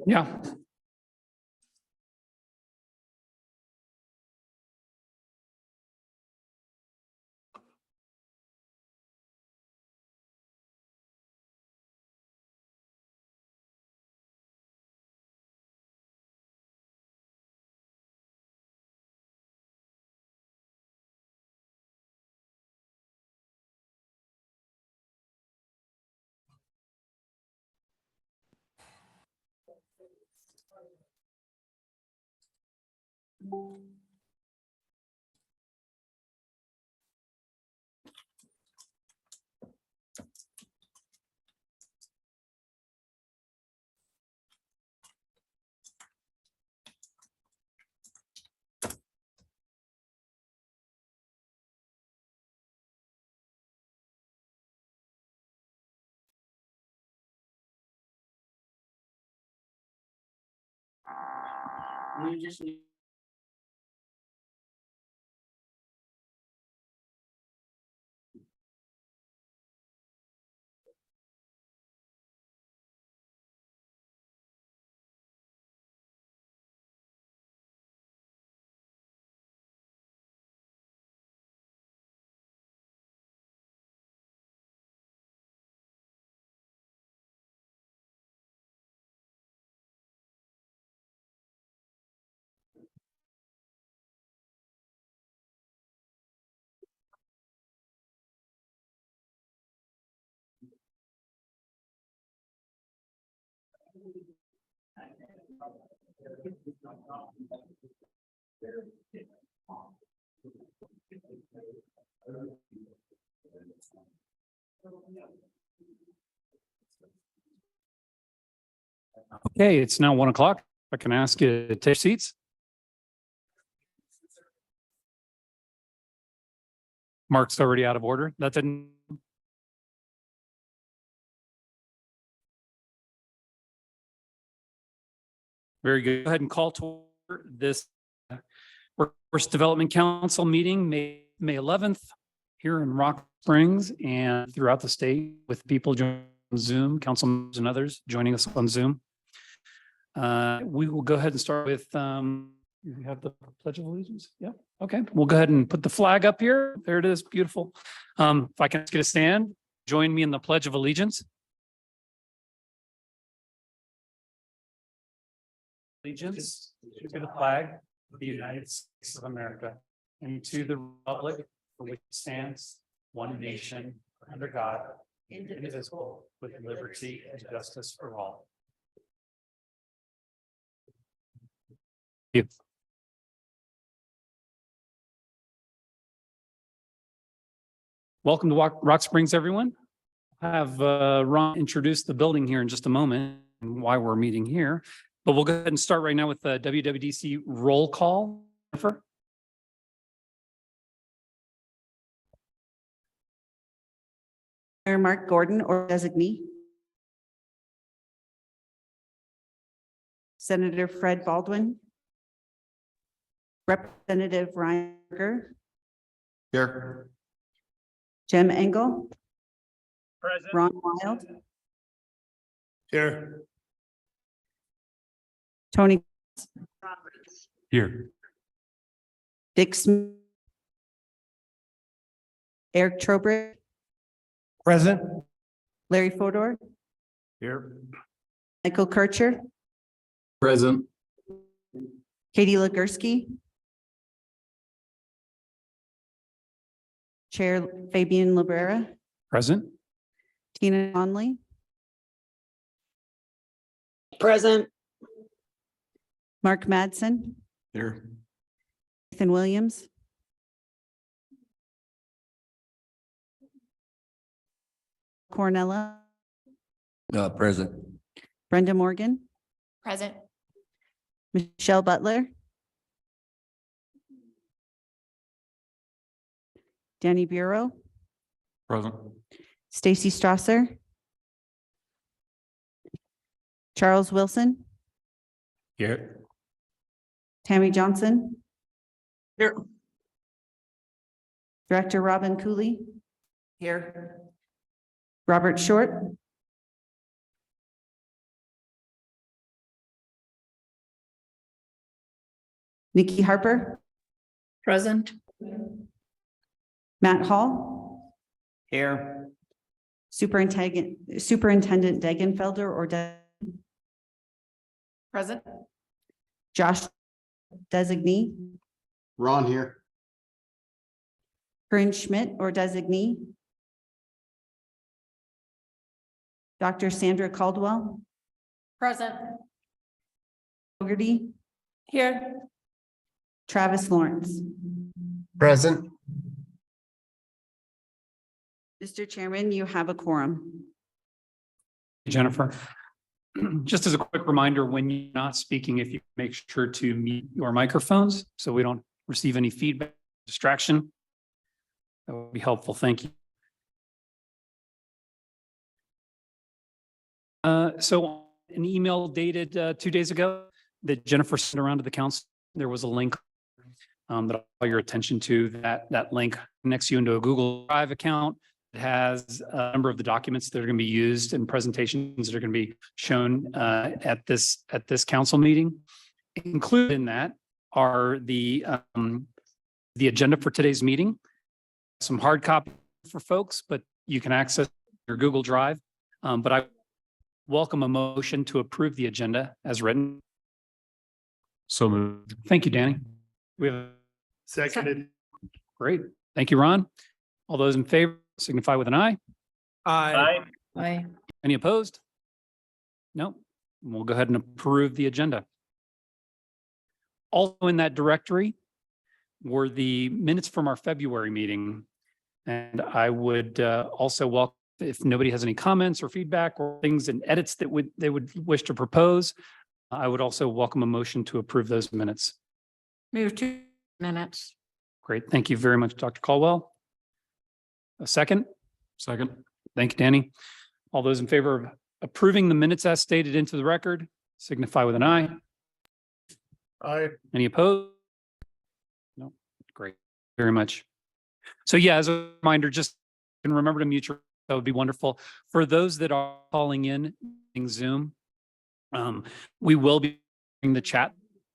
Yeah. You just need. Okay, it's now 1 o'clock. I can ask you to take seats. Mark's already out of order. That didn't. Very good. Go ahead and call to order this Workforce Development Council meeting, May 11th, here in Rock Springs and throughout the state with people joining on Zoom, council members and others joining us on Zoom. We will go ahead and start with, you have the Pledge of Allegiance? Yeah, okay. We'll go ahead and put the flag up here. There it is, beautiful. If I can get a stand, join me in the Pledge of Allegiance. Allegiance to the flag of the United States of America and to the republic for which it stands, one nation, under God, indivisible, with liberty and justice for all. Thank you. Welcome to Rock Springs, everyone. I'll have Ron introduce the building here in just a moment and why we're meeting here. But we'll go ahead and start right now with the WWDC roll call. Jennifer? Mayor Mark Gordon or designee. Senator Fred Baldwin. Representative Ryan Berger. Here. Jim Engel. Present. Ron Wild. Here. Tony. Here. Dick Smith. Eric Trowbridge. Present. Larry Fodor. Here. Michael Kircher. Present. Katie Legursky. Chair Fabian Librera. Present. Tina Conley. Present. Mark Madsen. Here. Nathan Williams. Cornella. Present. Brenda Morgan. Present. Michelle Butler. Danny Bureau. Present. Stacy Strasser. Charles Wilson. Here. Tammy Johnson. Here. Director Robin Cooley. Here. Robert Short. Nikki Harper. Present. Matt Hall. Here. Superintendent Degenfelder or Present. Josh designee. Ron here. Corinne Schmidt or designee. Dr. Sandra Caldwell. Present. Fogarty. Here. Travis Lawrence. Present. Mr. Chairman, you have a quorum. Jennifer. Just as a quick reminder, when you're not speaking, if you make sure to mute your microphones so we don't receive any feedback, distraction, that would be helpful. Thank you. So an email dated 2 days ago that Jennifer sent around to the council, there was a link that I'll call your attention to. That link connects you into a Google Drive account. It has a number of the documents that are going to be used and presentations that are going to be shown at this council meeting. Included in that are the agenda for today's meeting, some hard copy for folks, but you can access your Google Drive. But I welcome a motion to approve the agenda as written. So moved. Thank you, Danny. We have Seconded. great. Thank you, Ron. All those in favor signify with an eye. Aye. Aye. Any opposed? No. We'll go ahead and approve the agenda. Also in that directory were the minutes from our February meeting. And I would also welcome, if nobody has any comments or feedback or things and edits that they would wish to propose, I would also welcome a motion to approve those minutes. Move 2 minutes. Great. Thank you very much, Dr. Caldwell. A second? Second. Thank you, Danny. All those in favor of approving the minutes as stated into the record, signify with an eye. Aye. Any opposed? No. Great. Very much. So yeah, as a reminder, just and remember to mute your, that would be wonderful. For those that are calling in Zoom, We will be in the chat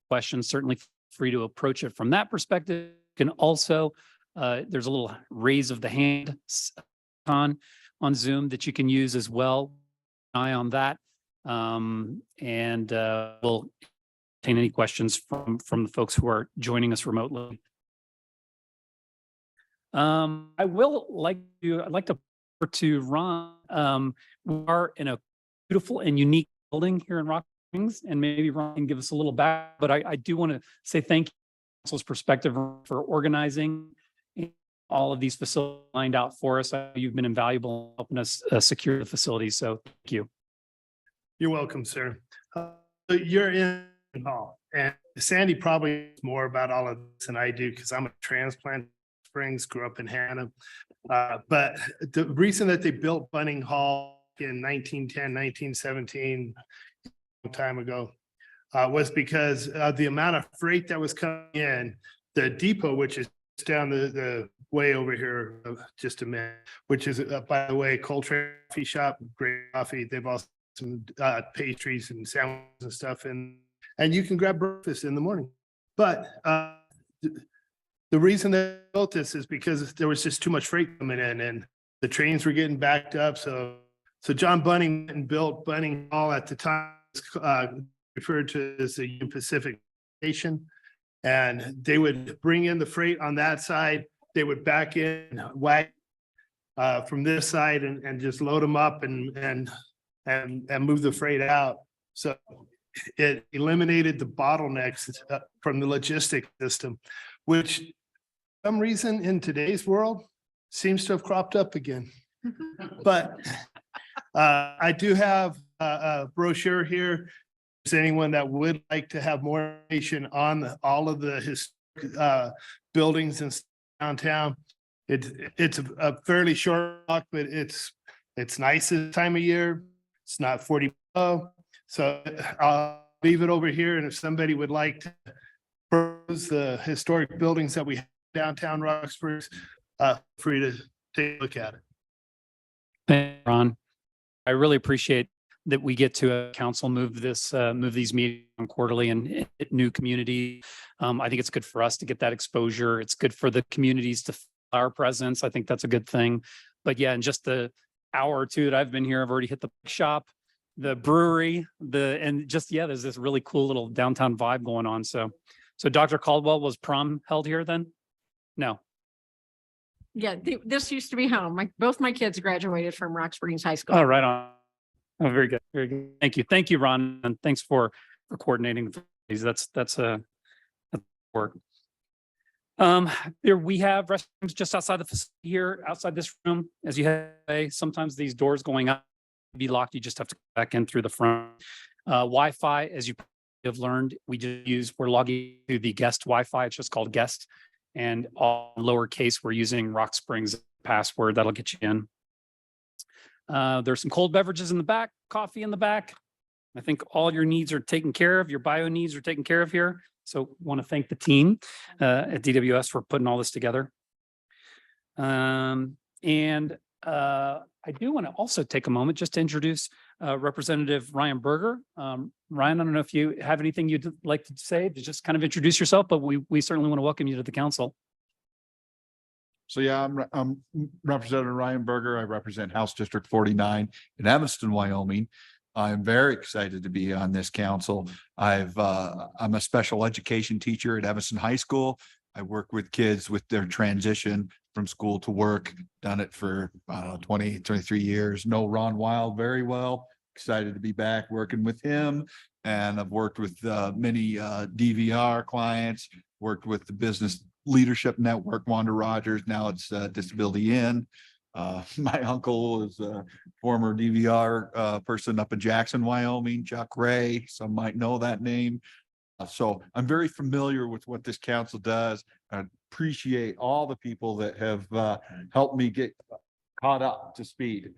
questions, certainly free to approach it from that perspective. You can also, there's a little raise of the hand on Zoom that you can use as well. Eye on that. And we'll take any questions from the folks who are joining us remotely. I'd like to Ron. We are in a beautiful and unique building here in Rock Springs, and maybe Ron can give us a little back, but I do want to say thank you for council's perspective for organizing all of these facilities lined out for us. You've been invaluable in helping us secure the facilities, so thank you. You're welcome, sir. You're in hall, and Sandy probably knows more about all of this than I do because I'm a transplant Springs, grew up in Hannah. But the reason that they built Bunning Hall in 1910, 1917, a long time ago, was because of the amount of freight that was coming in. The depot, which is down the way over here, just a minute, which is, by the way, Coltrane Coffee Shop, great coffee. They've also some pastries and sandwiches and stuff, and you can grab breakfast in the morning. But the reason they built this is because there was just too much freight coming in, and the trains were getting backed up. So John Bunning and built Bunning Hall at the time, referred to as the Union Pacific Station, and they would bring in the freight on that side. They would back in wagon from this side and just load them up and move the freight out. So it eliminated the bottlenecks from the logistic system, which for some reason in today's world seems to have cropped up again. But I do have a brochure here. If there's anyone that would like to have more information on all of the historic buildings in downtown, it's a fairly short talk, but it's nice this time of year. It's not 40 below. So I'll leave it over here. And if somebody would like to peruse the historic buildings that we have downtown Rock Springs, free to take a look at it. Thanks, Ron. I really appreciate that we get to council move these meetings on quarterly and hit new community. I think it's good for us to get that exposure. It's good for the communities to feel our presence. I think that's a good thing. But yeah, in just the hour or two that I've been here, I've already hit the shop, the brewery, there's this really cool little downtown vibe going on. So Dr. Caldwell, was prom held here then? No. Yeah, this used to be home. Both my kids graduated from Rock Springs High School. Oh, right on. Oh, very good. Very good. Thank you, Ron. And thanks for coordinating these. That's work. Here we have restrooms just outside the facility here, outside this room. As you have, sometimes these doors going up be locked. You just have to go back in through the front. Wi-Fi, as you have learned, we're logging to the guest Wi-Fi. It's just called guest, and all lowercase. We're using Rock Springs password. That'll get you in. There's some cold beverages in the back, coffee in the back. I think all your needs are taken care of. Your bio needs are taken care of here. So want to thank the team at DWS for putting all this together. I do want to also take a moment just to introduce Representative Ryan Berger. Ryan, I don't know if you have anything you'd like to say to just kind of introduce yourself, but we certainly want to welcome you to the council. So yeah, I'm Representative Ryan Berger. I represent House District 49 in Evanston, Wyoming. I'm very excited to be on this council. I'm a special education teacher at Evanston High School. I work with kids with their transition from school to work, done it for 23 years. Know Ron Wild very well. Excited to be back working with him. And I've worked with many DVR clients, worked with the Business Leadership Network, Wanda Rogers. Now it's Disability In. My uncle is a former DVR person up in Jackson, Wyoming, Chuck Ray. Some might know that name. So I'm very familiar with what this council does. I appreciate all the people that have helped me get caught up to speed.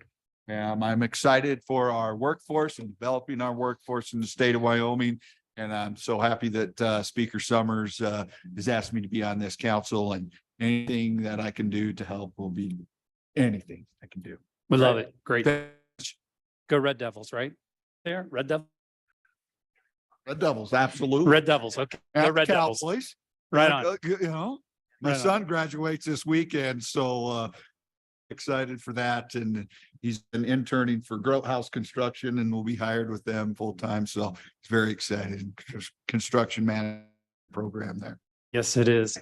I'm excited for our workforce and developing our workforce in the state of Wyoming. And I'm so happy that Speaker Summers has asked me to be on this council, and anything that I can do to help will be anything I can do. We love it. Great. Go Red Devils, right? There, Red Devils. Red Devils, absolutely. Red Devils. Okay. And The Red Devils. Cowboys. Right on. You know, my Right on. son graduates this weekend, so excited for that. And he's been interning for Grow House Construction and will be hired with them full time. So he's very excited. Construction management program there. Yes, it is.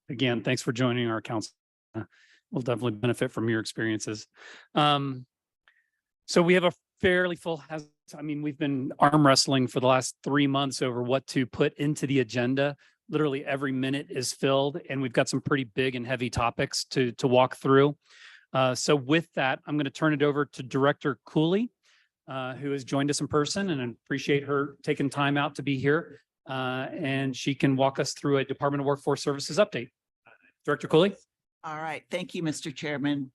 Again, thanks for joining our council. We'll definitely benefit from your experiences. So we have a fairly full, we've been arm wrestling for the last 3 months over what to put into the agenda. Literally every minute is filled, and we've got some pretty big and heavy topics to walk through. So with that, I'm going to turn it over to Director Cooley, who has joined us in person, and I appreciate her taking time out to be here. And she can walk us through a Department of Workforce Services update. Director Cooley. All right. Thank you, Mr. Chairman.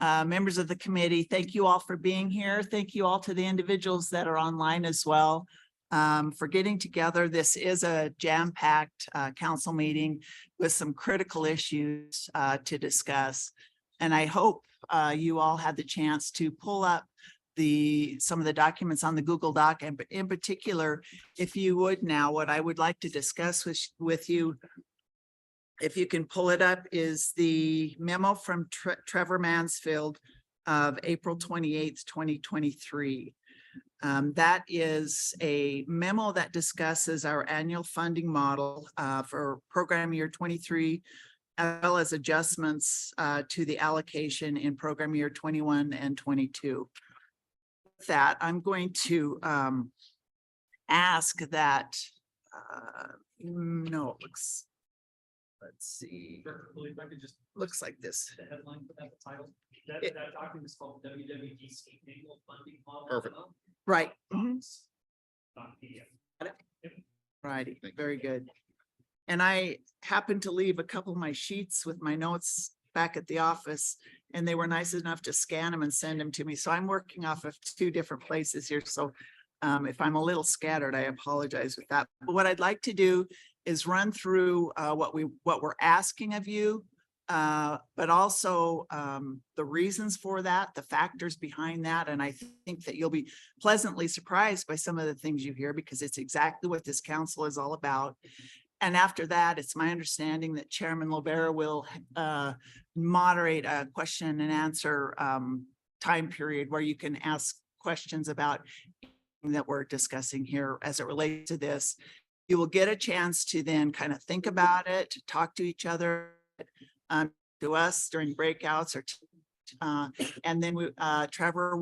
Members of the committee, thank you all for being here. Thank you all to the individuals that are online as well for getting together. This is a jam-packed council meeting with some critical issues to discuss. And I hope you all had the chance to pull up some of the documents on the Google Doc, and in particular, if you would now, what I would like to discuss with you, if you can pull it up, is the memo from Trevor Mansfield of April 28th, 2023. That is a memo that discusses our annual funding model for program year 23, as well as adjustments to the allocation in program year 21 and 22. With that, I'm going to ask that, no, it looks, let's see, looks like this. The headline for that title. It- That document is called WWDC Annual Funding Model. Perfect. Right. PDF. Righty, very good. And I happened to leave a couple of my sheets with my notes back at the office, and they were nice enough to scan them and send them to me. So I'm working off of 2 different places here. So if I'm a little scattered, I apologize with that. But what I'd like to do is run through what we're asking of you, but also the reasons for that, the factors behind that. And I think that you'll be pleasantly surprised by some of the things you hear, because it's exactly what this council is all about. And after that, it's my understanding that Chairman Lovera will moderate a question and answer time period where you can ask questions about that we're discussing here as it relates to this. You will get a chance to then kind of think about it, to talk to each other, to us during breakouts, or and then Trevor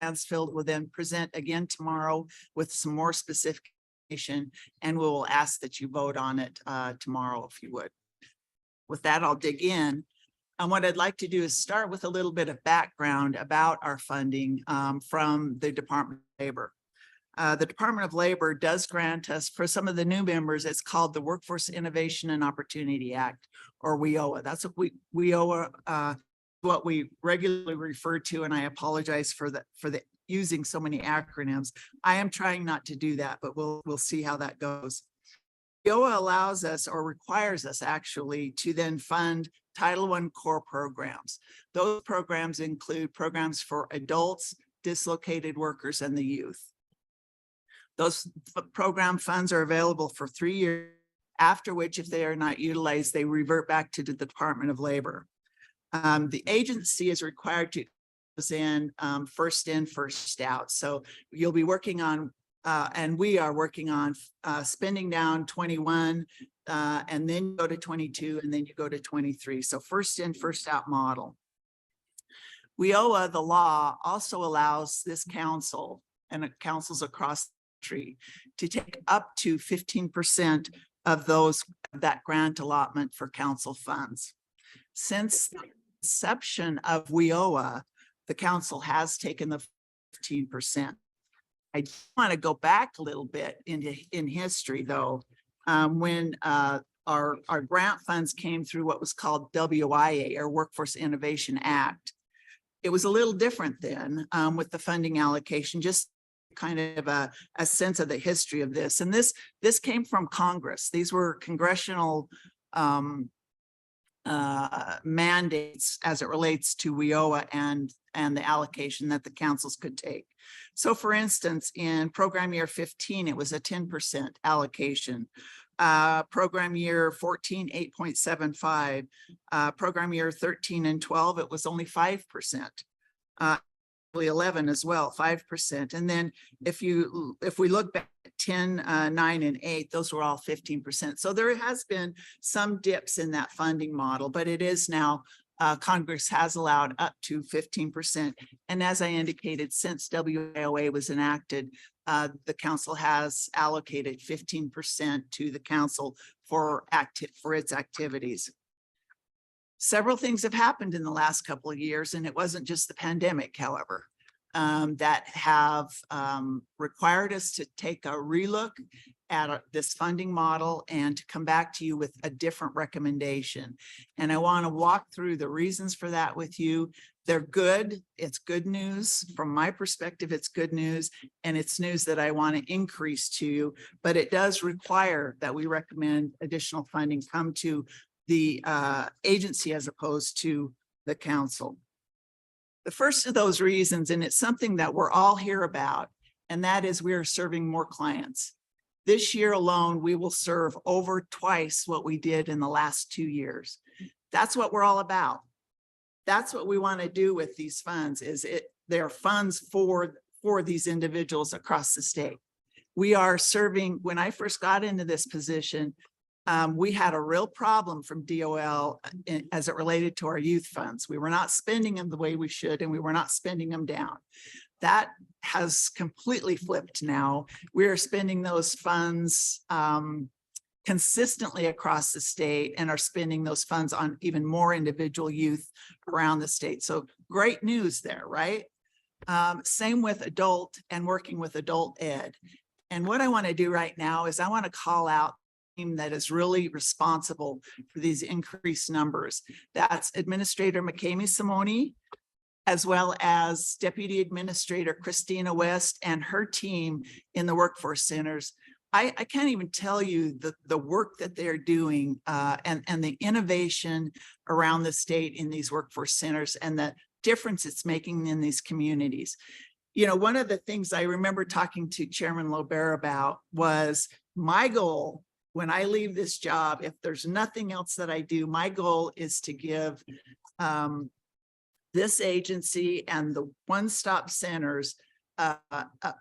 Mansfield will then present again tomorrow with some more specific information, and we will ask that you vote on it tomorrow, if you would. With that, I'll dig in. And what I'd like to do is start with a little bit of background about our funding from the Department of Labor. The Department of Labor does grant us, for some of the new members, it's called the Workforce Innovation and Opportunity Act, or WIOA. That's what WIOA, what we regularly refer to, and I apologize for the using so many acronyms. I am trying not to do that, but we'll see how that goes. WIOA allows us, or requires us actually, to then fund Title I core programs. Those programs include programs for adults, dislocated workers, and the youth. Those program funds are available for 3 years, after which, if they are not utilized, they revert back to the Department of Labor. The agency is required to in first in, first out. So you'll be working on, and we are working on spending down 21, and then go to 22, and then you go to 23. So first in, first out model. WIOA, the law, also allows this council and councils across the country to take up to 15% of that grant allotment for council funds. Since the inception of WIOA, the council has taken the 15%. I want to go back a little bit in history, though, when our grant funds came through what was called WIA, or Workforce Innovation Act. It was a little different then with the funding allocation, just kind of a sense of the history of this. And this came from Congress. These were congressional mandates as it relates to WIOA and the allocation that the councils could take. So for instance, in program year 15, it was a 10% allocation. Program year 14, 8.75. Program year 13 and 12, it was only 5%. 11 as well, 5%. And then if we look back at 10, 9, and 8, those were all 15%. So there has been some dips in that funding model, but it is now Congress has allowed up to 15%. And as I indicated, since WIOA was enacted, the council has allocated 15% to the council for its activities. Several things have happened in the last couple of years, and it wasn't just the pandemic, however, that have required us to take a relook at this funding model and to come back to you with a different recommendation. And I want to walk through the reasons for that with you. They're good. It's good news. From my perspective, it's good news. And it's news that I want to increase to you, but it does require that we recommend additional funding come to the agency as opposed to the council. The first of those reasons, and it's something that we're all here about, and that is we are serving more clients. This year alone, we will serve over twice what we did in the last 2 years. That's what we're all about. That's what we want to do with these funds. They're funds for these individuals across the state. We are serving. When I first got into this position, we had a real problem from DOL as it related to our youth funds. We were not spending them the way we should, and we were not spending them down. That has completely flipped now. We are spending those funds consistently across the state and are spending those funds on even more individual youth around the state. So great news there, right? Same with adult and working with adult ed. And what I want to do right now is I want to call out that is really responsible for these increased numbers. That's Administrator McKamey Simone, as well as Deputy Administrator Christina West and her team in the workforce centers. I can't even tell you the work that they're doing and the innovation around the state in these workforce centers and the difference it's making in these communities. You know, one of the things I remember talking to Chairman Lobert about was my goal when I leave this job, if there's nothing else that I do, my goal is to give this agency and the one-stop centers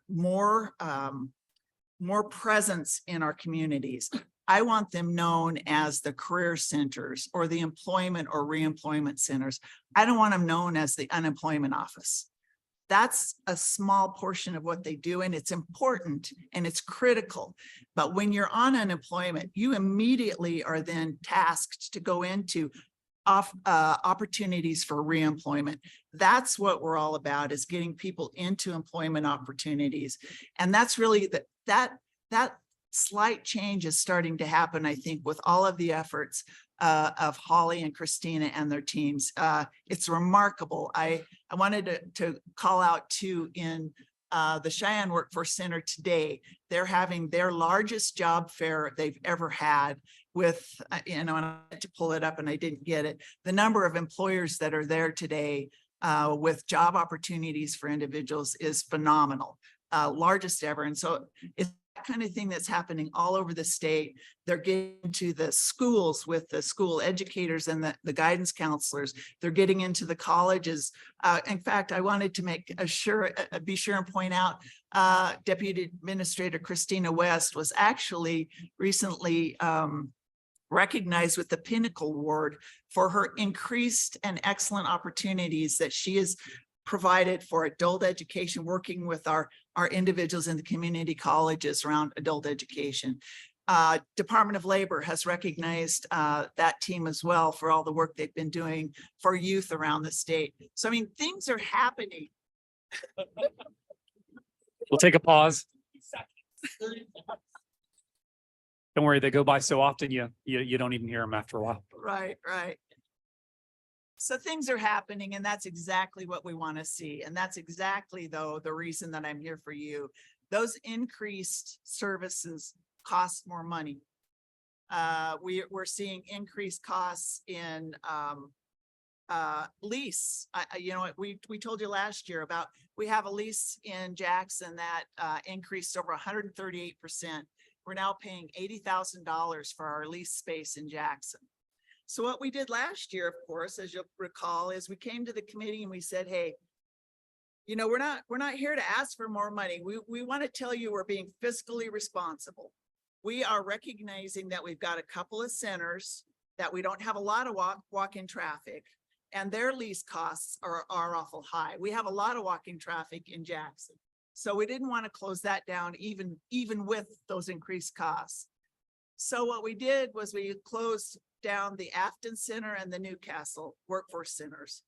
more presence in our communities. I want them known as the career centers or the employment or reemployment centers. I don't want them known as the unemployment office. That's a small portion of what they do, and it's important and it's critical. But when you're on unemployment, you immediately are then tasked to go into opportunities for reemployment. That's what we're all about, is getting people into employment opportunities. And that's really that slight change is starting to happen, I think, with all of the efforts of Holly and Christina and their teams. It's remarkable. I wanted to call out too, in the Cheyenne Workforce Center today, they're having their largest job fair they've ever had with, and I had to pull it up and I didn't get it. The number of employers that are there today with job opportunities for individuals is phenomenal, largest ever. And so it's kind of thing that's happening all over the state. They're getting to the schools with the school educators and the guidance counselors. They're getting into the colleges. In fact, I wanted to be sure and point out Deputy Administrator Christina West was actually recently recognized with the Pinnacle Award for her increased and excellent opportunities that she has provided for adult education, working with our individuals in the community colleges around adult education. Department of Labor has recognized that team as well for all the work they've been doing for youth around the state. So, I mean, things are happening. We'll take a pause. Don't worry, they go by so often, you don't even hear them after a while. Right. So things are happening, and that's exactly what we want to see. And that's exactly, though, the reason that I'm here for you. Those increased services cost more money. We're seeing increased costs in, lease. You know, we told you last year about, we have a lease in Jackson that, increased over 138%. We're now paying $80,000 for our lease space in Jackson. So what we did last year, of course, as you'll recall, is we came to the committee and we said, hey, you know, we're not here to ask for more money. We want to tell you we're being fiscally responsible. We are recognizing that we've got a couple of centers that we don't have a lot of walk-in traffic, and their lease costs are awful high. We have a lot of walk-in traffic in Jackson. So we didn't want to close that down even with those increased costs. So what we did was we closed down the Afton Center and the Newcastle Workforce Centers.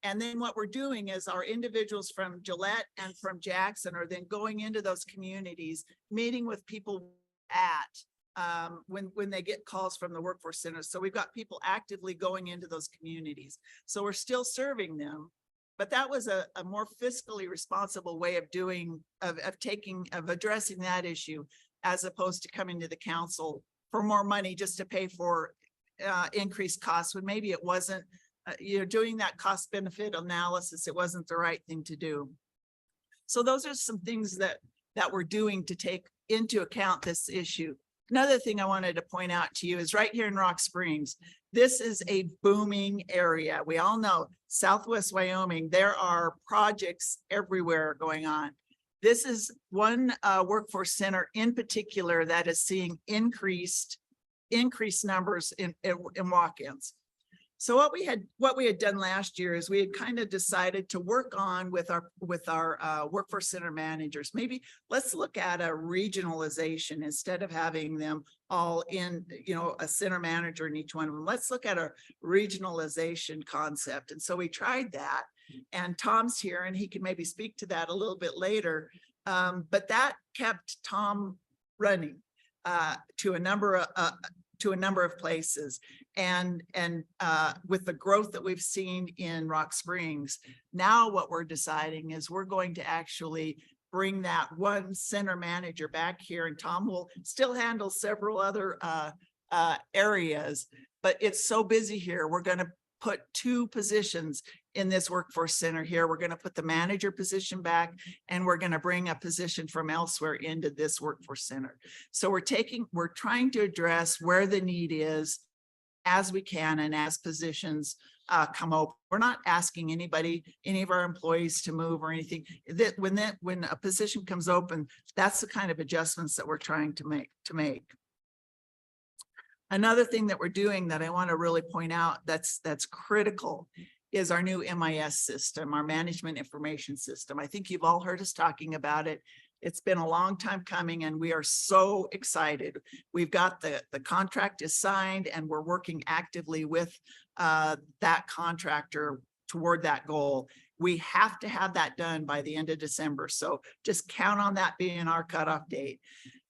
And then what we're doing is our individuals from Gillette and from Jackson are then going into those communities, meeting with people when they get calls from the workforce centers. So we've got people actively going into those communities. So we're still serving them, but that was a more fiscally responsible way of addressing that issue, as opposed to coming to the council for more money just to pay for increased costs when maybe it wasn't, doing that cost benefit analysis, it wasn't the right thing to do. So those are some things that we're doing to take into account this issue. Another thing I wanted to point out to you is right here in Rock Springs, this is a booming area. We all know Southwest Wyoming, there are projects everywhere going on. This is one workforce center in particular that is seeing increased numbers in walk-ins. So what we had done last year is we had kind of decided to work on with our workforce center managers. Maybe let's look at a regionalization instead of having them all in, a center manager in each one of them. Let's look at a regionalization concept. And so we tried that, and Tom's here and he can maybe speak to that a little bit later. But that kept Tom running to a number of places. And with the growth that we've seen in Rock Springs, now what we're deciding is we're going to actually bring that one center manager back here, and Tom will still handle several other areas, but it's so busy here. We're going to put 2 positions in this workforce center here. We're going to put the manager position back, and we're going to bring a position from elsewhere into this workforce center. So we're trying to address where the need is as we can, and as positions come open. We're not asking any of our employees to move or anything. When a position comes open, that's the kind of adjustments that we're trying to make. Another thing that we're doing that I want to really point out that's critical is our new MIS system, our management information system. I think you've all heard us talking about it. It's been a long time coming, and we are so excited. We've got the contract is signed, and we're working actively with that contractor toward that goal. We have to have that done by the end of December. So just count on that being our cutoff date.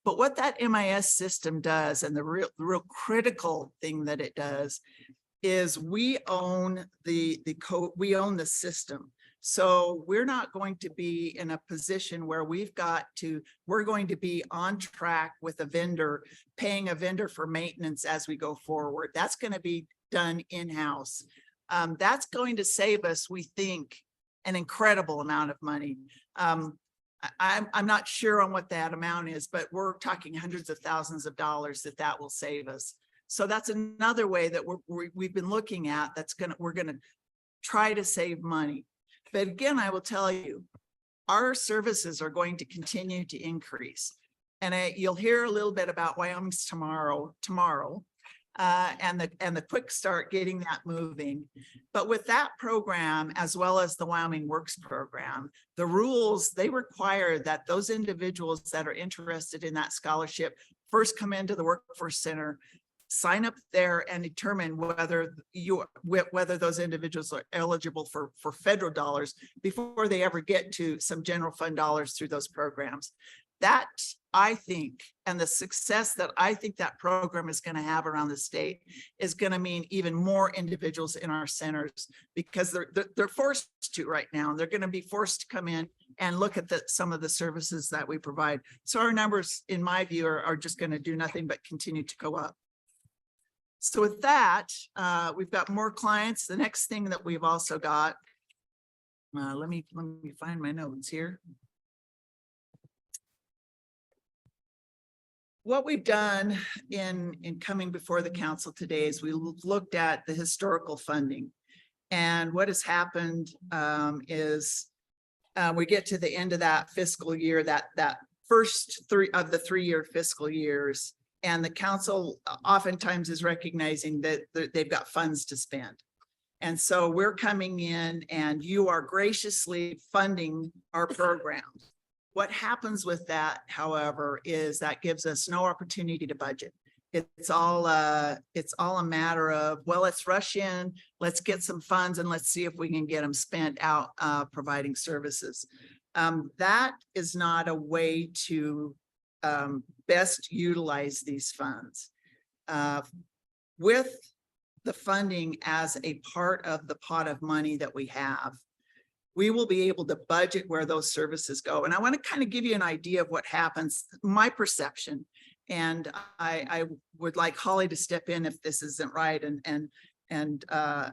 But what that MIS system does, and the real critical thing that it does, is we own the code, we own the system. So we're not going to be in a position where we're going to be on track with a vendor, paying a vendor for maintenance as we go forward. That's going to be done in-house. That's going to save us, we think, an incredible amount of money. I'm not sure on what that amount is, but we're talking hundreds of thousands of dollars that will save us. So that's another way that we've been looking at. We're going to try to save money. But again, I will tell you, our services are going to continue to increase. And you'll hear a little bit about Wyoming's tomorrow, and the quick start getting that moving. But with that program, as well as the Wyoming Works program, the rules, they require that those individuals that are interested in that scholarship first come into the Workforce Center, sign up there, and determine whether those individuals are eligible for federal dollars before they ever get to some general fund dollars through those programs. That, I think, and the success that I think that program is going to have around the state is going to mean even more individuals in our centers, because they're forced to right now. They're going to be forced to come in and look at some of the services that we provide. So our numbers, in my view, are just going to do nothing but continue to go up. So with that, we've got more clients. The next thing that we've also got, let me find my notes here. What we've done in coming before the council today is we looked at the historical funding. And what has happened is we get to the end of that fiscal year, that first three of the 3-year fiscal years, and the council oftentimes is recognizing that they've got funds to spend. And so we're coming in and you are graciously funding our programs. What happens with that, however, is that gives us no opportunity to budget. It's all a matter of, well, let's rush in, let's get some funds and let's see if we can get them spent out providing services. That is not a way to best utilize these funds. With the funding as a part of the pot of money that we have, we will be able to budget where those services go. And I want to kind of give you an idea of what happens, my perception. And I would like Holly to step in if this isn't right and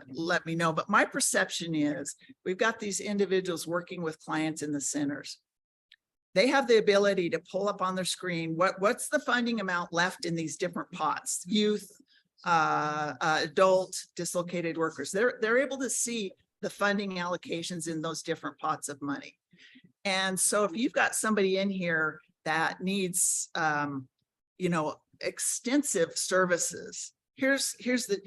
let me know. But my perception is we've got these individuals working with clients in the centers. They have the ability to pull up on their screen, what's the funding amount left in these different pots, youth, adult, dislocated workers. They're able to see the funding allocations in those different pots of money. And so if you've got somebody in here that needs, extensive services, here's the,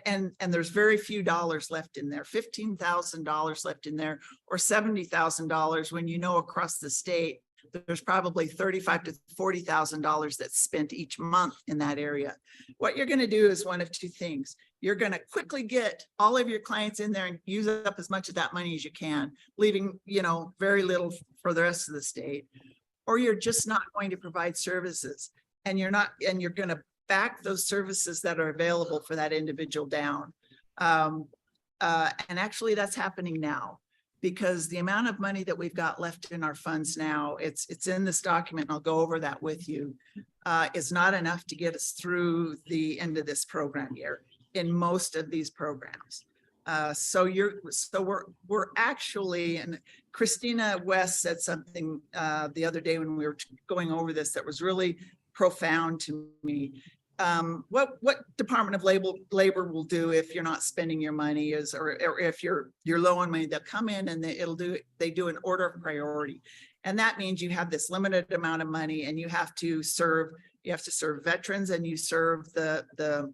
and there's very few dollars left in there, $15,000 left in there, or $70,000 when you know across the state, there's probably $35,000 to $40,000 that's spent each month in that area. What you're going to do is one of two things. You're going to quickly get all of your clients in there and use up as much of that money as you can, leaving, very little for the rest of the state. Or you're just not going to provide services, and you're going to back those services that are available for that individual down. And actually that's happening now, because the amount of money that we've got left in our funds now, it's in this document, and I'll go over that with you, is not enough to get us through the end of this program year in most of these programs. So we're actually, and Christina West said something the other day when we were going over this that was really profound to me. What Department of Labor will do if you're not spending your money is, or if you're low on money, they'll come in and they do an order of priority. And that means you have this limited amount of money and you have to serve veterans, and you serve the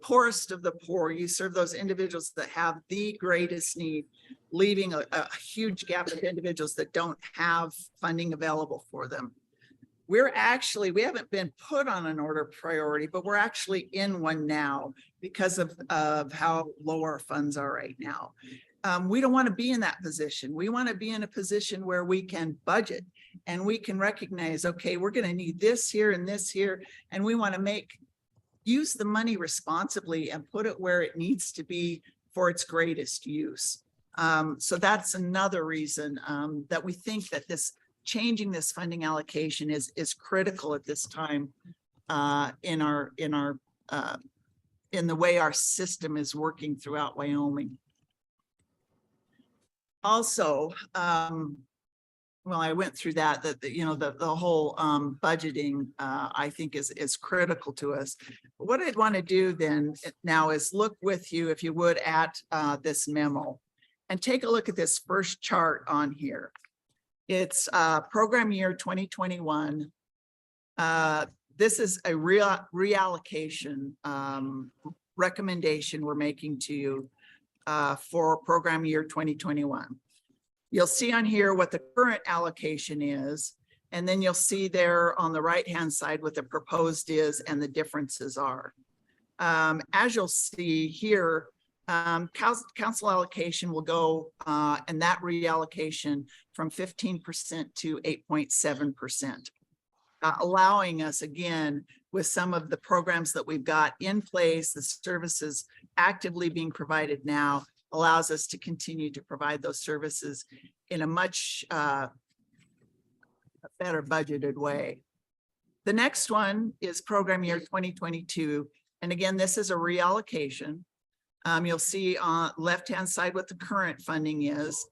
poorest of the poor. You serve those individuals that have the greatest need, leaving a huge gap of individuals that don't have funding available for them. We haven't been put on an order of priority, but we're actually in one now because of how low our funds are right now. We don't want to be in that position. We want to be in a position where we can budget and we can recognize, okay, we're going to need this here and this here, and we want to use the money responsibly and put it where it needs to be for its greatest use. So that's another reason that we think that changing this funding allocation is critical at this time in the way our system is working throughout Wyoming. Also, well, I went through that the whole budgeting I think is critical to us. What I'd want to do then now is look with you, if you would, at this memo and take a look at this first chart on here. It's program year 2021. This is a reallocation recommendation we're making to you for program year 2021. You'll see on here what the current allocation is, and then you'll see there on the right-hand side what the proposed is and the differences are. As you'll see here, council allocation will go and that reallocation from 15% to 8.7%, allowing us, again, with some of the programs that we've got in place, the services actively being provided now, allows us to continue to provide those services in a much better budgeted way. The next one is program year 2022. And again, this is a reallocation. You'll see on left-hand side what the current funding is.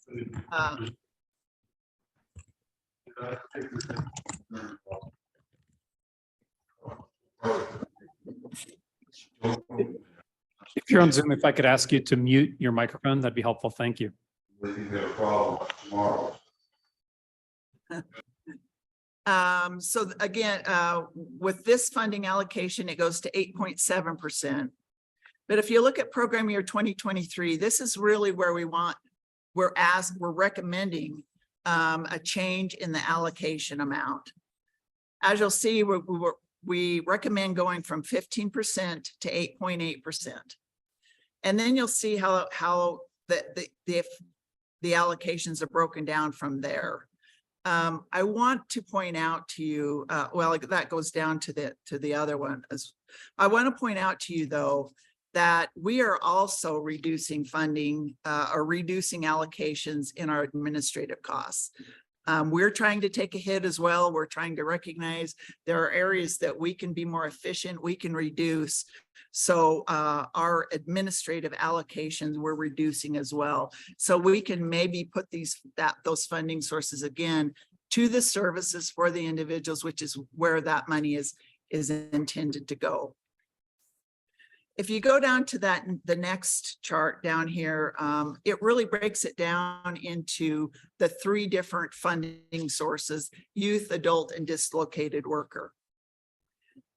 If you're on Zoom, if I could ask you to mute your microphone, that'd be helpful. Thank you. So again, with this funding allocation, it goes to 8.7%. But if you look at program year 2023, this is really where we're recommending a change in the allocation amount. As you'll see, we recommend going from 15% to 8.8%. And then you'll see how the allocations are broken down from there. I want to point out to you, well, that goes down to the other one. I want to point out to you, though, that we are also reducing funding or reducing allocations in our administrative costs. We're trying to take a hit as well. We're trying to recognize there are areas that we can be more efficient, we can reduce. So our administrative allocations we're reducing as well. So we can maybe put those funding sources again to the services for the individuals, which is where that money is intended to go. If you go down to the next chart down here, it really breaks it down into the 3 different funding sources: youth, adult, and dislocated worker.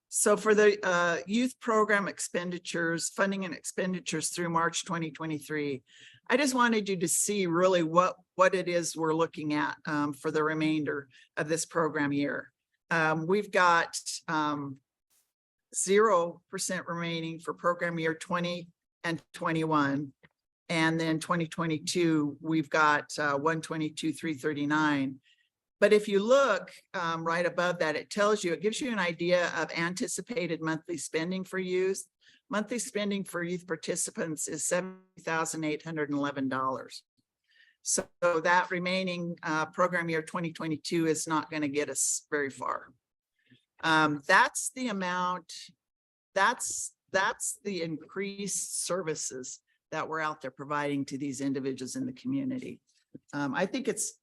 So for the youth program expenditures, funding and expenditures through March 2023, I just wanted you to see really what it is we're looking at for the remainder of this program year. We've got 0% remaining for program year 20 and 21. And then 2022, we've got 122,339. But if you look right above that, it gives you an idea of anticipated monthly spending for youth. Monthly spending for youth participants is $70,811. So that remaining program year 2022 is not going to get us very far. That's the amount, that's the increased services that we're out there providing to these individuals in the community. I think it's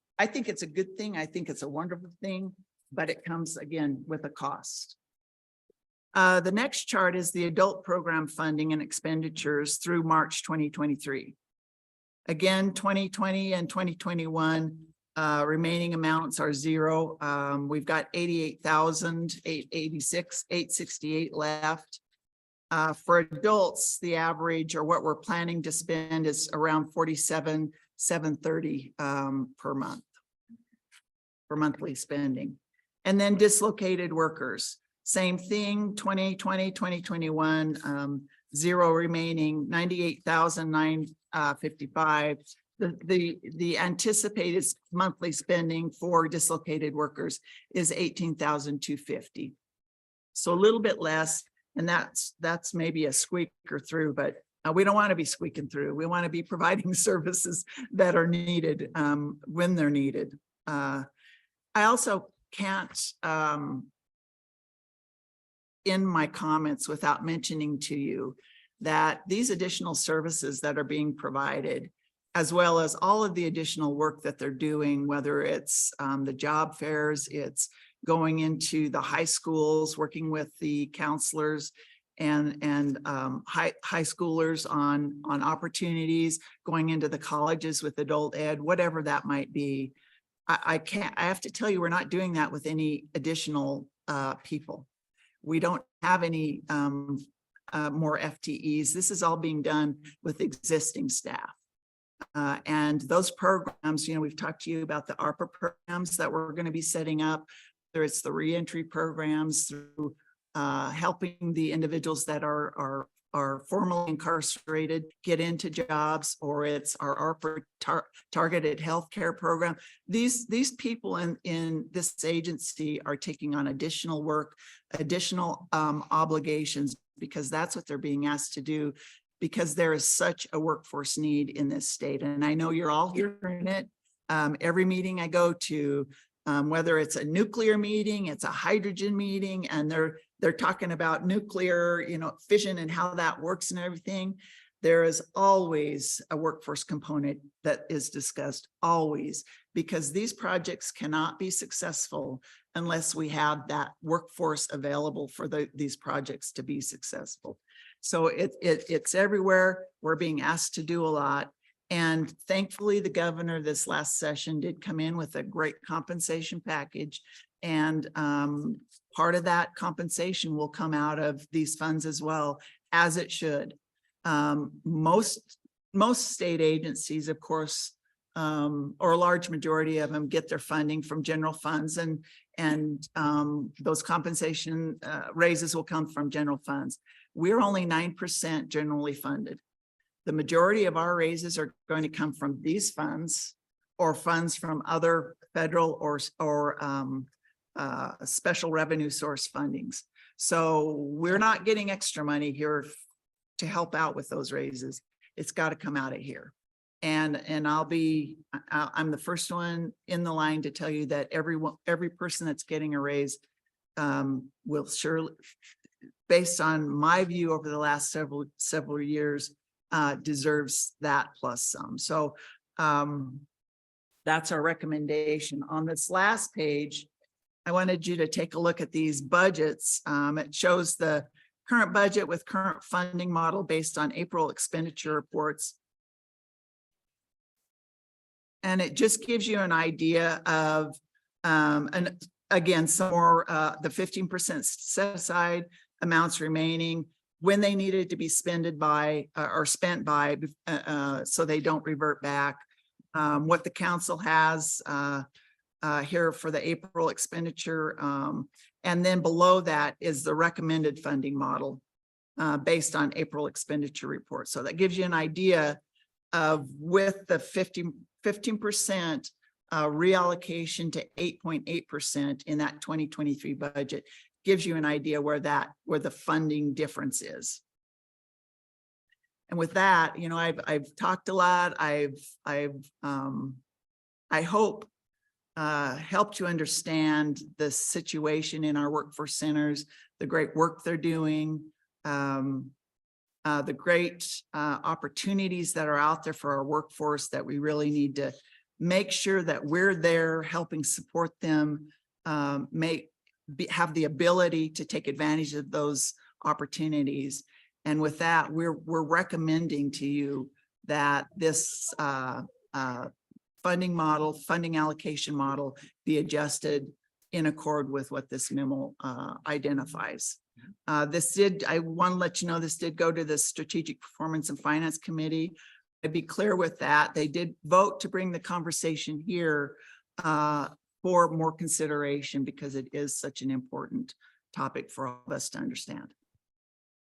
a good thing. I think it's a wonderful thing, but it comes again with a cost. The next chart is the adult program funding and expenditures through March 2023. Again, 2020 and 2021 remaining amounts are 0. We've got 88,868 left. For adults, the average or what we're planning to spend is around 47,730 per month for monthly spending. And then dislocated workers, same thing, 2020, 2021, 0 remaining, 98,955. The anticipated monthly spending for dislocated workers is 18,250. So a little bit less, and that's maybe a squeaker through, but we don't want to be squeaking through. We want to be providing services that are needed when they're needed. I also can't end my comments without mentioning to you that these additional services that are being provided, as well as all of the additional work that they're doing, whether it's the job fairs, it's going into the high schools, working with the counselors and high schoolers on opportunities, going into the colleges with adult ed, whatever that might be. I have to tell you, we're not doing that with any additional people. We don't have any more FTEs. This is all being done with existing staff. And those programs, we've talked to you about the ARPA programs that we're going to be setting up, whether it's the reentry programs through helping the individuals that are formally incarcerated get into jobs, or it's our ARPA targeted healthcare program. These people in this agency are taking on additional work, additional obligations, because that's what they're being asked to do, because there is such a workforce need in this state. And I know you're all hearing it. Every meeting I go to, whether it's a nuclear meeting, it's a hydrogen meeting, and they're talking about nuclear, fission and how that works and everything. There is always a workforce component that is discussed, always, because these projects cannot be successful unless we have that workforce available for these projects to be successful. So it's everywhere. We're being asked to do a lot. And thankfully, the governor this last session did come in with a great compensation package. And part of that compensation will come out of these funds as well, as it should. Most state agencies, of course, or a large majority of them get their funding from general funds, and those compensation raises will come from general funds. We're only 9% generally funded. The majority of our raises are going to come from these funds or funds from other federal or special revenue source fundings. So we're not getting extra money here to help out with those raises. It's got to come out of here. And I'm the first one in the line to tell you that every person that's getting a raise will surely, based on my view over the last several years, deserves that plus some. So that's our recommendation. On this last page, I wanted you to take a look at these budgets. It shows the current budget with current funding model based on April expenditure reports. And it just gives you an idea of, and again, some more, the 15% set aside, amounts remaining, when they needed to be spent by, so they don't revert back. What the council has here for the April expenditure. And then below that is the recommended funding model based on April expenditure report. So that gives you an idea of, with the 15% reallocation to 8.8% in that 2023 budget, gives you an idea where the funding difference is. And with that, I've talked a lot. I hope helped you understand the situation in our workforce centers, the great work they're doing, the great opportunities that are out there for our workforce that we really need to make sure that we're there helping support them, have the ability to take advantage of those opportunities. And with that, we're recommending to you that this funding allocation model be adjusted in accord with what this memo identifies. I want to let you know this did go to the Strategic Performance and Finance Committee. I'd be clear with that. They did vote to bring the conversation here for more consideration, because it is such an important topic for all of us to understand.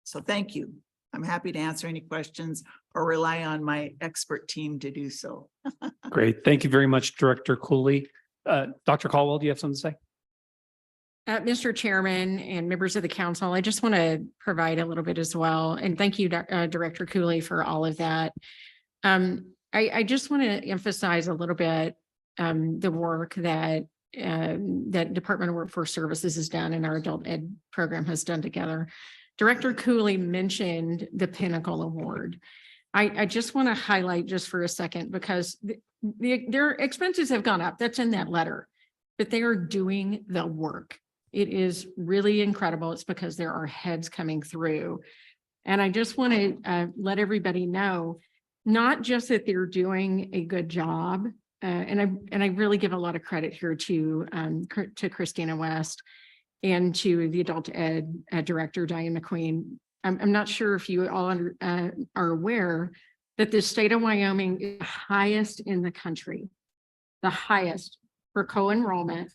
So thank you. I'm happy to answer any questions or rely on my expert team to do so. Great. Thank you very much, Director Cooley. Dr. Caldwell, do you have something to say? Mr. Chairman and members of the council, I just want to provide a little bit as well. And thank you, Director Cooley, for all of that. I just want to emphasize a little bit the work that Department of Workforce Services has done and our adult ed program has done together. Director Cooley mentioned the Pinnacle Award. I just want to highlight just for a second, because their expenses have gone up. That's in that letter, but they are doing the work. It is really incredible. It's because there are heads coming through. And I just want to let everybody know, not just that they're doing a good job, and I really give a lot of credit here to Christina West and to the adult ed director, Diane McQueen. I'm not sure if you all are aware that the state of Wyoming is the highest in the country, the highest for co-enrollment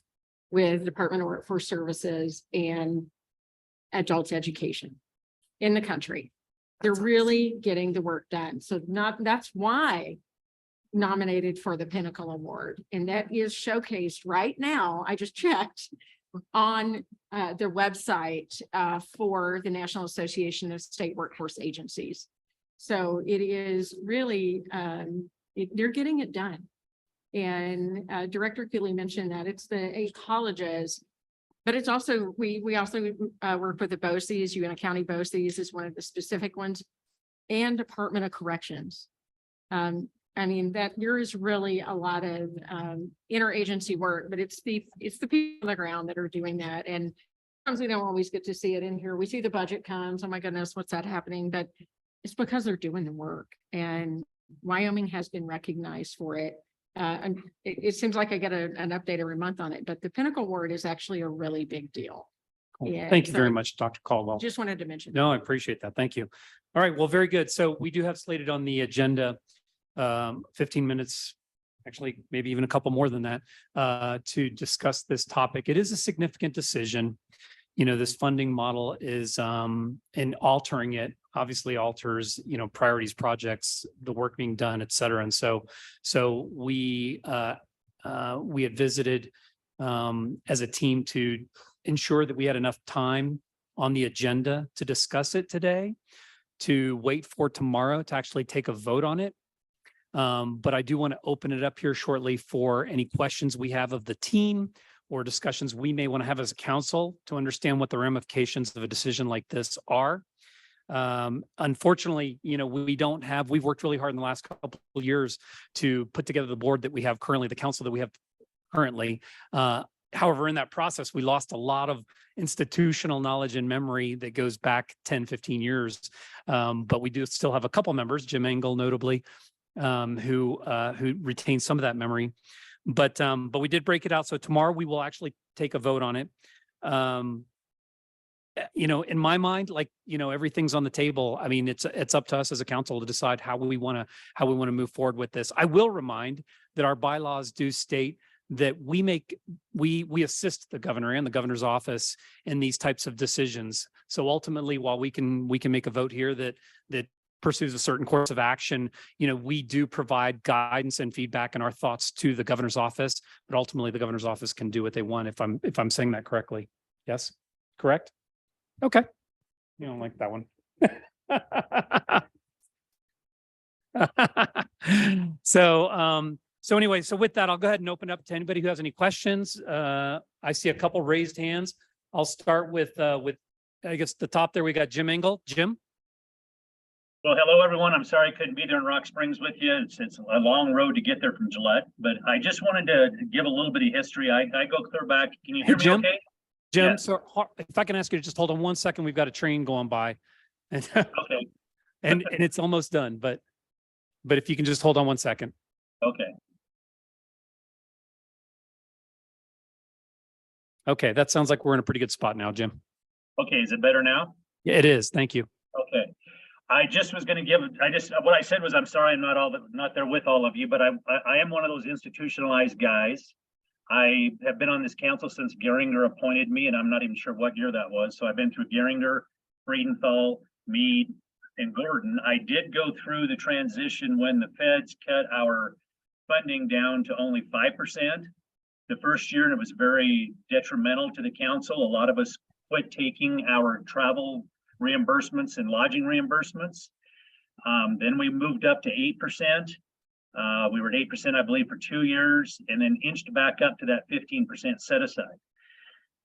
with Department of Workforce Services and adult education in the country. They're really getting the work done. So that's why nominated for the Pinnacle Award. And that is showcased right now. I just checked on their website for the National Association of State Workforce Agencies. So it is really, they're getting it done. And Director Cooley mentioned that it's the 8 colleges But it's also, we also work with the BOCES, UNT County BOCES is one of the specific ones, and Department of Corrections. I mean, that there is really a lot of interagency work, but it's the people on the ground that are doing that. And sometimes we don't always get to see it in here. We see the budget comes, oh my goodness, what's that happening? But it's because they're doing the work, and Wyoming has been recognized for it. And it seems like I get an update every month on it, but the Pinnacle Award is actually a really big deal. Cool. Yeah, Thank you very so- much, Dr. Caldwell. Just wanted to mention. No, I appreciate that. Thank you. All right, well, very good. So we do have slated on the agenda 15 minutes, actually, maybe even a couple more than that, to discuss this topic. It is a significant decision. You know, this funding model is, and altering it obviously alters, you know, priorities, projects, the work being done, et cetera. And so we had visited as a team to ensure that we had enough time on the agenda to discuss it today, to wait for tomorrow to actually take a vote on it. But I do want to open it up here shortly for any questions we have of the team or discussions we may want to have as a council to understand what the ramifications of a decision like this are. Unfortunately, you know, we've worked really hard in the last couple of years to put together the board that we have currently, the council that we have currently. However, in that process, we lost a lot of institutional knowledge and memory that goes back 10, 15 years. But we do still have a couple members, Jim Engel notably, who retain some of that memory. But we did break it out. So tomorrow we will actually take a vote on it. You know, in my mind, like, you know, everything's on the table. I mean, it's up to us as a council to decide how we want to move forward with this. I will remind that our bylaws do state that we assist the governor and the governor's office in these types of decisions. So ultimately, while we can make a vote here that pursues a certain course of action, you know, we do provide guidance and feedback and our thoughts to the governor's office, but ultimately the governor's office can do what they want, if I'm saying that correctly. Yes, correct? Okay. You don't like that one. So anyway, so with that, I'll go ahead and open up to anybody who has any questions. I see a couple raised hands. I'll start with I guess the top there. We got Jim Engel. Jim? Well, hello, everyone. I'm sorry I couldn't be there in Rock Springs with you. It's a long road to get there from Gillette, but I just wanted to give a little bit of history. I go clear back. Can you hear me Jim? okay? Jim, Yeah. so if I can ask you to just hold on 1 second, we've got a train going by. And Okay, and it's almost done, but if you can just hold on 1 second. okay. Okay, that sounds like we're in a pretty good spot now, Jim. Okay, is it better now? Yeah, it is. Thank you. Okay. I just was going to what I said was, I'm sorry I'm not there with all of you, but I am one of those institutionalized guys. I have been on this council since Geringer appointed me, and I'm not even sure what year that was. So I've been through Geringer, Friedenthal, Meade, and Gordon. I did go through the transition when the feds cut our funding down to only 5%. The first year, and it was very detrimental to the council. A lot of us quit taking our travel reimbursements and lodging reimbursements. Then we moved up to 8%. We were at 8%, I believe, for 2 years, and then inched back up to that 15% set aside.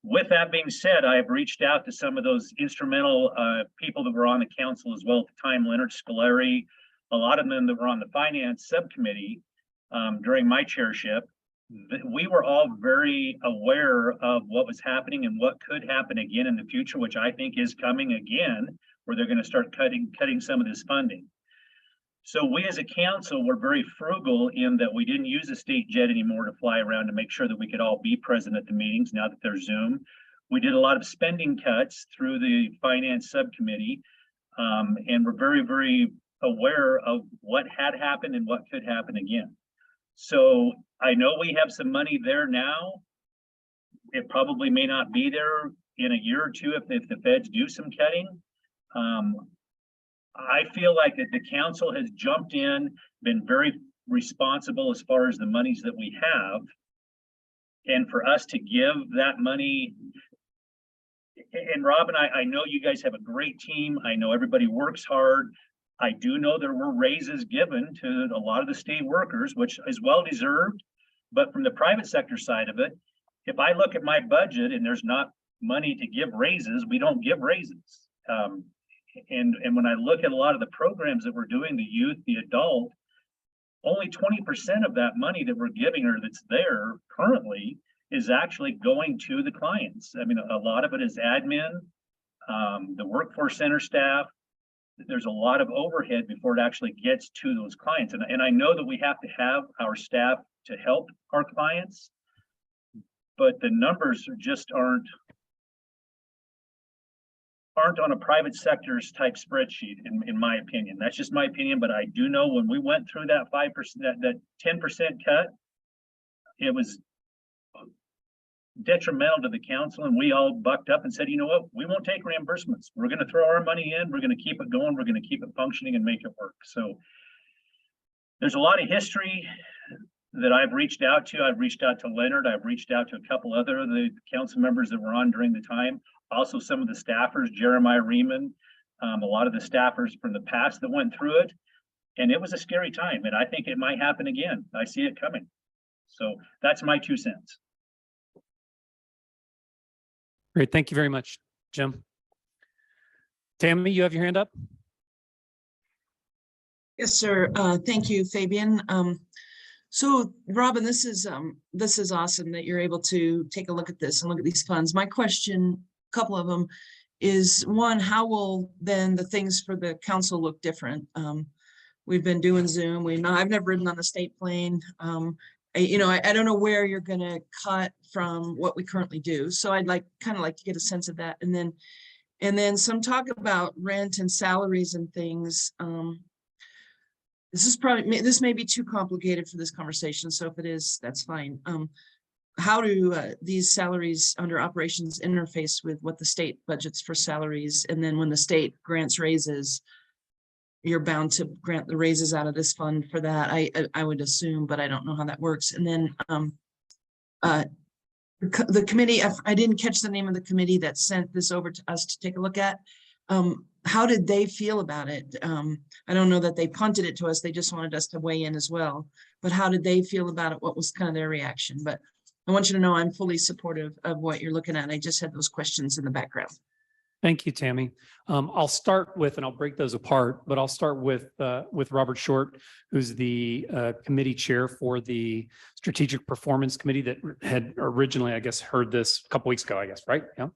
With that being said, I have reached out to some of those instrumental people that were on the council as well at the time, Leonard Scolari, a lot of them that were on the finance subcommittee during my chairship. We were all very aware of what was happening and what could happen again in the future, which I think is coming again, where they're going to start cutting some of this funding. So we as a council were very frugal in that we didn't use a state jet anymore to fly around to make sure that we could all be present at the meetings now that they're Zoom. We did a lot of spending cuts through the finance subcommittee, and we're very, very aware of what had happened and what could happen again. So I know we have some money there now. It probably may not be there in a year or two if the feds do some cutting. I feel like that the council has jumped in, been very responsible as far as the monies that we have. And for us to give that money, and Robin, I know you guys have a great team. I know everybody works hard. I do know there were raises given to a lot of the state workers, which is well deserved, but from the private sector side of it, if I look at my budget and there's not money to give raises, we don't give raises. And when I look at a lot of the programs that we're doing, the youth, the adult, only 20% of that money that we're giving or that's there currently is actually going to the clients. I mean, a lot of it is admin, the workforce center staff. There's a lot of overhead before it actually gets to those clients. And I know that we have to have our staff to help our clients, but the numbers just aren't on a private sector's type spreadsheet, in my opinion. That's just my opinion, but I do know when we went through that 5%, that 10% cut, it was detrimental to the council, and we all bucked up and said, you know what, we won't take reimbursements. We're going to throw our money in, we're going to keep it going, we're going to keep it functioning and make it work. So there's a lot of history that I've reached out to. I've reached out to Leonard. I've reached out to a couple other of the council members that were on during the time. Also some of the staffers, Jeremiah Riemann, a lot of the staffers from the past that went through it. And it was a scary time, and I think it might happen again. I see it coming. So that's my 2 cents. Great. Thank you very much, Jim. Tammy, you have your hand up? Yes, sir. Thank you, Fabian. So Robin, this is awesome that you're able to take a look at this and look at these funds. My question, a couple of them, is one, how will then the things for the council look different? We've been doing Zoom. I've never ridden on the state plane. I don't know where you're going to cut from what we currently do. So I'd kind of like to get a sense of that. And then some talk about rent and salaries and things. This may be too complicated for this conversation. So if it is, that's fine. How do these salaries under operations interface with what the state budgets for salaries? And then when the state grants raises, you're bound to grant the raises out of this fund for that. I would assume, but I don't know how that works. And then the committee, I didn't catch the name of the committee that sent this over to us to take a look at. How did they feel about it? I don't know that they punted it to us. They just wanted us to weigh in as well. But how did they feel about it? What was kind of their reaction? But I want you to know I'm fully supportive of what you're looking at. I just had those questions in the background. Thank you, Tammy. I'll start with, and I'll break those apart, but I'll start with Robert Short, who's the committee chair for the Strategic Performance Committee that had originally, I guess, heard this a couple weeks ago, I guess, right? Yeah.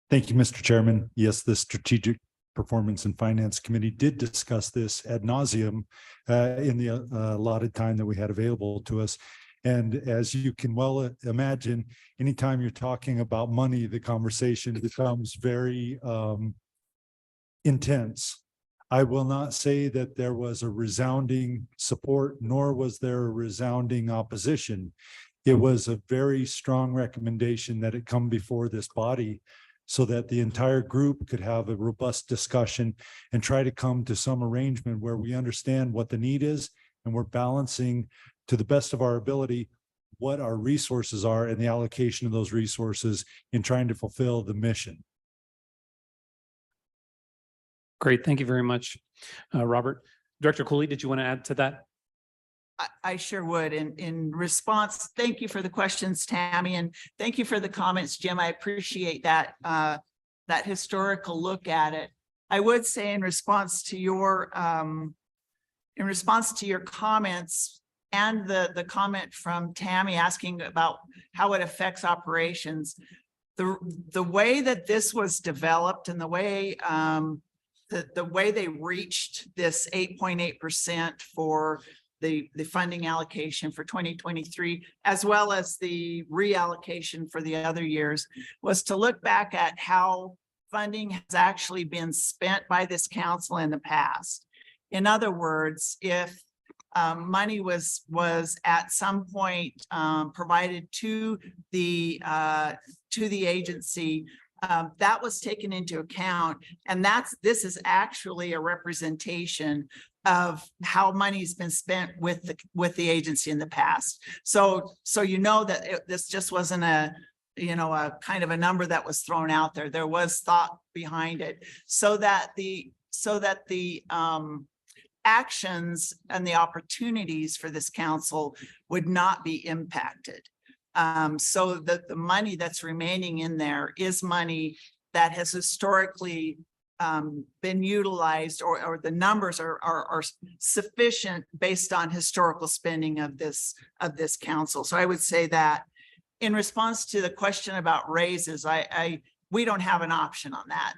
Thank you, Mr. Chairman. Yes, the Strategic Performance and Finance Committee did discuss this ad nauseum in the allotted time that we had available to us. And as you can well imagine, anytime you're talking about money, the conversation becomes very intense. I will not say that there was a resounding support, nor was there a resounding opposition. It was a very strong recommendation that it come before this body so that the entire group could have a robust discussion and try to come to some arrangement where we understand what the need is and we're balancing to the best of our ability what our resources are and the allocation of those resources in trying to fulfill the mission. Great. Thank you very much, Robert. Director Cooley, did you want to add to that? I sure would. In response, thank you for the questions, Tammy, and thank you for the comments, Jim. I appreciate that that historical look at it. I would say in response to your comments and the comment from Tammy asking about how it affects operations, the way that this was developed and the way they reached this 8.8% for the funding allocation for 2023, as well as the reallocation for the other years, was to look back at how funding has actually been spent by this council in the past. In other words, if money was at some point provided to the agency, that was taken into account, and this is actually a representation of how money's been spent with the agency in the past. So you know that this just wasn't a kind of a number that was thrown out there. There was thought behind it, so that the actions and the opportunities for this council would not be impacted. So that the money that's remaining in there is money that has historically been utilized, or the numbers are sufficient based on historical spending of this council. So I would say that in response to the question about raises, we don't have an option on that.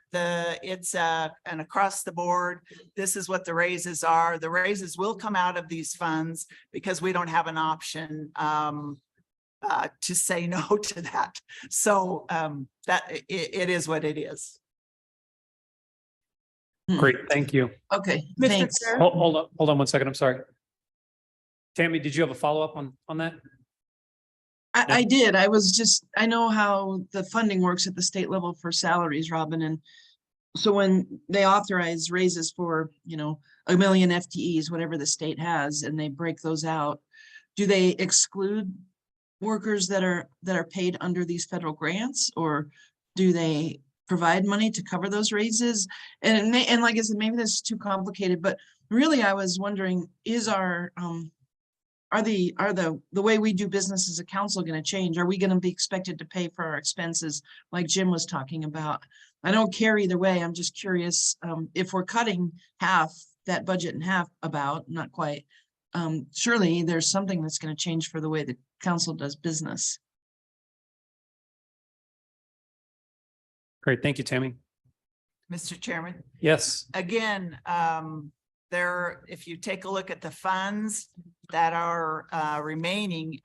It's an across the board, this is what the raises are. The raises will come out of these funds because we don't have an option to say no to that. So that it is what it is. Great, thank you. Okay, Mr. thanks. Chair? Hold on 1 second, I'm sorry. Tammy, did you have a follow-up on that? I did. I know how the funding works at the state level for salaries, Robin, and so when they authorize raises for, 1 million FTEs, whatever the state has, and they break those out, do they exclude workers that are paid under these federal grants, or do they provide money to cover those raises? And like I said, maybe this is too complicated, but really I was wondering, is the way we do business as a council going to change? Are we going to be expected to pay for our expenses like Jim was talking about? I don't care either way. I'm just curious, if we're cutting that budget in half, not quite, surely there's something that's going to change for the way the council does business. Great, thank you, Tammy. Mr. Chairman, Yes, again, if you take a look at the funds that are remaining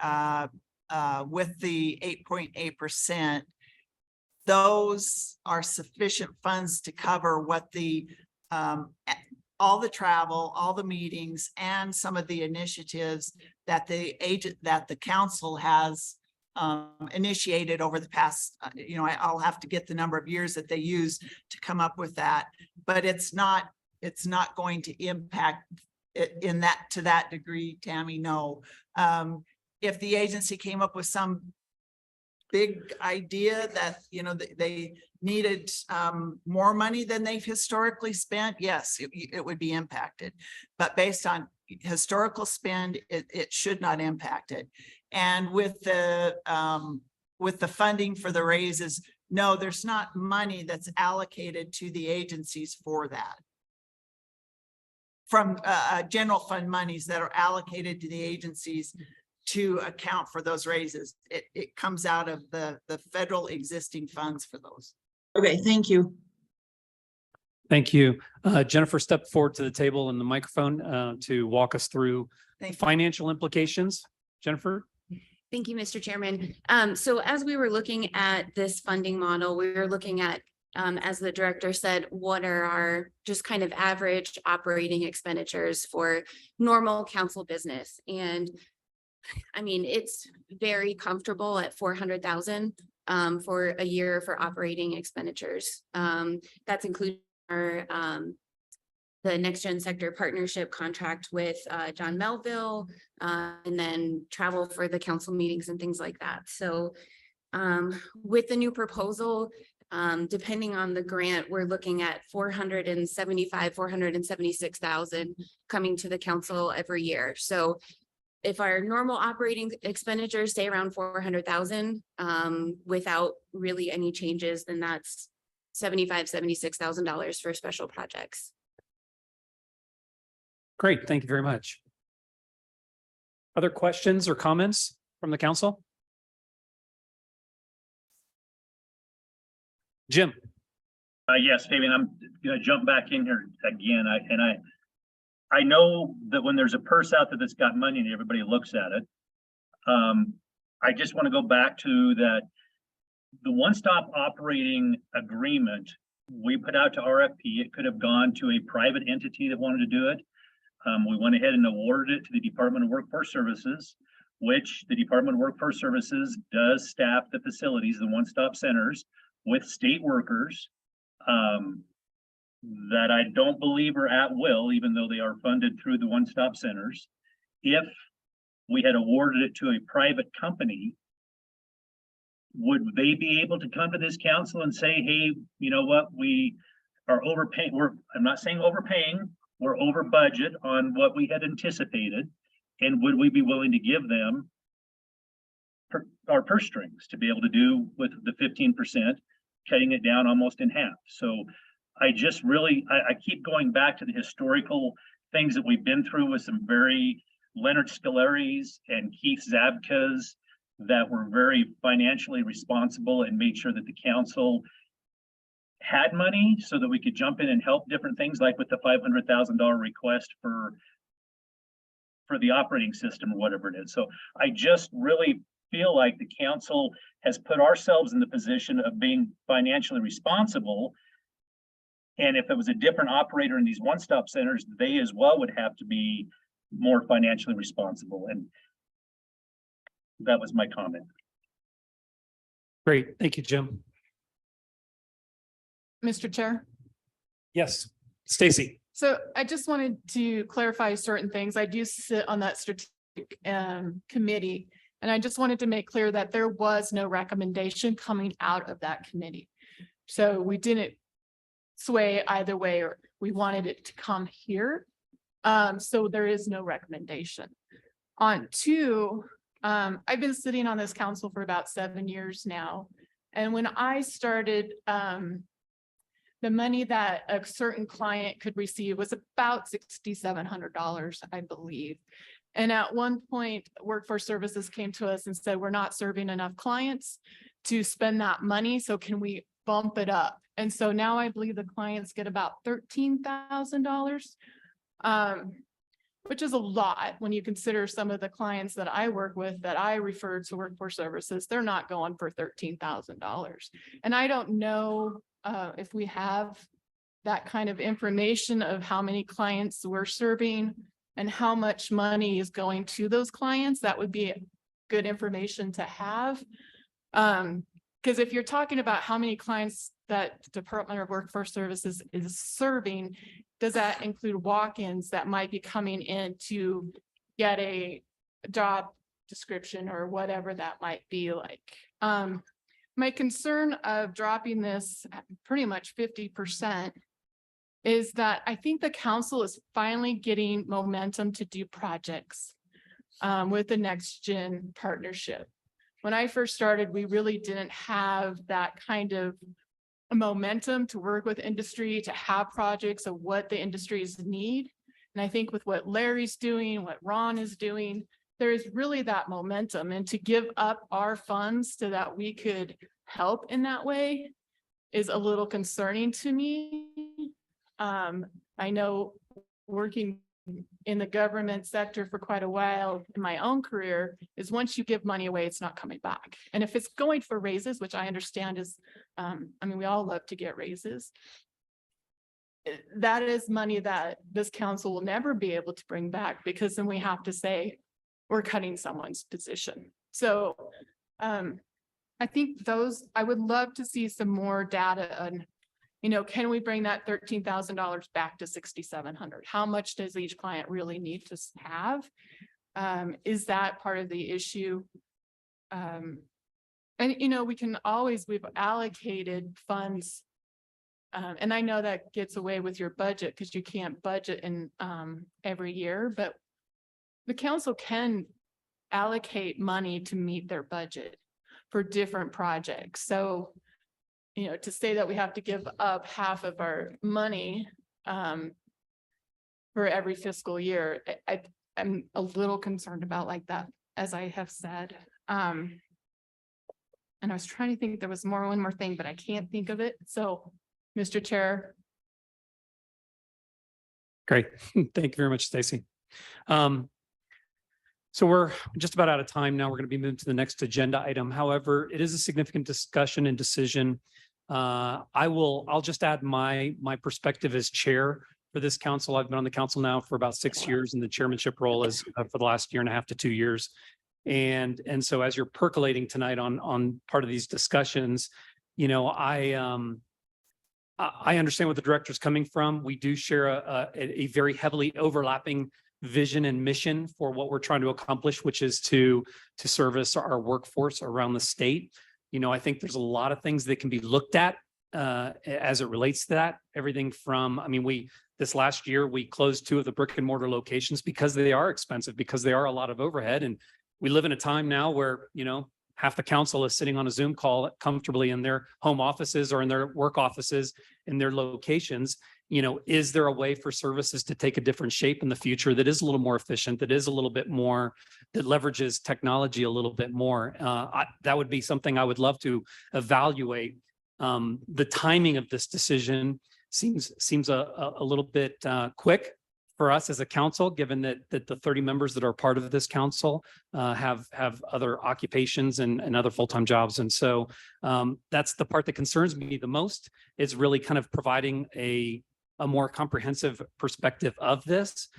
with the 8.8%, those are sufficient funds to cover what all the travel, all the meetings, and some of the initiatives that the council has initiated over the past, I'll have to get the number of years that they use to come up with that, but it's not going to impact it to that degree, Tammy, no. If the agency came up with some big idea that, they needed more money than they've historically spent, yes, it would be impacted. But based on historical spend, it should not impact it. And with the funding for the raises, no, there's not money that's allocated to the agencies for that. From general fund monies that are allocated to the agencies to account for those raises. It comes out of the federal existing funds for those. Okay, thank you. thank you. Jennifer, step forward to the table and the microphone to walk us through Thank you. financial implications. Jennifer? Thank you, Mr. Chairman. So as we were looking at this funding model, we were looking at, as the director said, what are our just kind of average operating expenditures for normal council business? And I mean, it's very comfortable at 400,000 for a year for operating expenditures. That's including our the Next Gen Sector Partnership contract with John Melville, and then travel for the council meetings and things like that. So with the new proposal, depending on the grant, we're looking at 476,000 coming to the council every year. So if our normal operating expenditures stay around 400,000 without really any changes, then that's $76,000 for special projects. Great, thank you very much. Other questions or comments from the council? Jim? Yes, Fabian, I'm gonna jump back in here again. I know that when there's a purse out there that's got money and everybody looks at it. I just want to go back to that. The one-stop operating agreement we put out to RFP, it could have gone to a private entity that wanted to do it. We went ahead and awarded it to the Department of Workforce Services, which the Department of Workforce Services does staff the facilities, the one-stop centers with state workers. That I don't believe are at will, even though they are funded through the one-stop centers. If we had awarded it to a private company, would they be able to come to this council and say, hey, you know what, we are overpaying, I'm not saying overpaying, we're over budget on what we had anticipated, and would we be willing to give them our purse strings to be able to do with the 15%, cutting it down almost in half. So I just really, I keep going back to the historical things that we've been through with some very Leonard Scaleris and Keith Zabkas that were very financially responsible and made sure that the council had money so that we could jump in and help different things, like with the $500,000 request for the operating system or whatever it is. So I just really feel like the council has put ourselves in the position of being financially responsible. And if it was a different operator in these one-stop centers, they as well would have to be more financially responsible. And that was my comment. Great. Thank you, Jim. Mr. Chair. Yes, Stacy. So I just wanted to clarify certain things. I do sit on that strategic committee, and I just wanted to make clear that there was no recommendation coming out of that committee. So we didn't sway either way, or we wanted it to come here. So there is no recommendation. On two, I've been sitting on this council for about 7 years now. And when I started, the money that a certain client could receive was about $6,700, I believe. And at one point, Workforce Services came to us and said, we're not serving enough clients to spend that money. So can we bump it up? And so now I believe the clients get about $13,000, which is a lot when you consider some of the clients that I work with that I refer to Workforce Services, they're not going for $13,000. And I don't know if we have that kind of information of how many clients we're serving and how much money is going to those clients. That would be good information to have. Because if you're talking about how many clients that Department of Workforce Services is serving, does that include walk-ins that might be coming in to get a job description or whatever that might be like? My concern of dropping this pretty much 50% is that I think the council is finally getting momentum to do projects with the Next Gen partnership. When I first started, we really didn't have that kind of momentum to work with industry, to have projects of what the industries need. And I think with what Larry's doing, what Ron is doing, there is really that momentum, and to give up our funds so that we could help in that way is a little concerning to me. I know working in the government sector for quite a while in my own career is once you give money away, it's not coming back. And if it's going for raises, which I understand is, I mean, we all love to get raises. That is money that this council will never be able to bring back, because then we have to say we're cutting someone's position. So I think I would love to see some more data on, can we bring that $13,000 back to $6,700? How much does each client really need to have? Is that part of the issue? And, we've allocated funds. And I know that gets away with your budget because you can't budget in every year, but the council can allocate money to meet their budget for different projects. So, to say that we have to give up half of our money for every fiscal year, I'm a little concerned about like that, as I have said. And I was trying to think there was one more thing, but I can't think of it. So, Mr. Chair. Great. Thank you very much, Stacy. So we're just about out of time now. We're going to be moving to the next agenda item. However, it is a significant discussion and decision. I'll just add my perspective as chair for this council. I've been on the council now for about 6 years, and the chairmanship role is for the last 1.5 to 2 years. And so as you're percolating tonight on part of these discussions, I understand what the director's coming from. We do share a very heavily overlapping vision and mission for what we're trying to accomplish, which is to service our workforce around the state. I think there's a lot of things that can be looked at as it relates to that. Everything from, this last year, we closed 2 of the brick and mortar locations because they are expensive, because they are a lot of overhead. And we live in a time now where, half the council is sitting on a Zoom call comfortably in their home offices or in their work offices in their locations. Is there a way for services to take a different shape in the future that is a little more efficient, that is a little bit more, that leverages technology a little bit more? That would be something I would love to evaluate. The timing of this decision seems a little bit quick for us as a council, given that the 30 members that are part of this council have other occupations and other full-time jobs. And so that's the part that concerns me the most, is really kind of providing a more comprehensive perspective of this.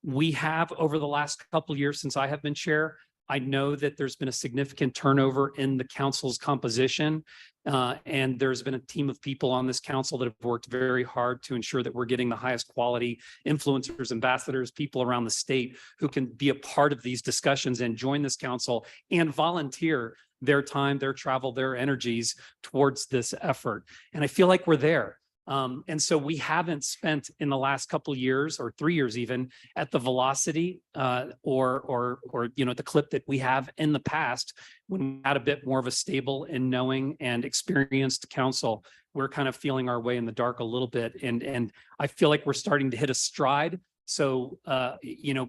We have, over the last couple of years since I have been chair, I know that there's been a significant turnover in the council's composition. And there's been a team of people on this council that have worked very hard to ensure that we're getting the highest quality influencers, ambassadors, people around the state who can be a part of these discussions and join this council and volunteer their time, their travel, their energies towards this effort. And I feel like we're there. And so we haven't spent in the last couple of years, or 3 years even, at the velocity or the clip that we have in the past, when we had a bit more of a stable and knowing and experienced council. We're kind of feeling our way in the dark a little bit, and I feel like we're starting to hit a stride. So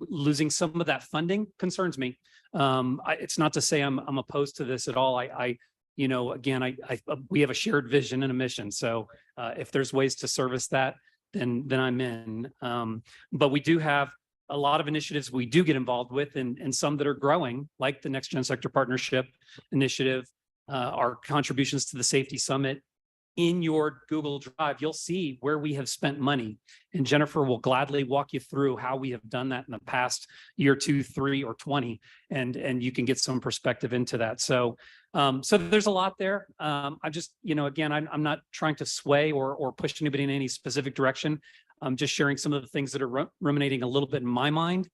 losing some of that funding concerns me. It's not to say I'm opposed to this at all. Again, we have a shared vision and a mission. So if there's ways to service that, then I'm in. But we do have a lot of initiatives we do get involved with, and some that are growing, like the Next Gen Sector Partnership Initiative, our contributions to the Safety Summit. In your Google Drive, you'll see where we have spent money. And Jennifer will gladly walk you through how we have done that in the past year, 2, 3, or 20. And you can get some perspective into that. So there's a lot there. I'm just, again, I'm not trying to sway or push anybody in any specific direction. I'm just sharing some of the things that are ruminating a little bit in my mind.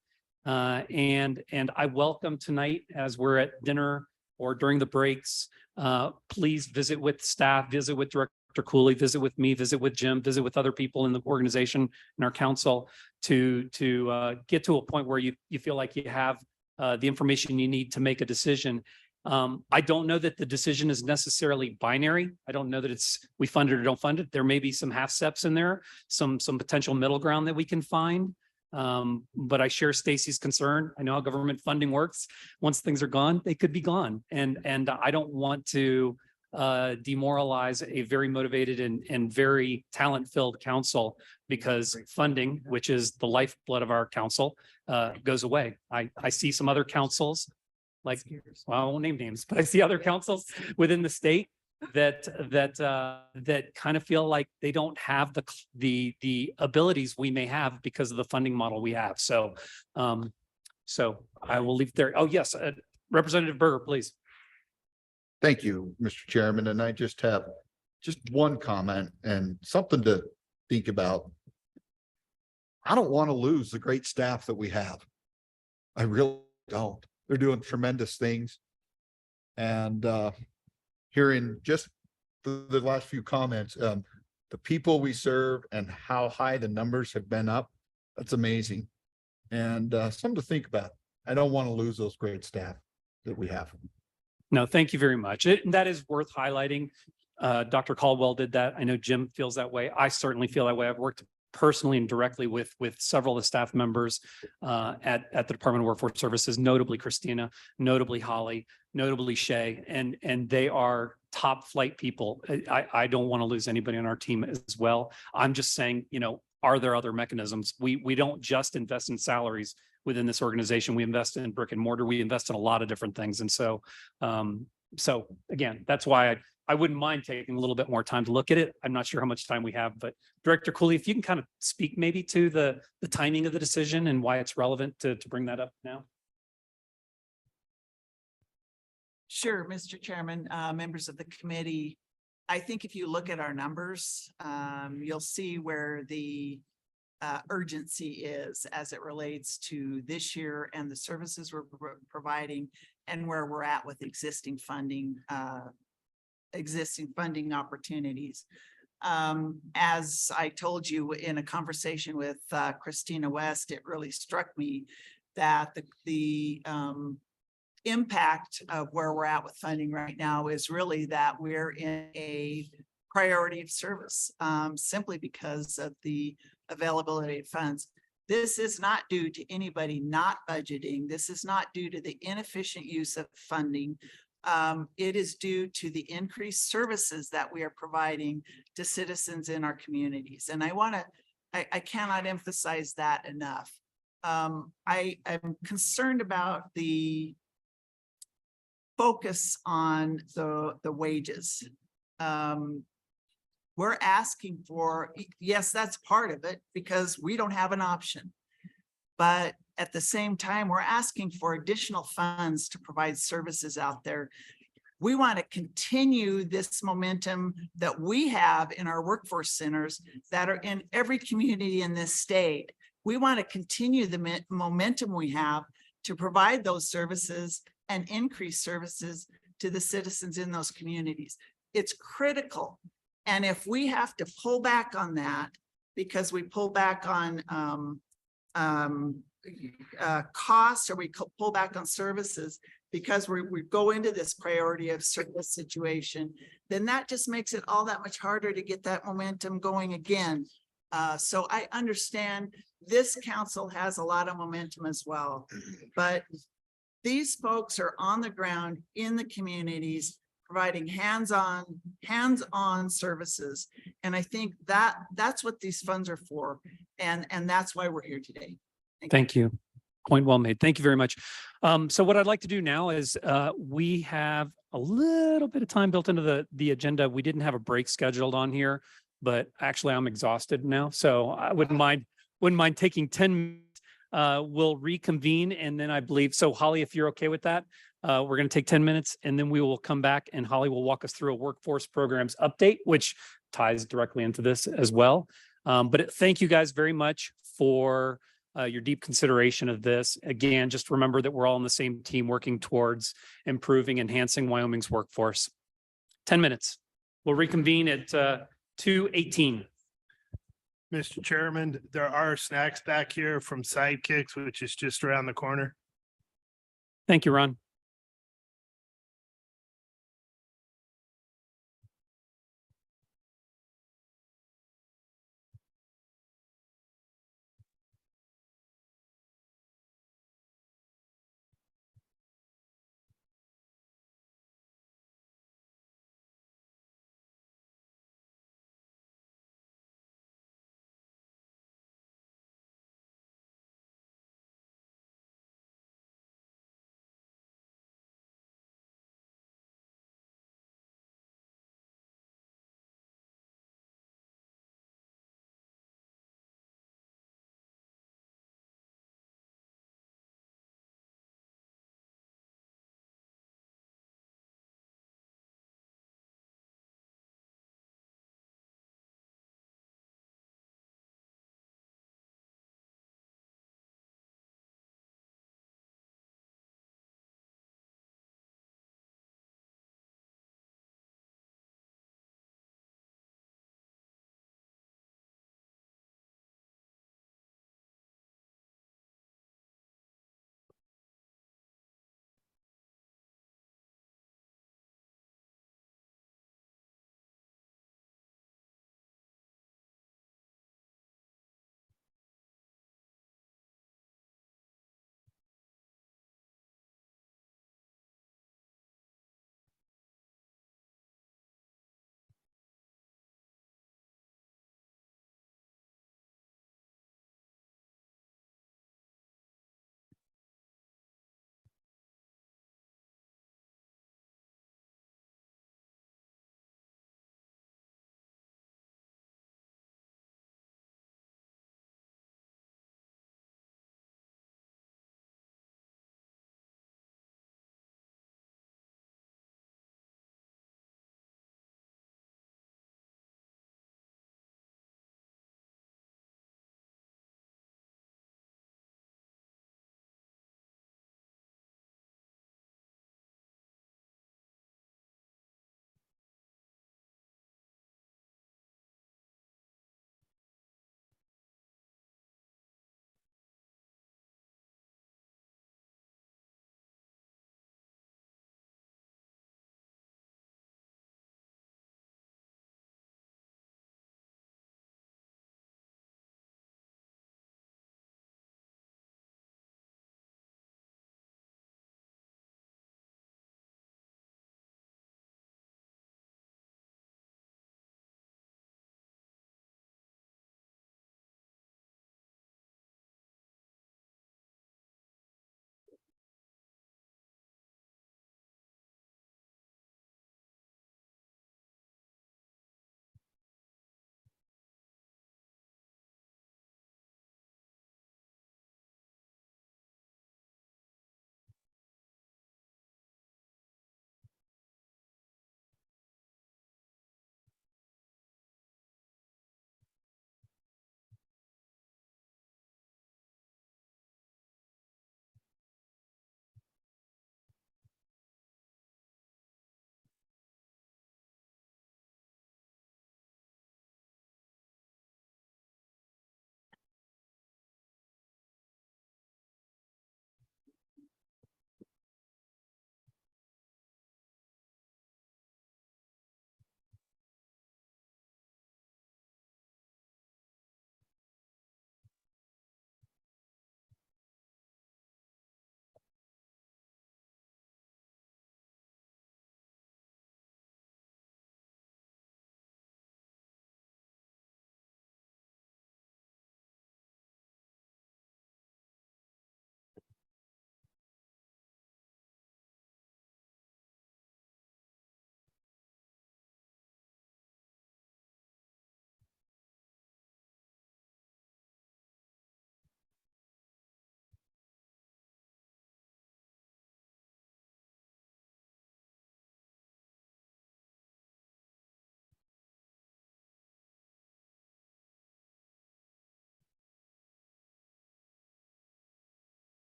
And I welcome tonight, as we're at dinner or during the breaks, please visit with staff, visit with Director Cooley, visit with me, visit with Jim, visit with other people in the organization and our council to get to a point where you feel like you have the information you need to make a decision. I don't know that the decision is necessarily binary. I don't know that it's we fund it or don't fund it. There may be some half steps in there, some potential middle ground that we can find. But I share Stacy's concern. I know how government funding works. Once things are gone, they could be gone. And I don't want to demoralize a very motivated and very talent-filled council because funding, which is the lifeblood of our council, goes away. I see some other councils, like, well, I won't name names, but I see other councils within the state that kind of feel like they don't have the abilities we may have because of the funding model we have. So I will leave there. Oh, yes, Representative Berger, please. Thank you, Mr. Chairman. And I just have one comment and something to think about. I don't want to lose the great staff that we have. I really don't. They're doing tremendous things. And hearing just the last few comments, the people we serve and how high the numbers have been up, that's amazing. And something to think about. I don't want to lose those great staff that we have. No, thank you very much. That is worth highlighting. Dr. Caldwell did that. I know Jim feels that way. I certainly feel that way. I've worked personally and directly with several of the staff members at the Department of Workforce Services, notably Christina, notably Holly, notably Shay, and they are top flight people. I don't want to lose anybody on our team as well. I'm just saying, are there other mechanisms? We don't just invest in salaries within this organization. We invest in brick and mortar. We invest in a lot of different things. And so again, that's why I wouldn't mind taking a little bit more time to look at it. I'm not sure how much time we have, but Director Cooley, if you can kind of speak maybe to the timing of the decision and why it's relevant to bring that up now. Sure, Mr. Chairman, members of the committee. I think if you look at our numbers, you'll see where the urgency is as it relates to this year and the services we're providing and where we're at with existing funding opportunities. As I told you in a conversation with Christina West, it really struck me that the impact of where we're at with funding right now is really that we're in a priority of service, simply because of the availability of funds. This is not due to anybody not budgeting. This is not due to the inefficient use of funding. It is due to the increased services that we are providing to citizens in our communities. And I cannot emphasize that enough. I'm concerned about the focus on the wages. We're asking for, yes, that's part of it because we don't have an option. But at the same time, we're asking for additional funds to provide services out there. We want to continue this momentum that we have in our workforce centers that are in every community in this state. We want to continue the momentum we have to provide those services and increase services to the citizens in those communities. It's critical. And if we have to pull back on that because we pull back on costs, or we pull back on services because we go into this priority of service situation, then that just makes it all that much harder to get that momentum going again. So I understand this council has a lot of momentum as well, but these folks are on the ground in the communities providing hands-on services. And I think that that's what these funds are for. And that's why we're here today. Thank you. Point well made. Thank you very much. So what I'd like to do now is we have a little bit of time built into the agenda. We didn't have a break scheduled on here, but actually I'm exhausted now. So I wouldn't mind taking 10 minutes. We'll reconvene and then I believe, so Holly, if you're okay with that, we're going to take 10 minutes and then we will come back and Holly will walk us through a workforce programs update, which ties directly into this as well. But thank you guys very much for your deep consideration of this. Again, just remember that we're all on the same team working towards improving, enhancing Wyoming's workforce. 10 minutes. We'll reconvene at 2:18. Mr. Chairman, there are snacks back here from Sidekicks, which is just around the corner. Thank you, Ron.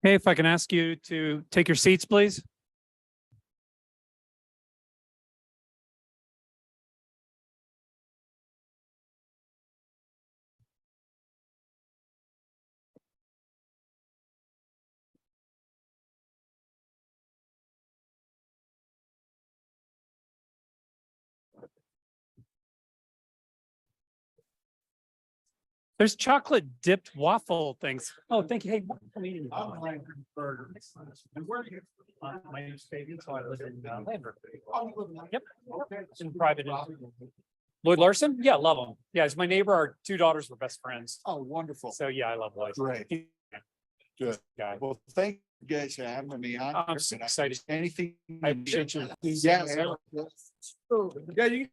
Hey, if I can ask you to take your seats, please. There's chocolate dipped waffle things. Oh, thank you. Hey. My name's Fabian, so I live in Lambert. Yep. In private. Lloyd Larson? Yeah, love him. Yeah, he's my neighbor. Our two daughters were best friends. Oh, wonderful. So yeah, I love Lloyd. Great. Good. Guy. Well, thank you guys for having me on. I'm so excited. Anything. I appreciate you. Yeah. Yeah, you.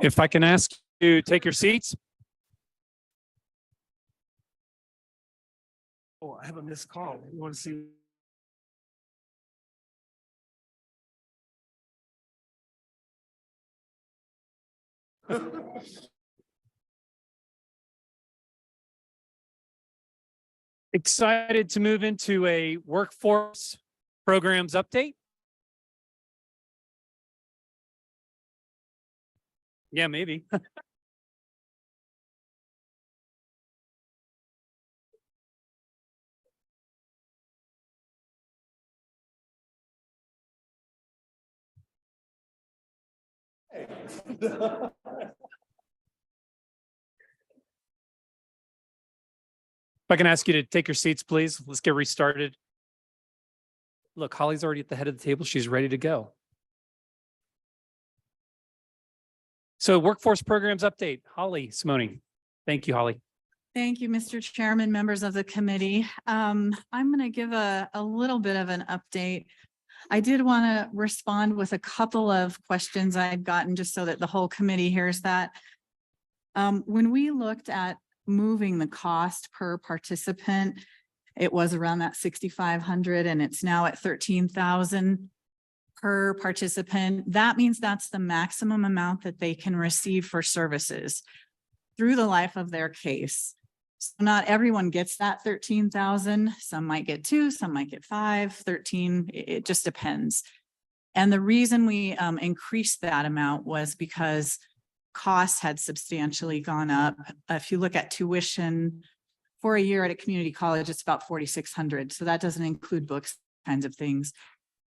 If I can ask you to take your seats. Oh, I have a missed call. You want to see? Excited to move into a workforce programs update. Yeah, maybe. If I can ask you to take your seats, please. Let's get restarted. Look, Holly's already at the head of the table. She's ready to go. So workforce programs update, Holly Simone. Thank you, Holly. Thank you, Mr. Chairman, members of the committee. I'm going to give a little bit of an update. I did want to respond with a couple of questions I've gotten just so that the whole committee hears that. When we looked at moving the cost per participant, it was around that 6,500 and it's now at 13,000 per participant. That means that's the maximum amount that they can receive for services through the life of their case. So not everyone gets that 13,000. Some might get 2, some might get 5, 13. It just depends. And the reason we increased that amount was because costs had substantially gone up. If you look at tuition for a year at a community college, it's about 4,600. So that doesn't include books, kinds of things.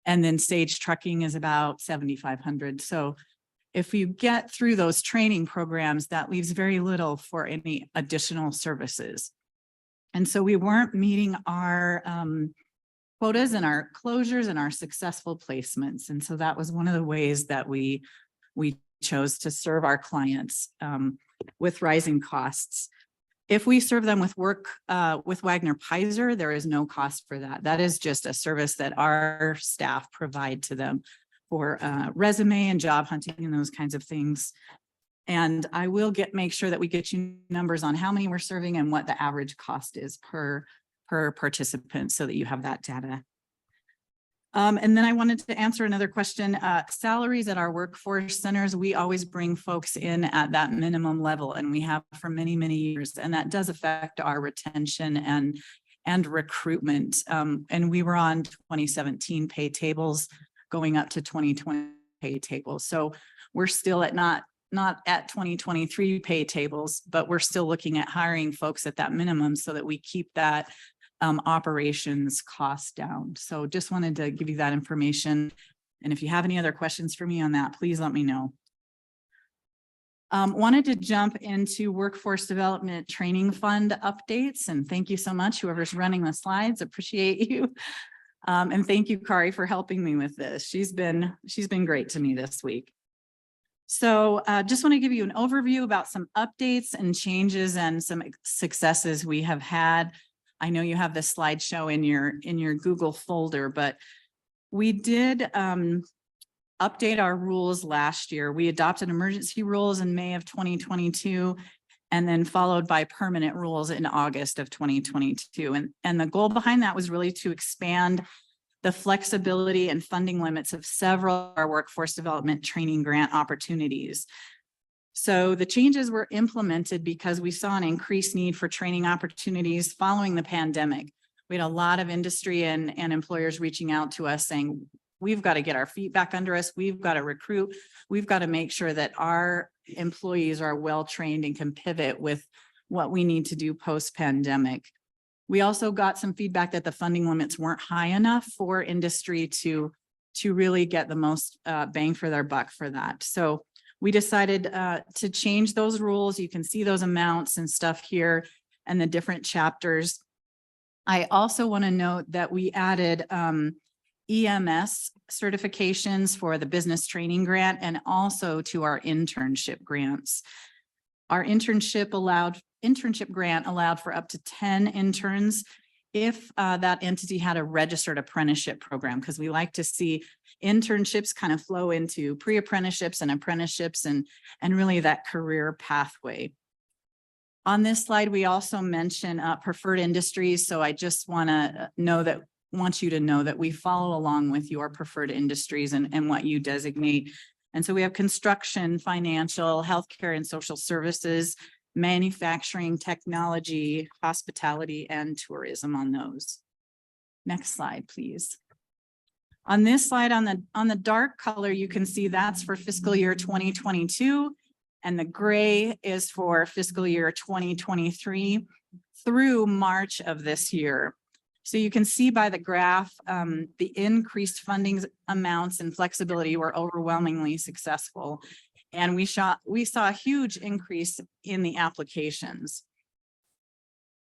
And then stage trucking is about 7,500. So if you get through those training programs, that leaves very little for any additional services. And so we weren't meeting our quotas and our closures and our successful placements. And so that was one of the ways that we chose to serve our clients with rising costs. If we serve them with work with Wagner Peiser, there is no cost for that. That is just a service that our staff provide to them for resume and job hunting and those kinds of things. And I will make sure that we get you numbers on how many we're serving and what the average cost is per participant so that you have that data. And then I wanted to answer another question. Salaries at our workforce centers, we always bring folks in at that minimum level, and we have for many, many years, and that does affect our retention and recruitment. And we were on 2017 pay tables going up to 2020 pay tables. So we're still at not at 2023 pay tables, but we're still looking at hiring folks at that minimum so that we keep that operations cost down. So just wanted to give you that information. And if you have any other questions for me on that, please let me know. Wanted to jump into Workforce Development Training Fund updates. And thank you so much, whoever's running the slides, appreciate you. And thank you, Kari, for helping me with this. She's been great to me this week. So just want to give you an overview about some updates and changes and some successes we have had. I know you have this slideshow in your Google folder, but we did update our rules last year. We adopted emergency rules in May of 2022 and then followed by permanent rules in August of 2022. And the goal behind that was really to expand the flexibility and funding limits of several of our workforce development training grant opportunities. So the changes were implemented because we saw an increased need for training opportunities following the pandemic. We had a lot of industry and employers reaching out to us saying, we've got to get our feet back under us. We've got to recruit. We've got to make sure that our employees are well-trained and can pivot with what we need to do post-pandemic. We also got some feedback that the funding limits weren't high enough for industry to really get the most bang for their buck for that. So we decided to change those rules. You can see those amounts and stuff here and the different chapters. I also want to note that we added EMS certifications for the business training grant and also to our internship grants. Our internship grant allowed for up to 10 interns if that entity had a registered apprenticeship program, because we like to see internships kind of flow into pre-apprenticeships and apprenticeships and really that career pathway. On this slide, we also mention preferred industries. So I just want you to know that we follow along with your preferred industries and what you designate. And so we have construction, financial, healthcare and social services, manufacturing, technology, hospitality, and tourism on those. Next slide, please. On this slide, on the dark color, you can see that's for fiscal year 2022, and the gray is for fiscal year 2023 through March of this year. So you can see by the graph, the increased funding amounts and flexibility were overwhelmingly successful. And we saw a huge increase in the applications.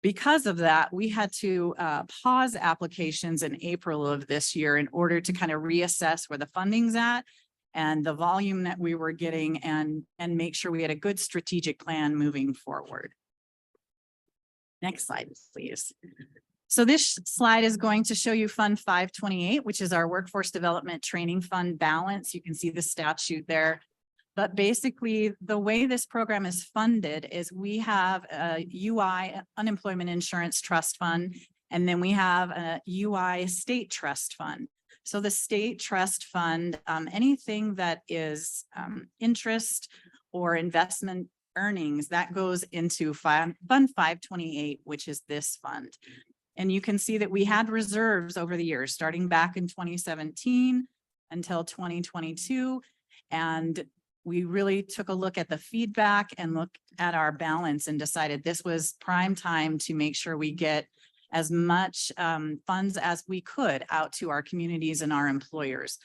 Because of that, we had to pause applications in April of this year in order to kind of reassess where the funding's at and the volume that we were getting and make sure we had a good strategic plan moving forward. Next slide, please. So this slide is going to show you Fund 528, which is our Workforce Development Training Fund balance. You can see the statute there. But basically, the way this program is funded is we have a UI, Unemployment Insurance Trust Fund, and then we have a UI State Trust Fund. So the State Trust Fund, anything that is interest or investment earnings, that goes into Fund 528, which is this fund. And you can see that we had reserves over the years, starting back in 2017 until 2022. And we really took a look at the feedback and looked at our balance and decided this was prime time to make sure we get as much funds as we could out to our communities and our employers.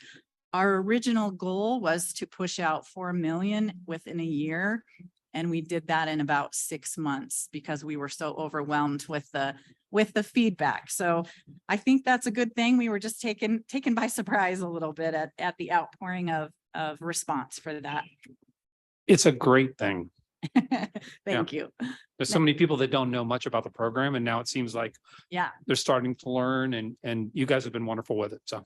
Our original goal was to push out 4 million within a year. And we did that in about 6 months because we were so overwhelmed with the feedback. So I think that's a good thing. We were just taken by surprise a little bit at the outpouring of response for that. It's a great thing. Thank you. There's so many people that don't know much about the program, and now it seems like Yeah, they're starting to learn, and you guys have been wonderful with it. So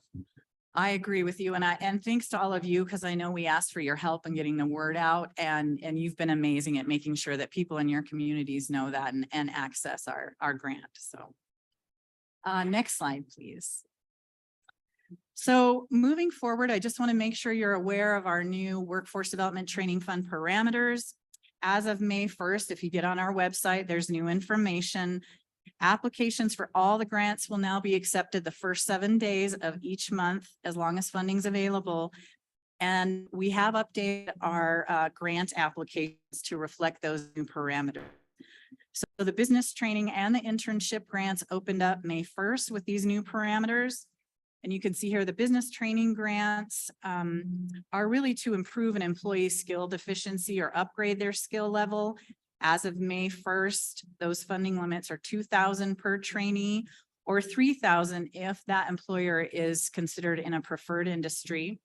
I agree with you. And thanks to all of you, because I know we asked for your help in getting the word out, and you've been amazing at making sure that people in your communities know that and access our grant. So next slide, please. So moving forward, I just want to make sure you're aware of our new Workforce Development Training Fund parameters. As of May 1st, if you get on our website, there's new information. Applications for all the grants will now be accepted the first 7 days of each month, as long as funding's available. And we have updated our grant applications to reflect those new parameters. So the business training and the internship grants opened up May 1st with these new parameters. And you can see here the business training grants are really to improve an employee's skill deficiency or upgrade their skill level. As of May 1st, those funding limits are $2,000 per trainee or 3,000 if that employer is considered in a preferred industry.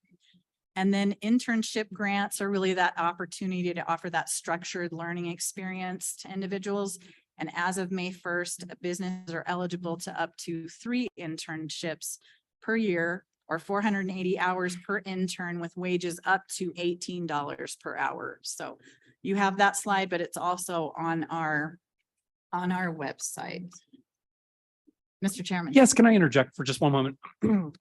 And then internship grants are really that opportunity to offer that structured learning experience to individuals. And as of May 1st, businesses are eligible to up to 3 internships per year or 480 hours per intern with wages up to $18 per hour. So you have that slide, but it's also on our website. Mr. Chairman. Yes, can I interject for just one moment?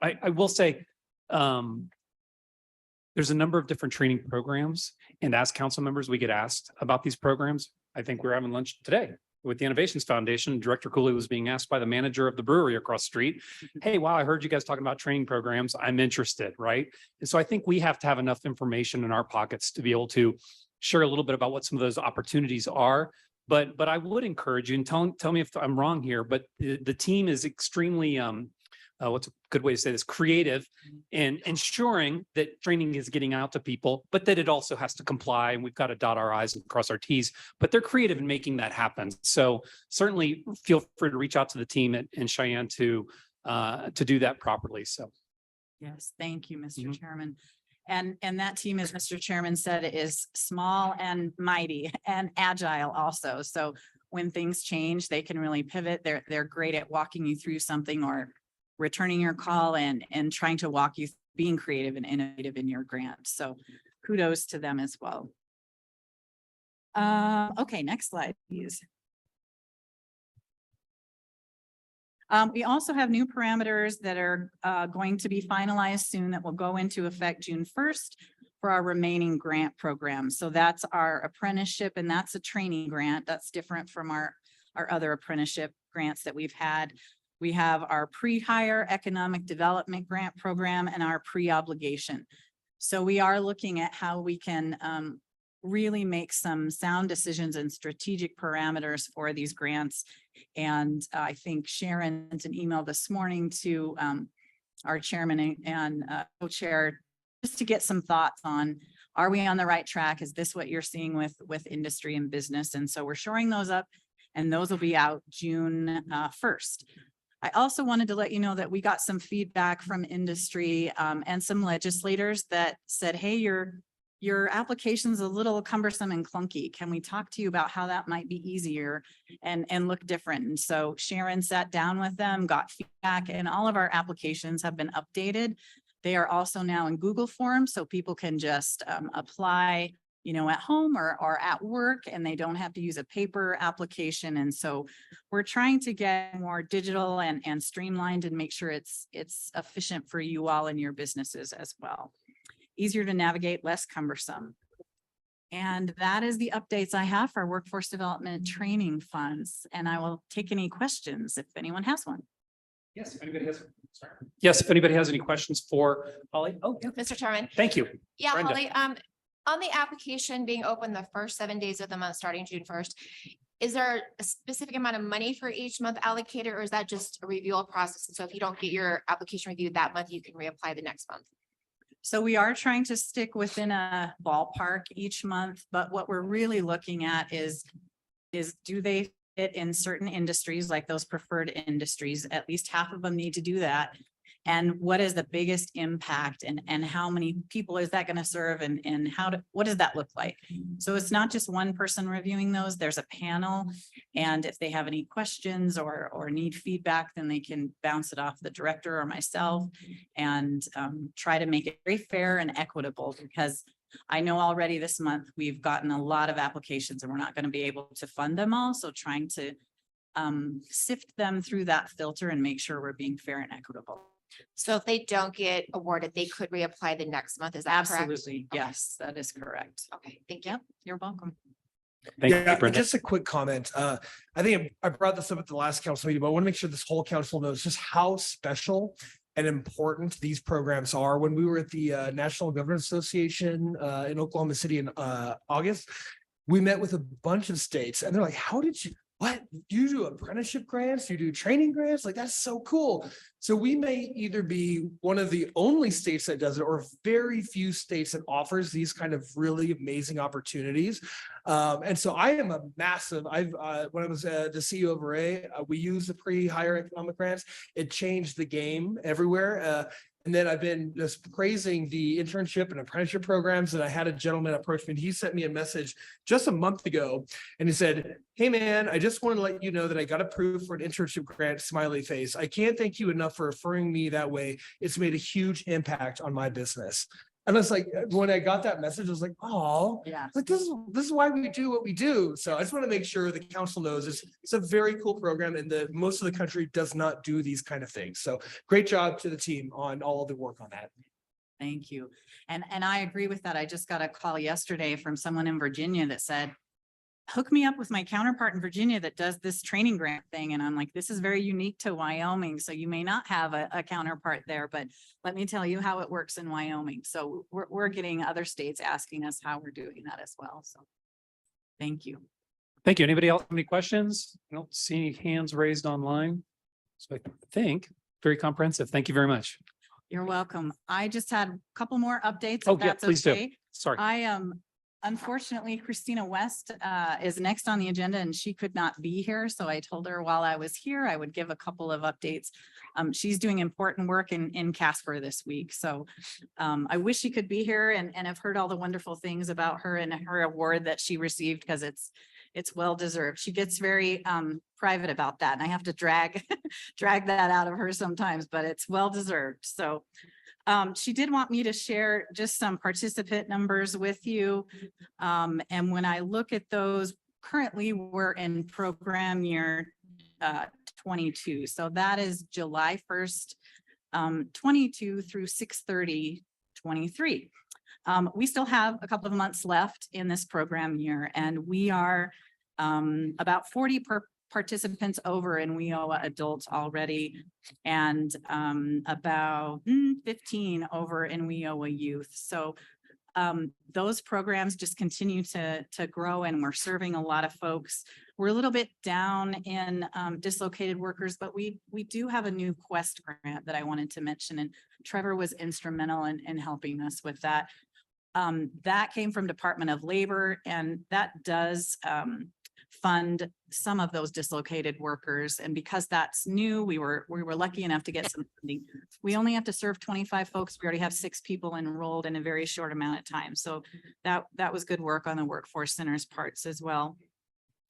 I will say, there's a number of different training programs, and as council members, we get asked about these programs. I think we're having lunch today with the Innovations Foundation. Director Cooley was being asked by the manager of the brewery across the street, hey, wow, I heard you guys talking about training programs. I'm interested, right? And so I think we have to have enough information in our pockets to be able to share a little bit about what some of those opportunities are. But I would encourage you, and tell me if I'm wrong here, but the team is extremely, what's a good way to say this, creative in ensuring that training is getting out to people, but that it also has to comply, and we've got to dot our I's and cross our T's, but they're creative in making that happen. So certainly feel free to reach out to the team in Cheyenne to do that properly. So. Yes, thank you, Mr. Chairman. And that team, as Mr. Chairman said, is small and mighty and agile also. So when things change, they can really pivot. They're great at walking you through something or returning your call and trying to walk you, being creative and innovative in your grant. So kudos to them as well. Okay, next slide, please. We also have new parameters that are going to be finalized soon that will go into effect June 1st for our remaining grant programs. So that's our apprenticeship, and that's a training grant. That's different from our other apprenticeship grants that we've had. We have our pre-hire economic development grant program and our pre-obligation. So we are looking at how we can really make some sound decisions and strategic parameters for these grants. And I think Sharon sent an email this morning to our chairman and co-chair just to get some thoughts on, are we on the right track? Is this what you're seeing with industry and business? And so we're shoring those up, and those will be out June 1st. I also wanted to let you know that we got some feedback from industry and some legislators that said, hey, your application's a little cumbersome and clunky. Can we talk to you about how that might be easier and look different? And so Sharon sat down with them, got feedback, and all of our applications have been updated. They are also now in Google Forms, so people can just apply, at home or at work, and they don't have to use a paper application. And so we're trying to get more digital and streamlined and make sure it's efficient for you all and your businesses as well. Easier to navigate, less cumbersome. And that is the updates I have for workforce development training funds. And I will take any questions if anyone has one. Yes, if anybody has, sorry. Yes, if anybody has any questions for Holly. Oh, yeah. Mr. Chairman. Thank you. Yeah, Brenda. Holly, on the application being open the first 7 days of the month, starting June 1st, is there a specific amount of money for each month allocated, or is that just a review process? And so if you don't get your application reviewed that month, you can reapply the next month? So we are trying to stick within a ballpark each month, but what we're really looking at is do they fit in certain industries, like those preferred industries? At least half of them need to do that. And what is the biggest impact, and how many people is that going to serve, and what does that look like? So it's not just one person reviewing those, there's a panel. And if they have any questions or need feedback, then they can bounce it off the director or myself and try to make it very fair and equitable, because I know already this month we've gotten a lot of applications and we're not going to be able to fund them all. So trying to sift them through that filter and make sure we're being fair and equitable. So if they don't get awarded, they could reapply the next month. Is that correct? Absolutely. Yes, that is correct. Okay, thank you. Yep, you're welcome. Thank you, Yeah, Brenda. just a quick comment. I think I brought this up at the last council meeting, but I want to make sure this whole council knows just how special and important these programs are. When we were at the National Governors Association in Oklahoma City in August, we met with a bunch of states, and they're like, how did you what, you do apprenticeship grants, you do training grants, like that's so cool. So we may either be one of the only states that does it or very few states that offers these kind of really amazing opportunities. And so I am a massive, when I was the CEO of Array, we used the pre-hire economic grants. It changed the game everywhere. And then I've been just praising the internship and apprenticeship programs. And I had a gentleman approach me and he sent me a message just a month ago. And he said, hey man, I just want to let you know that I got approved for an internship grant, smiley face. I can't thank you enough for referring me that way. It's made a huge impact on my business. And it's like, when I got that message, I was like, oh, Yeah. like this is why we do what we do. So I just want to make sure the council knows it's a very cool program and most of the country does not do these kind of things. So great job to the team on all of the work on that. Thank you. And I agree with that. I just got a call yesterday from someone in Virginia that said, hook me up with my counterpart in Virginia that does this training grant thing. And I'm like, this is very unique to Wyoming. So you may not have a counterpart there, but let me tell you how it works in Wyoming. So we're getting other states asking us how we're doing that as well. So thank you. Thank you. Anybody else have any questions? I don't see any hands raised online. So I think very comprehensive. Thank you very much. You're welcome. I just had a couple more updates. Oh, if yeah, that's please do. okay. Sorry. I am, unfortunately, Christina West is next on the agenda and she could not be here. So I told her while I was here, I would give a couple of updates. She's doing important work in Casper this week. So I wish she could be here and I've heard all the wonderful things about her and her award that she received because it's well deserved. She gets very private about that and I have to drag that out of her sometimes, but it's well deserved. So she did want me to share just some participant numbers with you. And when I look at those, currently we're in program year 22. So that is July 1st, 22 through 6/30/23. We still have a couple of months left in this program year and we are about 40 participants over in WIOA adults already and about 15 over in WIOA youth. So those programs just continue to grow and we're serving a lot of folks. We're a little bit down in dislocated workers, but we do have a new Quest grant that I wanted to mention and Trevor was instrumental in helping us with that. That came from Department of Labor and that does fund some of those dislocated workers. And because that's new, we were lucky enough to get some funding. We only have to serve 25 folks. We already have 6 people enrolled in a very short amount of time. So that was good work on the Workforce Center's parts as well.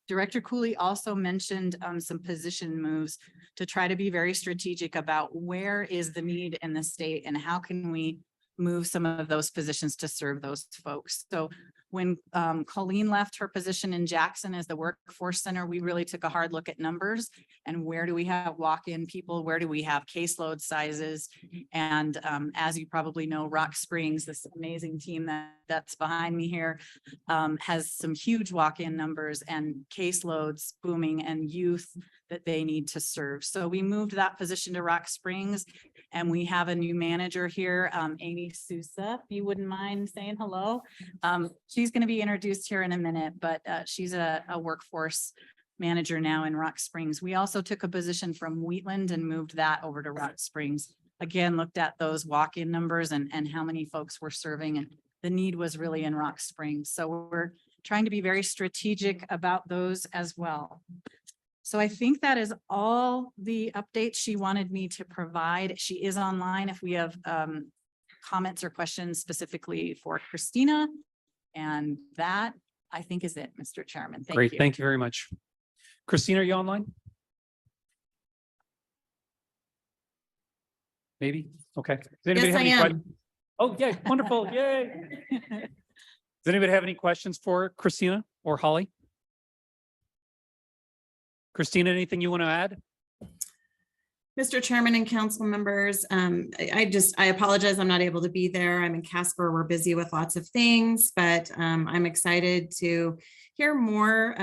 Director Cooley also mentioned some position moves to try to be very strategic about where is the need in the state and how can we move some of those positions to serve those folks. So when Colleen left her position in Jackson as the Workforce Center, we really took a hard look at numbers and where do we have walk-in people? Where do we have caseload sizes? And as you probably know, Rock Springs, this amazing team that's behind me here, has some huge walk-in numbers and caseloads booming and youth that they need to serve. So we moved that position to Rock Springs and we have a new manager here, Amy Sousa, if you wouldn't mind saying hello. She's going to be introduced here in a minute, but she's a workforce manager now in Rock Springs. We also took a position from Wheatland and moved that over to Rock Springs. Again, looked at those walk-in numbers and how many folks we're serving and the need was really in Rock Springs. So we're trying to be very strategic about those as well. So I think that is all the updates she wanted me to provide. She is online if we have comments or questions specifically for Christina. And that I think is it, Mr. Chairman. Thank you. Great. Thank you very much. Christina, are you online? Maybe. Okay. Does anybody Yes, have any I am. questions? Oh, yeah. Wonderful. Yay. Does anybody have any questions for Christina or Holly? Christina, anything you want to add? Mr. Chairman and council members, I apologize, I'm not able to be there. I'm in Casper. We're busy with lots of things, but I'm excited to hear more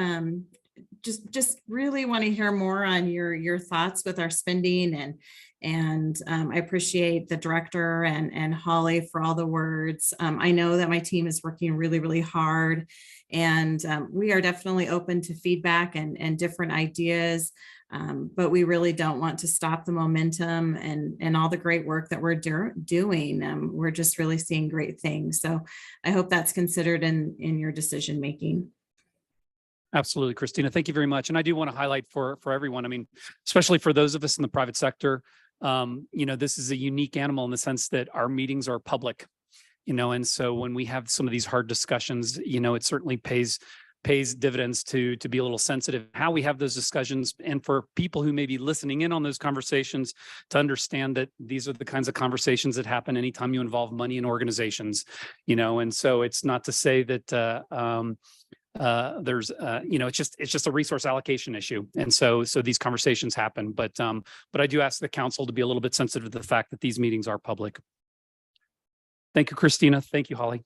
just really want to hear more on your thoughts with our spending and I appreciate the director and Holly for all the words. I know that my team is working really, really hard and we are definitely open to feedback and different ideas. But we really don't want to stop the momentum and all the great work that we're doing. We're just really seeing great things. So I hope that's considered in your decision making. Absolutely, Christina. Thank you very much. And I do want to highlight for everyone, I mean, especially for those of us in the private sector, this is a unique animal in the sense that our meetings are public, and so when we have some of these hard discussions, it certainly pays dividends to be a little sensitive how we have those discussions, and for people who may be listening in on those conversations to understand that these are the kinds of conversations that happen anytime you involve money in organizations, and so it's not to say that there's it's just a resource allocation issue, and so these conversations happen, but I do ask the council to be a little bit sensitive to the fact that these meetings are public. Thank you, Christina. Thank you, Holly.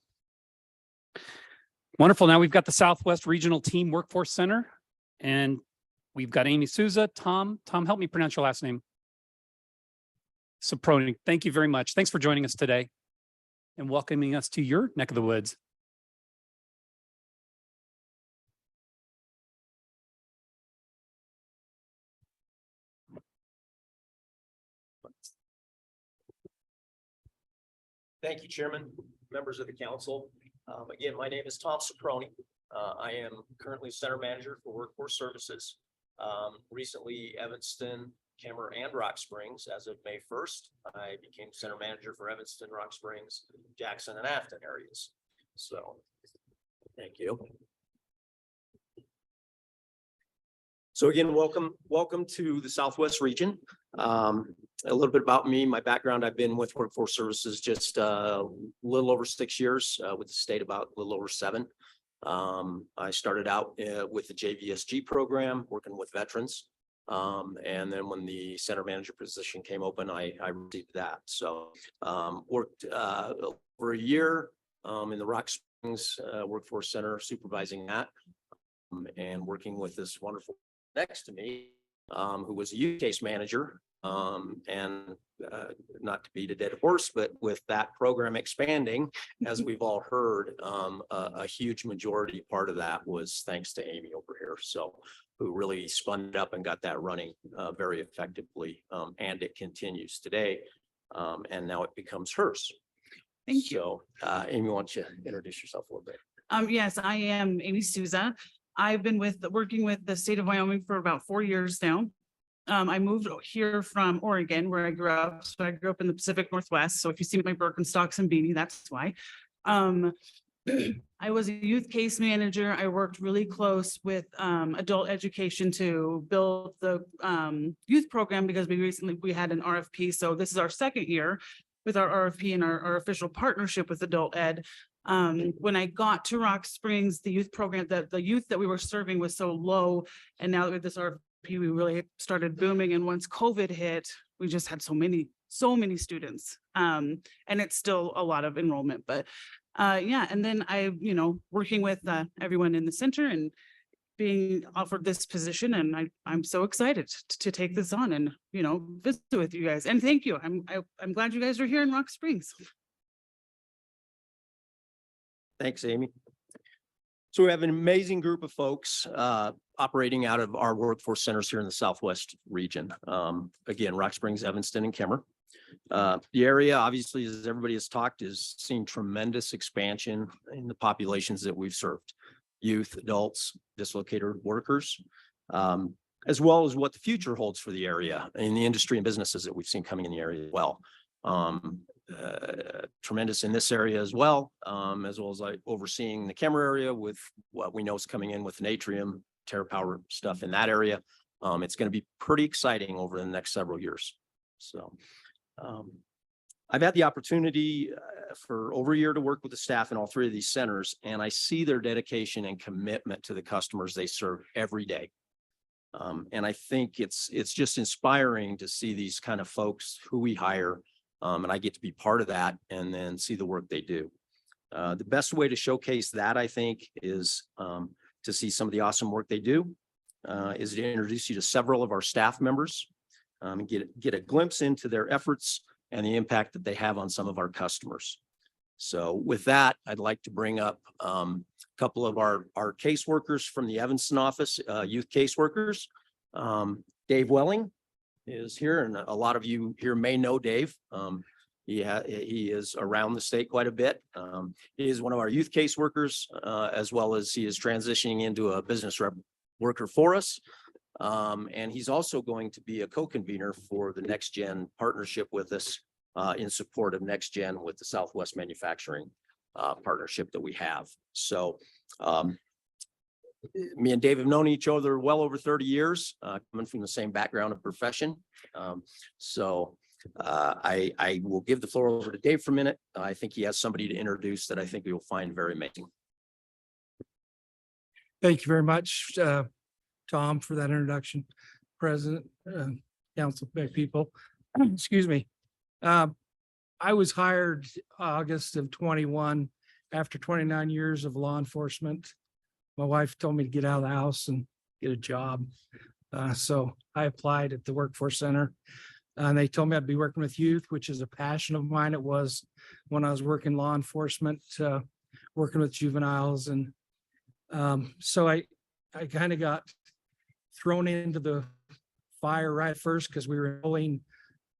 Wonderful. Now we've got the Southwest Regional Team Workforce Center, and we've got Amy Souza. Tom, help me pronounce your last name. Soproni. Thank you very much. Thanks for joining us today and welcoming us to your neck of the woods. Thank you, Chairman, members of the council. Again, my name is Tom Soproni. I am currently Center Manager for Workforce Services. Recently, Evanston, Kemmer, and Rock Springs. As of May 1st, I became Center Manager for Evanston, Rock Springs, Jackson, and Afton areas. So, thank you. So again, welcome to the Southwest region. A little bit about me, my background, I've been with Workforce Services just a little over 6 years, with the state about a little over 7. I started out with the JVSG program, working with veterans. And then when the center manager position came open, I received that. So worked for a year in the Rock Springs Workforce Center, supervising that, and working with this wonderful next to me, who was a youth case manager. And not to beat a dead horse, but with that program expanding, as we've all heard, a huge majority part of that was thanks to Amy over here. So who really spun it up and got that running very effectively. And it continues today. And now it becomes hers. Thank you. So Amy, why don't you introduce yourself a little bit? Yes, I am Amy Souza. I've been working with the state of Wyoming for about 4 years now. I moved here from Oregon, where I grew up. So I grew up in the Pacific Northwest. So if you see my Birkenstocks and beanie, that's why. I was a youth case manager. I worked really close with adult education to build the youth program, because we had an RFP. So this is our 2nd year with our RFP and our official partnership with adult ed. When I got to Rock Springs, the youth program, the youth that we were serving was so low. And now with this RFP, we really started booming. And once COVID hit, we just had so many students. And it's still a lot of enrollment, but yeah. And then working with everyone in the center and being offered this position. And I'm so excited to take this on and, visit with you guys. And thank you. I'm glad you guys are here in Rock Springs. Thanks, Amy. So we have an amazing group of folks operating out of our workforce centers here in the Southwest region. Again, Rock Springs, Evanston, and Kemmer. The area, obviously, as everybody has talked, is seeing tremendous expansion in the populations that we've served. Youth, adults, dislocated workers, as well as what the future holds for the area and the industry and businesses that we've seen coming in the area as well. Tremendous in this area as well as like overseeing the Kemmer area with what we know is coming in with an atrium, TerraPower stuff in that area. It's going to be pretty exciting over the next several years. So I've had the opportunity for over a year to work with the staff in all 3 of these centers, and I see their dedication and commitment to the customers they serve every day. And I think it's just inspiring to see these kind of folks who we hire. And I get to be part of that and then see the work they do. The best way to showcase that, I think, is to see some of the awesome work they do. is to introduce you to several of our staff members, and get a glimpse into their efforts and the impact that they have on some of our customers. So with that, I'd like to bring up a couple of our caseworkers from the Evanston office, youth caseworkers. Dave Welling is here, and a lot of you here may know Dave. He is around the state quite a bit. He is one of our youth caseworkers, as well as he is transitioning into a business rep worker for us. And he's also going to be a co-convener for the Next Gen partnership with us, in support of Next Gen with the Southwest Manufacturing partnership that we have. So me and Dave have known each other well over 30 years, coming from the same background and profession. I will give the floor over to Dave for a minute. I think he has somebody to introduce that I think you'll find very amazing. Thank you very much, Tom, for that introduction. President, council people, excuse me. I was hired August of 21 after 29 years of law enforcement. My wife told me to get out of the house and get a job. So I applied at the Workforce Center. And they told me I'd be working with youth, which is a passion of mine. It was when I was working law enforcement, working with juveniles. And so I kind of got thrown into the fire right first because we were enrolling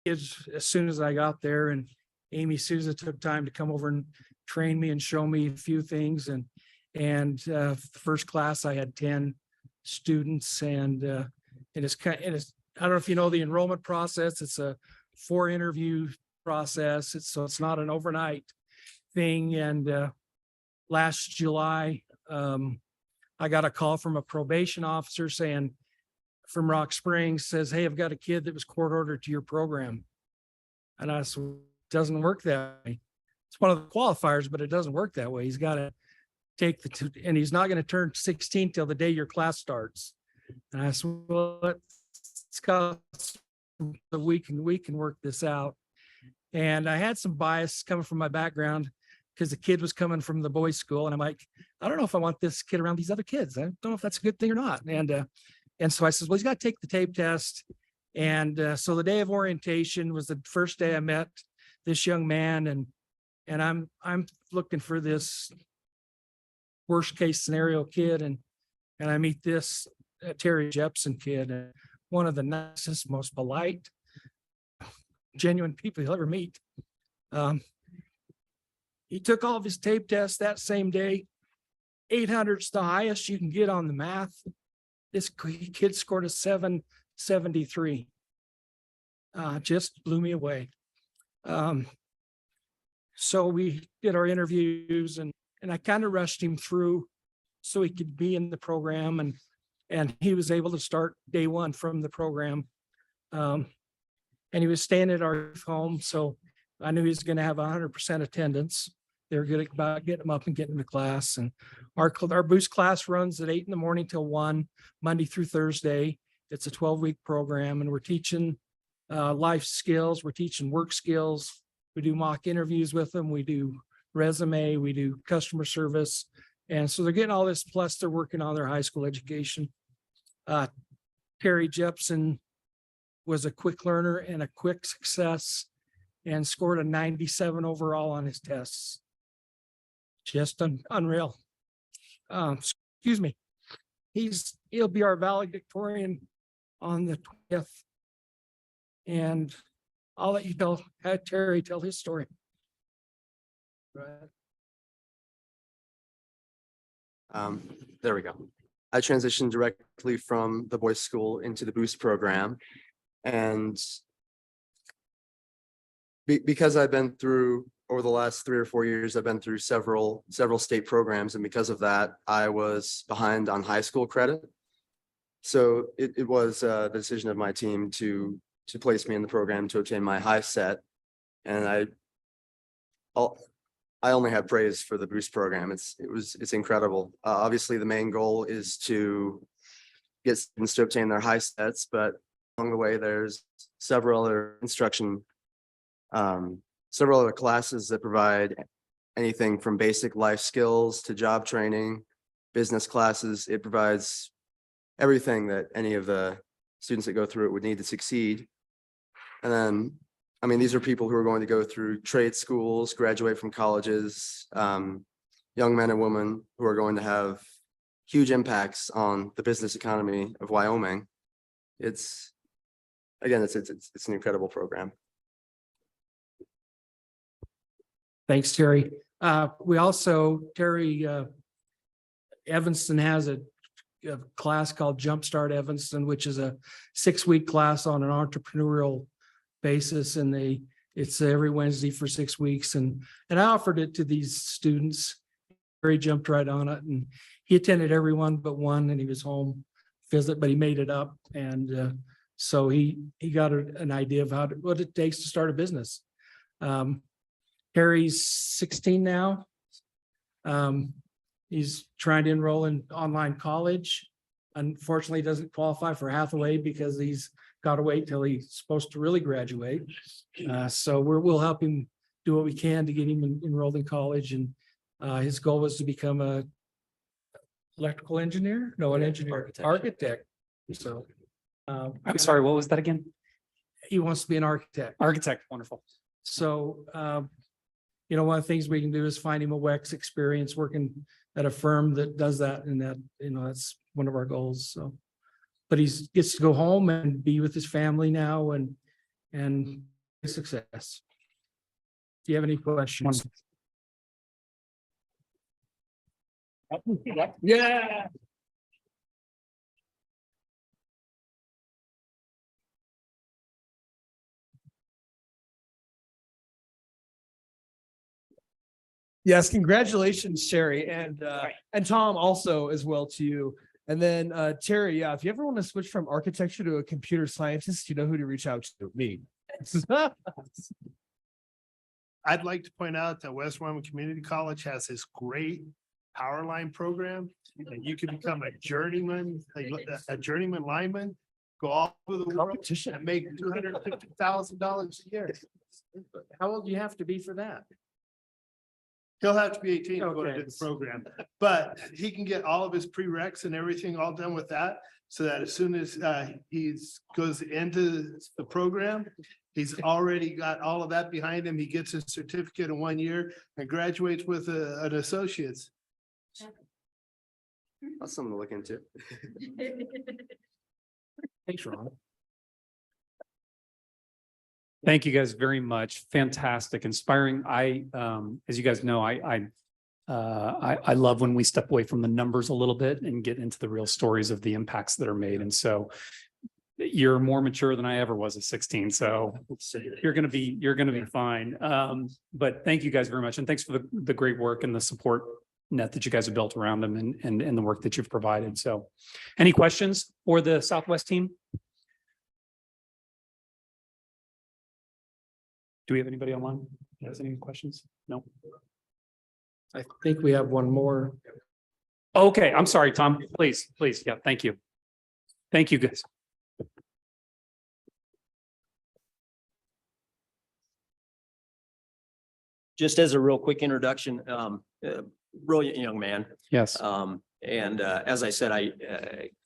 kids as soon as I got there. And Amy Souza took time to come over and train me and show me a few things. And the first class I had 10 students, and it's I don't know if you know the enrollment process. It's a 4-interview process. So it's not an overnight thing. And last July, I got a call from a probation officer saying, from Rock Springs, says, "Hey, I've got a kid that was court ordered to your program." And I said, "It doesn't work that way. It's one of the qualifiers, but it doesn't work that way. He's got to take and he's not going to turn 16 till the day your class starts." And I said, "Well, let's go. We can work this out." And I had some bias coming from my background because the kid was coming from the boys' school, and I'm like, I don't know if I want this kid around these other kids. I don't know if that's a good thing or not. And so I said, well, he's got to take the tape test. And so the day of orientation was the first day I met this young man, and I'm looking for this worst case scenario kid, and I meet this Terry Jepson kid, one of the nicest, most polite, genuine people you'll ever meet. He took all of his tape tests that same day. 800's the highest you can get on the math. This kid scored a 773. Just blew me away. So we did our interviews, and I kind of rushed him through so he could be in the program, and he was able to start day one from the program. And he was staying at our home, so I knew he was going to have 100% attendance. They were good about getting him up and getting to class. And our boost class runs at 8 in the morning till 1, Monday through Thursday. It's a 12-week program, and we're teaching life skills. We're teaching work skills. We do mock interviews with them. We do resume. We do customer service. And so they're getting all this, plus they're working on their high school education. Terry Jepson was a quick learner and a quick success, and scored a 97 overall on his tests. Just unreal. Excuse me. He'll be our valedictorian on the 20th. And I'll let you have Terry tell his story. There we go. I transitioned directly from the boys' school into the Boost program. And because I've been through, over the last 3 or 4 years, I've been through several state programs. And because of that, I was behind on high school credit. So it was the decision of my team to place me in the program to obtain my high set. And I only have praise for the Boost program. It's incredible. Obviously, the main goal is to get students to obtain their high sets, but along the way, there's several other several other classes that provide anything from basic life skills to job training, business classes. It provides everything that any of the students that go through it would need to succeed. And then, I mean, these are people who are going to go through trade schools, graduate from colleges, young men and women who are going to have huge impacts on the business economy of Wyoming. It's, again, it's an incredible program. Thanks, Terry. We also, Terry, Evanston has a class called Jumpstart Evanston, which is a 6-week class on an entrepreneurial basis. And it's every Wednesday for 6 weeks. And I offered it to these students. Terry jumped right on it, and he attended every one but one, and he was home visit, but he made it up. And so he got an idea of what it takes to start a business. Harry's 16 now. He's trying to enroll in online college. Unfortunately, doesn't qualify for Hathaway because he's got to wait till he's supposed to really graduate. So we'll help him do what we can to get him enrolled in college. And his goal was to become a electrical engineer? No, an engineer, architect. So. I'm sorry, what was that again? He wants to be an architect. Architect, wonderful. So, one of the things we can do is find him a WEX experience working at a firm that does that, and that, that's one of our goals. So, but he gets to go home and be with his family now and success. Do you have any questions? Yeah. Yes, congratulations, Sherry, and Tom also as well to you. And then Terry, yeah, if you ever want to switch from architecture to a computer scientist, you know who to reach out to, me. I'd like to point out that West Wyoming Community College has this great power line program, and you can become a journeyman lineman, go all over the world and make $250,000 a year. How old do you have to be for that? He'll have to be 18 to go Okay. to the program, but he can get all of his prereqs and everything all done with that. So that as soon as goes into the program, he's already got all of that behind him. He gets his certificate in 1 year and graduates with an associate's. That's something to look into. Thanks, Ron. Thank you guys very much. Fantastic, inspiring. As you guys know, I love when we step away from the numbers a little bit and get into the real stories of the impacts that are made. And so you're more mature than I ever was at 16. So you're going to be fine. But thank you guys very much. And thanks for the great work and the support net that you guys have built around them and the work that you've provided. So any questions for the Southwest team? Do we have anybody online that has any questions? No. I think we have one more. Okay, I'm sorry, Tom. Please. Yeah, thank you. Thank you, guys. Just as a real quick introduction, brilliant young man. Yes. As I said, I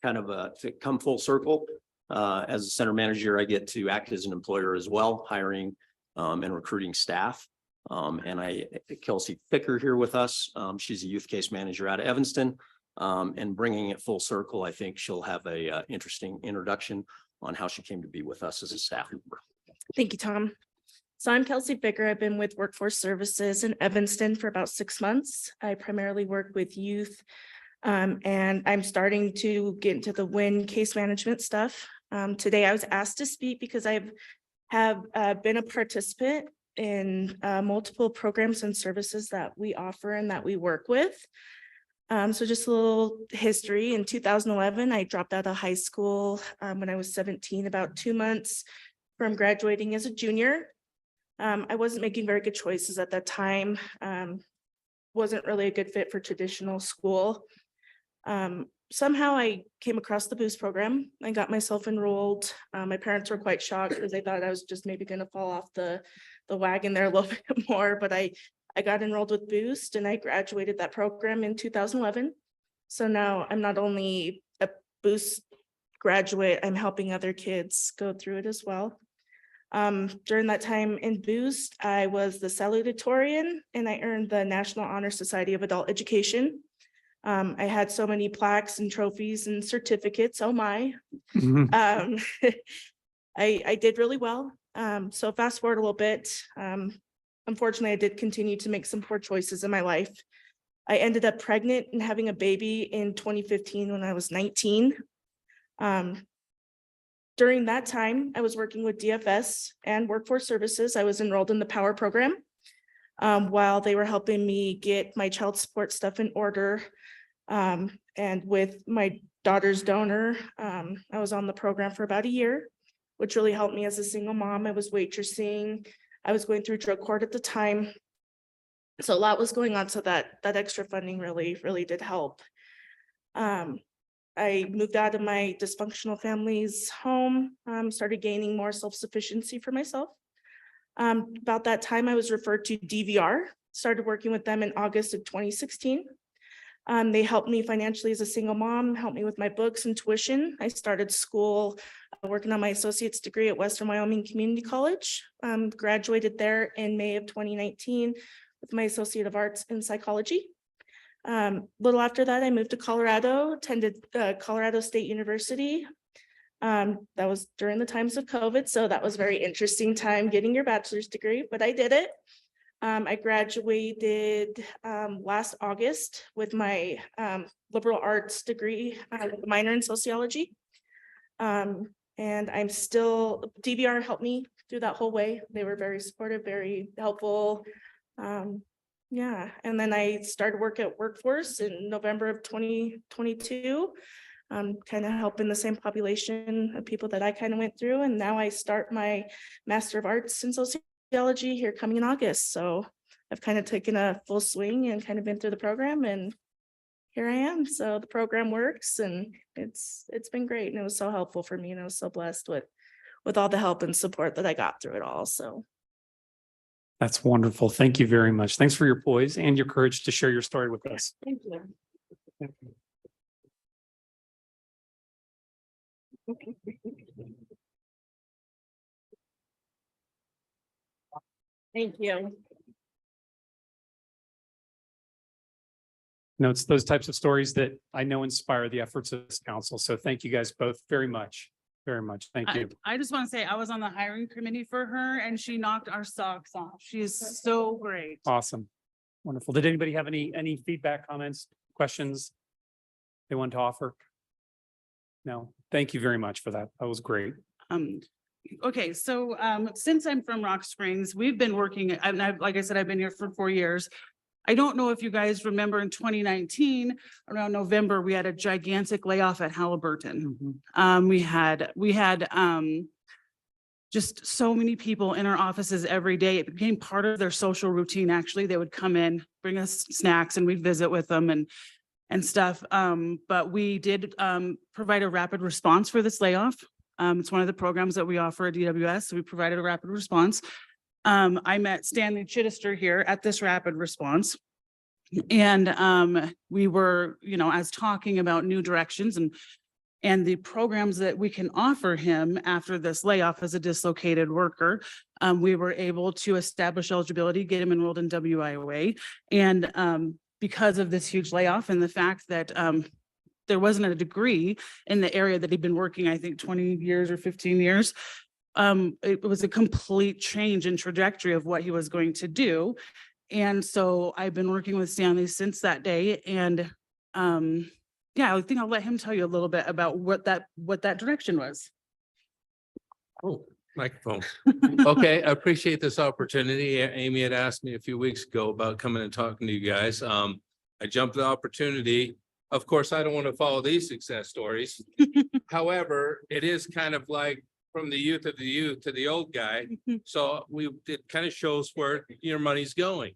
to come full circle. As a center manager, I get to act as an employer as well, hiring and recruiting staff. And Kelsey Ficker here with us. She's a youth case manager out of Evanston. And bringing it full circle, I think she'll have a interesting introduction on how she came to be with us as a staff member. Thank you, Tom. So I'm Kelsey Ficker. I've been with Workforce Services in Evanston for about 6 months. I primarily work with youth, and I'm starting to get into the WIN case management stuff. Today I was asked to speak because I have been a participant in multiple programs and services that we offer and that we work with. So just a little history. In 2011, I dropped out of high school when I was 17, about 2 months from graduating as a junior. I wasn't making very good choices at that time. Wasn't really a good fit for traditional school. Somehow I came across the Boost program and got myself enrolled. My parents were quite shocked because they thought I was just maybe going to fall off the wagon there a little bit more, but I got enrolled with Boost and I graduated that program in 2011. So now I'm not only a Boost graduate, I'm helping other kids go through it as well. During that time in Boost, I was the salutatorian and I earned the National Honor Society of Adult Education. I had so many plaques and trophies and certificates. Oh my. I did really well. So fast forward a little bit. Unfortunately, I did continue to make some poor choices in my life. I ended up pregnant and having a baby in 2015 when I was 19. During that time, I was working with DFS and Workforce Services. I was enrolled in the POWER program while they were helping me get my child support stuff in order. And with my daughter's donor, I was on the program for about a year, which really helped me as a single mom. I was waitressing. I was going through drug court at the time. So a lot was going on. So that extra funding really did help. I moved out of my dysfunctional family's home, started gaining more self-sufficiency for myself. About that time, I was referred to DVR, started working with them in August of 2016. They helped me financially as a single mom, helped me with my books and tuition. I started school working on my associate's degree at Western Wyoming Community College, graduated there in May of 2019 with my Associate of Arts in Psychology. Little after that, I moved to Colorado, attended Colorado State University. That was during the times of COVID, so that was a very interesting time getting your bachelor's degree, but I did it. I graduated last August with my liberal arts degree, minor in sociology. And I'm still, DVR helped me through that whole way. They were very supportive, very helpful. Yeah, and then I started work at Workforce in November of 2022, kind of helping the same population of people that I kind of went through. And now I start my Master of Arts in Sociology here coming in August. So I've kind of taken a full swing and kind of been through the program, and here I am. So the program works, and it's been great, and it was so helpful for me, and I was so blessed with all the help and support that I got through it all. So That's wonderful. Thank you very much. Thanks for your poise and your courage to share your story with us. thank you. Thank you. No, it's those types of stories that I know inspire the efforts of this council. So thank you guys both very much. Very much. Thank you. I just want to say I was on the hiring committee for her and she knocked our socks off. She is so great. Awesome. Wonderful. Did anybody have any feedback, comments, questions they want to offer? No, thank you very much for that. That was great. Okay, so since I'm from Rock Springs, we've been working, and like I said, I've been here for 4 years. I don't know if you guys remember in 2019, around November, we had a gigantic layoff at Halliburton. We had just so many people in our offices every day. It became part of their social routine. Actually, they would come in, bring us snacks, and we'd visit with them and stuff. But we did provide a rapid response for this layoff. It's one of the programs that we offer at DWS. So we provided a rapid response. I met Stanley Chittister here at this rapid response. And we were, as talking about new directions and the programs that we can offer him after this layoff as a dislocated worker. We were able to establish eligibility, get him enrolled in WIOA. And because of this huge layoff and the fact that there wasn't a degree in the area that he'd been working, I think 20 years or 15 years, it was a complete change in trajectory of what he was going to do. And so I've been working with Stanley since that day. And yeah, I think I'll let him tell you a little bit about what that direction was. Oh, microphone. Okay, I appreciate this opportunity. Amy had asked me a few weeks ago about coming and talking to you guys. I jumped the opportunity. Of course, I don't want to follow these success stories. However, it is kind of like from the youth of the youth to the old guy. So it kind of shows where your money's going.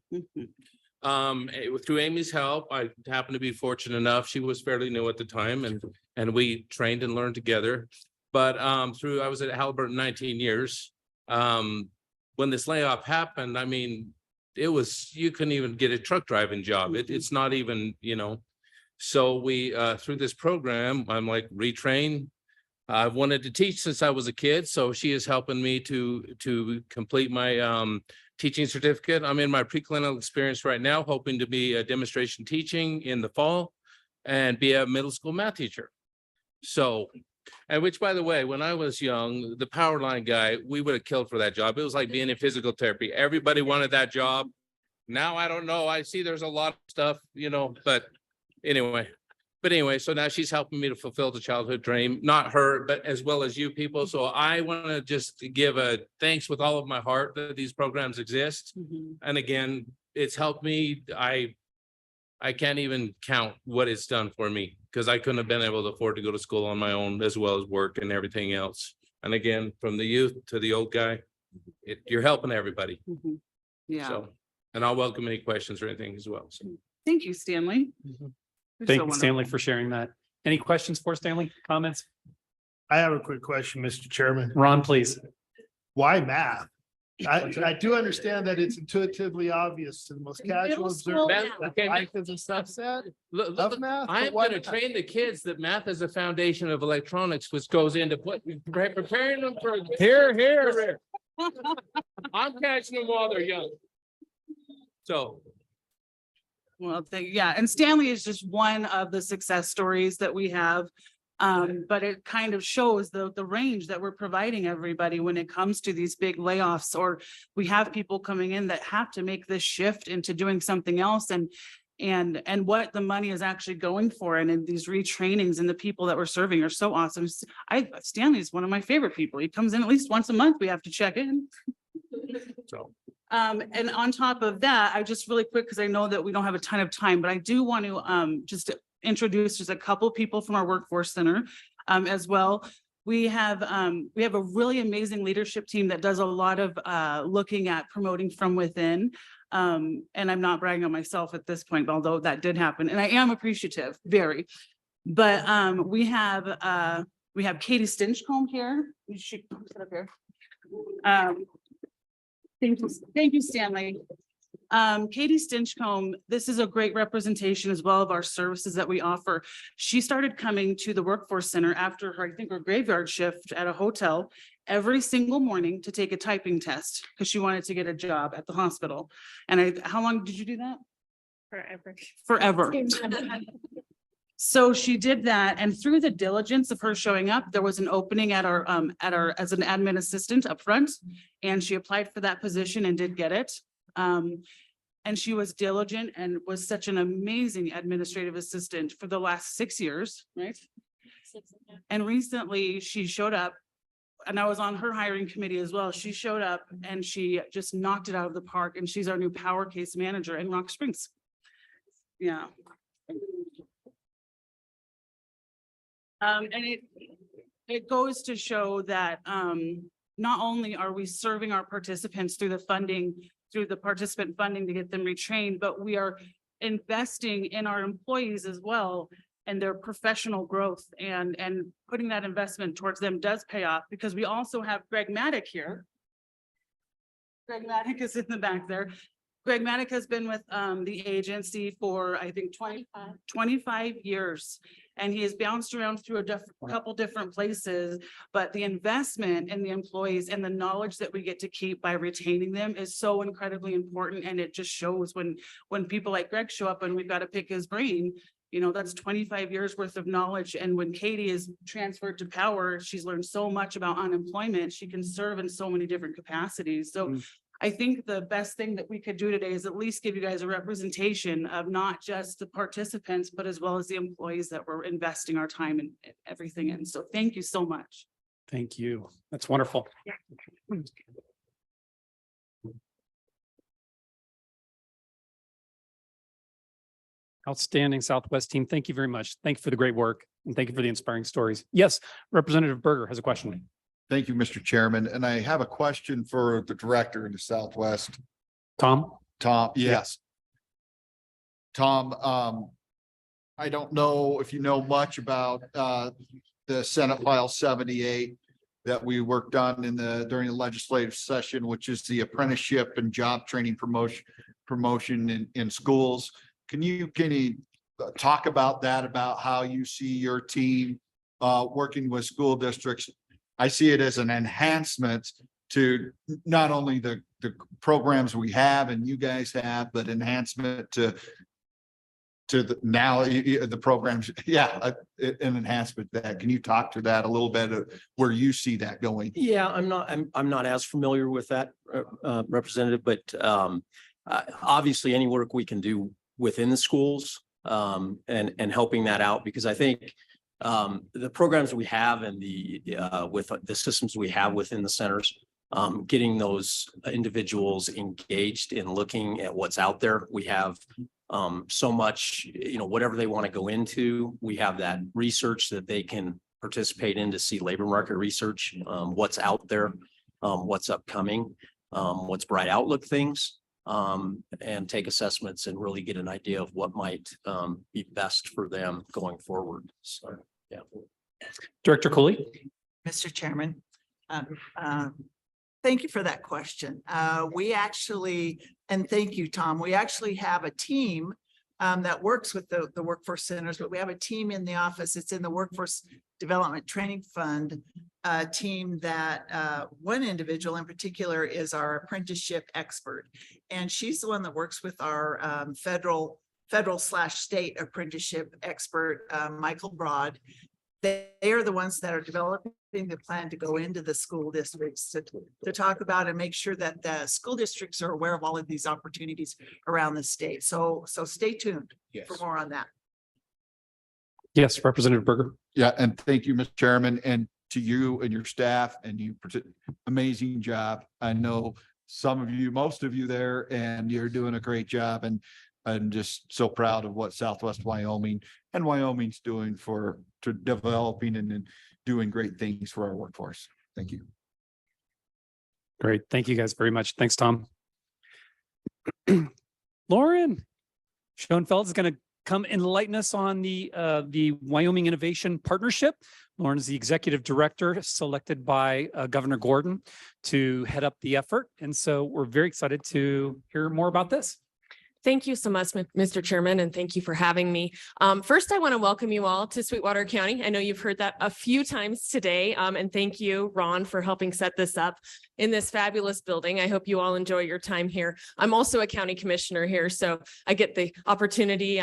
Through Amy's help, I happened to be fortunate enough. She was fairly new at the time, and we trained and learned together. But I was at Halliburton 19 years. When this layoff happened, I mean, you couldn't even get a truck driving job. It's not even, So we, through this program, I'm like retrain. I've wanted to teach since I was a kid, so she is helping me to complete my teaching certificate. I'm in my preclinical experience right now, hoping to be a demonstration teaching in the fall and be a middle school math teacher. So, and which, by the way, when I was young, the power line guy, we would have killed for that job. It was like being in physical therapy. Everybody wanted that job. Now, I don't know. I see there's a lot of stuff, you know, but anyway. But anyway, so now she's helping me to fulfill the childhood dream, not her, but as well as you people. So I want to just give a thanks with all of my heart that these programs exist. And again, it's helped me. I can't even count what it's done for me because I couldn't have been able to afford to go to school on my own as well as work and everything else. And again, from the youth to the old guy, you're helping everybody. Yeah. So, and I'll welcome any questions or anything as well. So. Thank you, Stanley. You're Thank so you, Stanley, wonderful. for sharing that. Any questions for Stanley? Comments? I have a quick question, Mr. Chairman. Ron, please. Why math? I do understand that it's intuitively obvious to the most casual observer that life is a subset of math. but I'm why going to math? train the kids that math is a foundation of electronics, which goes into preparing them for. Here. I'm catching them while they're young. So. Well, yeah, and Stanley is just one of the success stories that we have. But it kind of shows the range that we're providing everybody when it comes to these big layoffs, or we have people coming in that have to make this shift into doing something else and what the money is actually going for. And in these retrainings and the people that we're serving are so awesome. Stanley is one of my favorite people. He comes in at least once a month. We have to check in. So. And on top of that, I just really quick, because I know that we don't have a ton of time, but I do want to just introduce just a couple of people from our workforce center as well. We have a really amazing leadership team that does a lot of looking at promoting from within. And I'm not bragging on myself at this point, although that did happen, and I am appreciative, very. But we have Katie Stinchcomb here. She comes up here. Thank you, Stanley. Katie Stinchcomb, this is a great representation as well of our services that we offer. She started coming to the workforce center after her, I think, her graveyard shift at a hotel every single morning to take a typing test because she wanted to get a job at the hospital. And how long did you do that? Forever. So she did that, and through the diligence of her showing up, there was an opening at our as an admin assistant up front, and she applied for that position and did get it. And she was diligent and was such an amazing administrative assistant for the last 6 years, right? And recently she showed up, and I was on her hiring committee as well. She showed up and she just knocked it out of the park, and she's our new power case manager in Rock Springs. Yeah. And it goes to show that not only are we serving our participants through the participant funding to get them retrained, but we are investing in our employees as well and their professional growth, and putting that investment towards them does pay off, because we also have Greg Maddock here. Greg Maddock is in the back there. Greg Maddock has been with the agency for, I think, 25 years. And he has bounced around through a couple different places, but the investment in the employees and the knowledge that we get to keep by retaining them is so incredibly important. And it just shows when people like Greg show up and we've got to pick his brain, you know, that's 25 years worth of knowledge. And when Katie is transferred to power, she's learned so much about unemployment. She can serve in so many different capacities. So I think the best thing that we could do today is at least give you guys a representation of not just the participants, but as well as the employees that we're investing our time and everything in. So thank you so much. Thank you. That's wonderful. Outstanding Southwest team. Thank you very much. Thank you for the great work, and thank you for the inspiring stories. Yes, Representative Berger has a question. Thank you, Mr. Chairman. And I have a question for the director in the Southwest. Tom? Tom, yes. Tom, I don't know if you know much about the Senate File 78 that we worked on during the legislative session, which is the apprenticeship and job training promotion in schools. Can you talk about that, about how you see your team working with school districts. I see it as an enhancement to not only the programs we have and you guys have, but enhancement to the programs. Yeah, an enhancement to that. Can you talk to that a little bit of where you see that going? Yeah, I'm not as familiar with that, Representative, but obviously any work we can do within the schools and helping that out, because I think the programs we have and with the systems we have within the centers, getting those individuals engaged in looking at what's out there. We have so much, whatever they want to go into, we have that research that they can participate in to see labor market research, what's out there, what's upcoming, what's bright outlook things, and take assessments and really get an idea of what might be best for them going forward. So, yeah. Director Cooley. Mr. Chairman, thank you for that question. We actually, and thank you, Tom, we actually have a team that works with the workforce centers, but we have a team in the office. It's in the Workforce Development Training Fund team that one individual in particular is our apprenticeship expert. And she's the one that works with our federal/state apprenticeship expert, Michael Broad. They are the ones that are developing the plan to go into the school districts to talk about and make sure that the school districts are aware of all of these opportunities around the state. So stay tuned for more on that. Yes, Representative Berger. Yeah, and thank you, Mr. Chairman, and to you and your staff, and you amazing job. I know some of you, most of you there, and you're doing a great job, and I'm just so proud of what Southwest Wyoming and Wyoming's doing to developing and doing great things for our workforce. Thank you. Great. Thank you guys very much. Thanks, Tom. Lauren Schoenfeld is going to come enlighten us on the Wyoming Innovation Partnership. Lauren is the executive director selected by Governor Gordon to head up the effort. And so we're very excited to hear more about this. Thank you so much, Mr. Chairman, and thank you for having me. First, I want to welcome you all to Sweetwater County. I know you've heard that a few times today, and thank you, Ron, for helping set this up in this fabulous building. I hope you all enjoy your time here. I'm also a county commissioner here, so I get the opportunity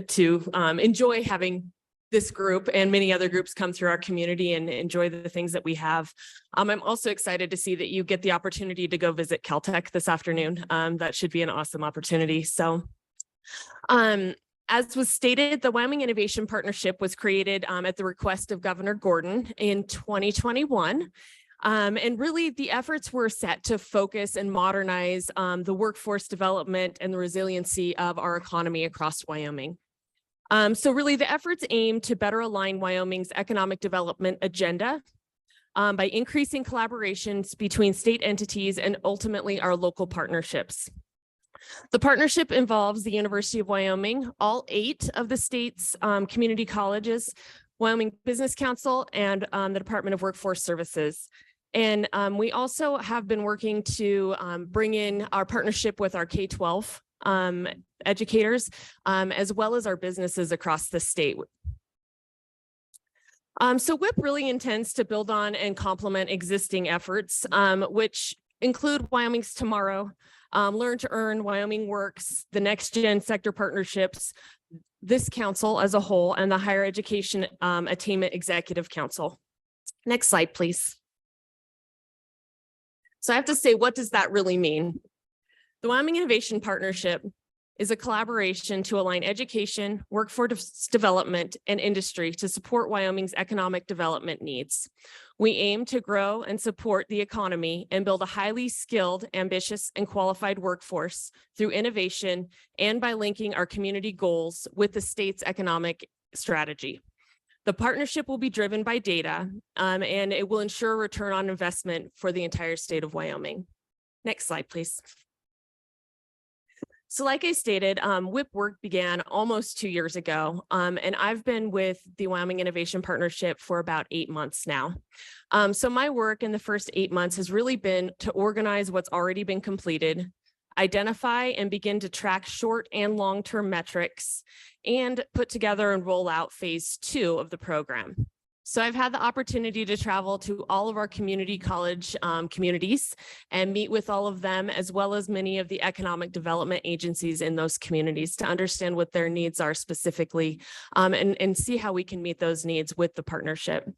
to enjoy having this group and many other groups come through our community and enjoy the things that we have. I'm also excited to see that you get the opportunity to go visit Caltech this afternoon. That should be an awesome opportunity. So, as was stated, the Wyoming Innovation Partnership was created at the request of Governor Gordon in 2021. And really the efforts were set to focus and modernize the workforce development and the resiliency of our economy across Wyoming. So really the efforts aim to better align Wyoming's economic development agenda by increasing collaborations between state entities and ultimately our local partnerships. The partnership involves the University of Wyoming, all 8 of the state's community colleges, Wyoming Business Council, and the Department of Workforce Services. And we also have been working to bring in our partnership with our K-12 educators, as well as our businesses across the state. So WIP really intends to build on and complement existing efforts, which include Wyoming's Tomorrow, Learn to Earn, Wyoming Works, the Next Gen Sector Partnerships, this council as a whole, and the Higher Education Attainment Executive Council. Next slide, please. So I have to say, what does that really mean? The Wyoming Innovation Partnership is a collaboration to align education, workforce development, and industry to support Wyoming's economic development needs. We aim to grow and support the economy and build a highly skilled, ambitious, and qualified workforce through innovation and by linking our community goals with the state's economic strategy. The partnership will be driven by data, and it will ensure return on investment for the entire state of Wyoming. Next slide, please. So like I stated, WIP work began almost 2 years ago, and I've been with the Wyoming Innovation Partnership for about 8 months now. So my work in the first 8 months has really been to organize what's already been completed, identify and begin to track short and long-term metrics, and put together and roll out phase 2 of the program. So I've had the opportunity to travel to all of our community college communities and meet with all of them, as well as many of the economic development agencies in those communities to understand what their needs are specifically, and see how we can meet those needs with the partnership.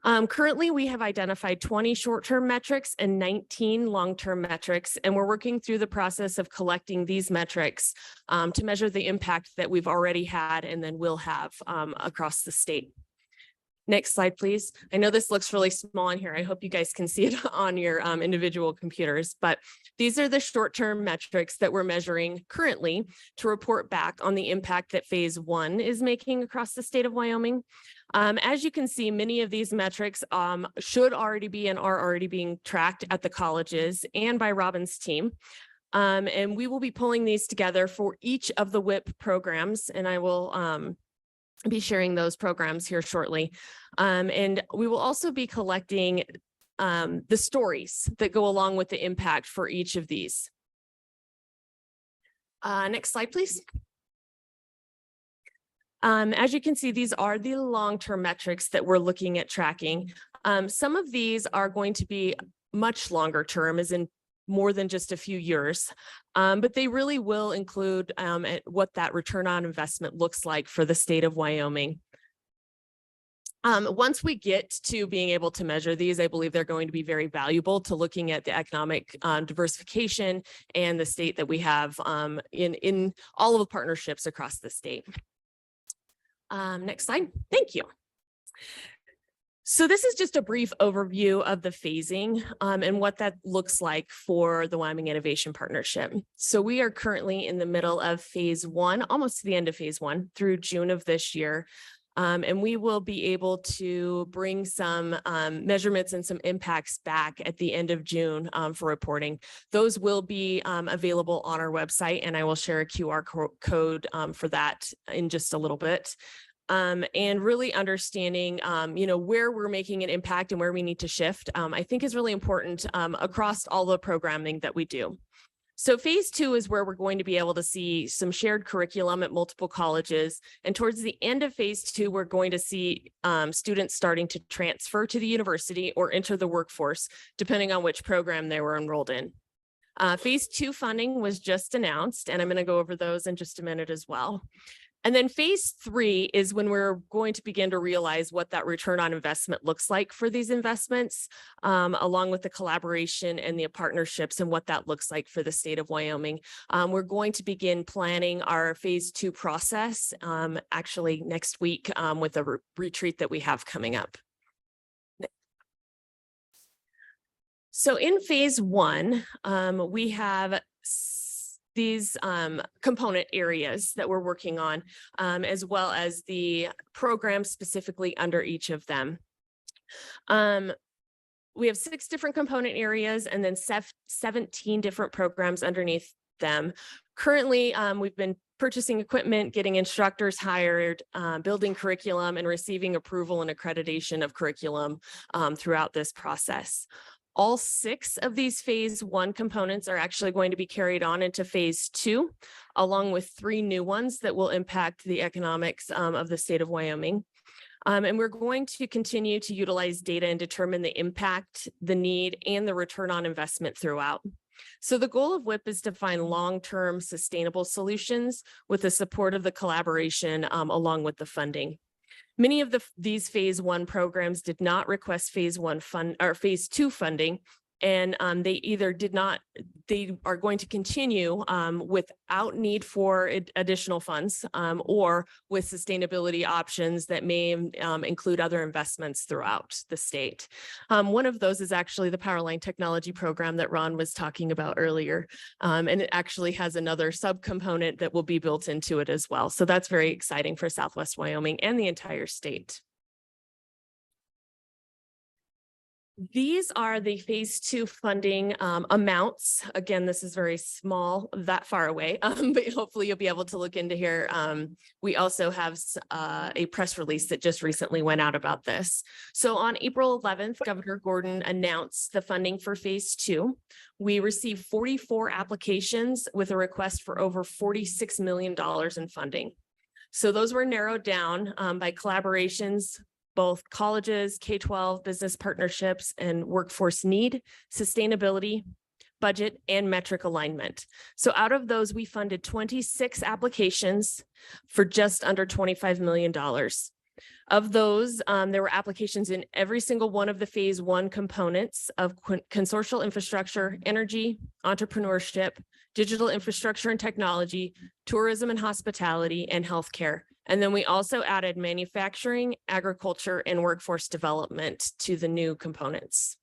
Currently, we have identified 20 short-term metrics and 19 long-term metrics, and we're working through the process of collecting these metrics to measure the impact that we've already had and then will have across the state. Next slide, please. I know this looks really small in here. I hope you guys can see it on your individual computers, but these are the short-term metrics that we're measuring currently to report back on the impact that phase 1 is making across the state of Wyoming. As you can see, many of these metrics should already be and are already being tracked at the colleges and by Robin's team. And we will be pulling these together for each of the WIP programs, and I will be sharing those programs here shortly. And we will also be collecting the stories that go along with the impact for each of these. Next slide, please. As you can see, these are the long-term metrics that we're looking at tracking. Some of these are going to be much longer term, as in more than just a few years, but they really will include what that return on investment looks like for the state of Wyoming. Once we get to being able to measure these, I believe they're going to be very valuable to looking at the economic diversification and the state that we have in all of the partnerships across the state. Next slide. Thank you. So this is just a brief overview of the phasing and what that looks like for the Wyoming Innovation Partnership. So we are currently in the middle of phase 1, almost to the end of phase 1 through June of this year. And we will be able to bring some measurements and some impacts back at the end of June for reporting. Those will be available on our website, and I will share a QR code for that in just a little bit. And really understanding, where we're making an impact and where we need to shift, I think is really important across all the programming that we do. So phase 2 is where we're going to be able to see some shared curriculum at multiple colleges. And towards the end of phase 2, we're going to see students starting to transfer to the university or enter the workforce, depending on which program they were enrolled in. Phase 2 funding was just announced, and I'm going to go over those in just a minute as well. And then phase 3 is when we're going to begin to realize what that return on investment looks like for these investments, along with the collaboration and the partnerships and what that looks like for the state of Wyoming. We're going to begin planning our phase 2 process actually next week with a retreat that we have coming up. So in phase 1, we have these component areas that we're working on, as well as the program specifically under each of them. We have 6 different component areas and then 17 different programs underneath them. Currently, we've been purchasing equipment, getting instructors hired, building curriculum, and receiving approval and accreditation of curriculum throughout this process. All 6 of these phase 1 components are actually going to be carried on into phase 2, along with 3 new ones that will impact the economics of the state of Wyoming. And we're going to continue to utilize data and determine the impact, the need, and the return on investment throughout. So the goal of WIP is to find long-term sustainable solutions with the support of the collaboration along with the funding. Many of these phase 1 programs did not request phase 2 funding, and they are going to continue without need for additional funds or with sustainability options that may include other investments throughout the state. One of those is actually the Powerline Technology Program that Ron was talking about earlier. And it actually has another subcomponent that will be built into it as well. So that's very exciting for Southwest Wyoming and the entire state. These are the phase 2 funding amounts. Again, this is very small, that far away, but hopefully you'll be able to look into here. We also have a press release that just recently went out about this. So on April 11th, Governor Gordon announced the funding for phase 2. We received 44 applications with a request for over $46 million in funding. So those were narrowed down by collaborations, both colleges, K-12, business partnerships, and workforce need, sustainability, budget, and metric alignment. So out of those, we funded 26 applications for just under $25 million. Of those, there were applications in every single one of the phase 1 components of consortial infrastructure, energy, entrepreneurship, digital infrastructure and technology, tourism and hospitality, and healthcare. And then we also added manufacturing, agriculture, and workforce development to the new components.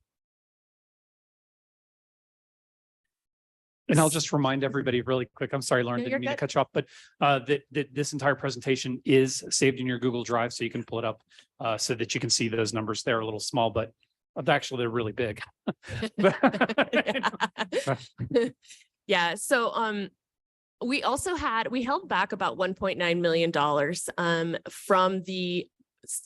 And I'll just remind everybody really quick, I'm sorry, Lauren, No, didn't you're mean to good. cut you off, but that this entire presentation is saved in your Google Drive, so you can pull it up so that you can see those numbers. They're a little small, but actually they're really big. Yeah, so we held back about $1.9 million from the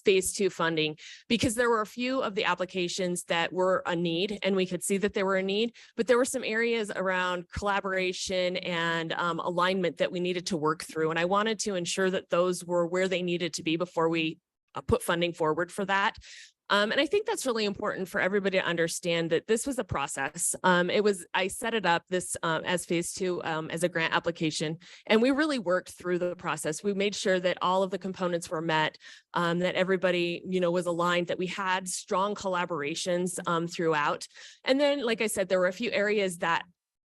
phase 2 funding because there were a few of the applications that were a need and we could see that there were a need, but there were some areas around collaboration and alignment that we needed to work through. And I wanted to ensure that those were where they needed to be before we put funding forward for that. And I think that's really important for everybody to understand that this was a process. I set it up this as phase 2 as a grant application, and we really worked through the process. We made sure that all of the components were met, that everybody, was aligned, that we had strong collaborations throughout. And then, like I said, there were a few areas that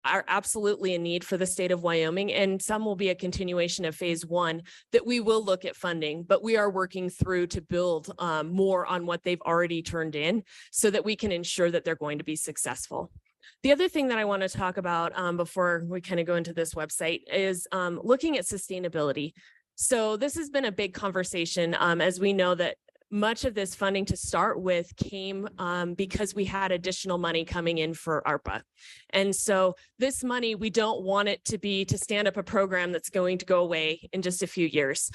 are absolutely a need for the state of Wyoming, and some will be a continuation of phase 1 that we will look at funding, but we are working through to build more on what they've already turned in so that we can ensure that they're going to be successful. The other thing that I want to talk about before we kind of go into this website is looking at sustainability. So this has been a big conversation as we know that much of this funding to start with came because we had additional money coming in for ARPA. And so this money, we don't want it to be to stand up a program that's going to go away in just a few years.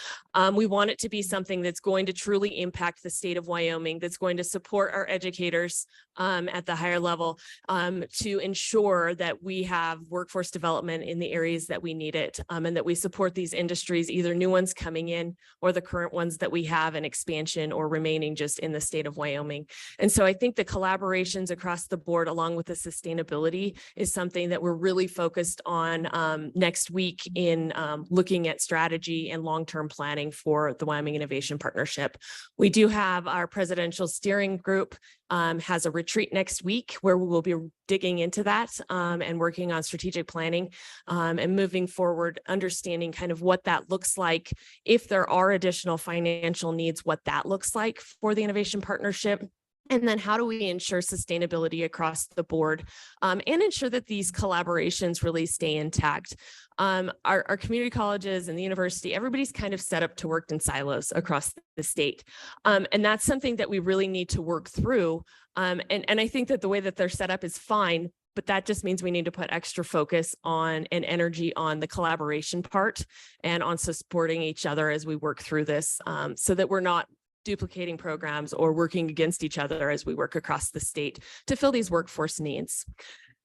We want it to be something that's going to truly impact the state of Wyoming, that's going to support our educators at the higher level to ensure that we have workforce development in the areas that we need it and that we support these industries, either new ones coming in or the current ones that we have in expansion or remaining just in the state of Wyoming. And so I think the collaborations across the board, along with the sustainability, is something that we're really focused on next week in looking at strategy and long-term planning for the Wyoming Innovation Partnership. We do have our presidential steering group has a retreat next week where we will be digging into that and working on strategic planning and moving forward, understanding kind of what that looks like. If there are additional financial needs, what that looks like for the Innovation Partnership. And then how do we ensure sustainability across the board and ensure that these collaborations really stay intact? Our community colleges and the university, everybody's kind of set up to work in silos across the state. And that's something that we really need to work through. And I think that the way that they're set up is fine, but that just means we need to put extra focus on and energy on the collaboration part and on supporting each other as we work through this so that we're not duplicating programs or working against each other as we work across the state to fill these workforce needs.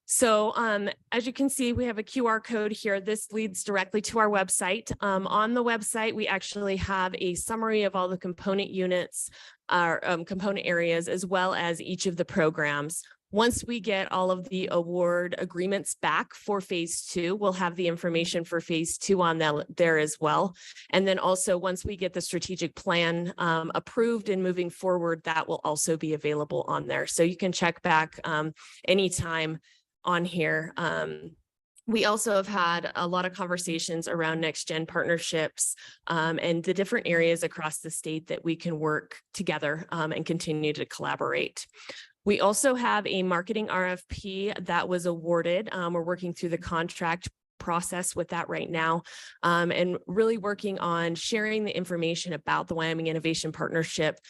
So as you can see, we have a QR code here. This leads directly to our website. On the website, we actually have a summary of all the component units, our component areas, as well as each of the programs. Once we get all of the award agreements back for phase 2, we'll have the information for phase 2 on there as well. And then also once we get the strategic plan approved and moving forward, that will also be available on there. So you can check back anytime on here. We also have had a lot of conversations around next gen partnerships and the different areas across the state that we can work together and continue to collaborate. We also have a marketing RFP that was awarded. We're working through the contract process with that right now, and really working on sharing the information about the Wyoming Innovation Partnership.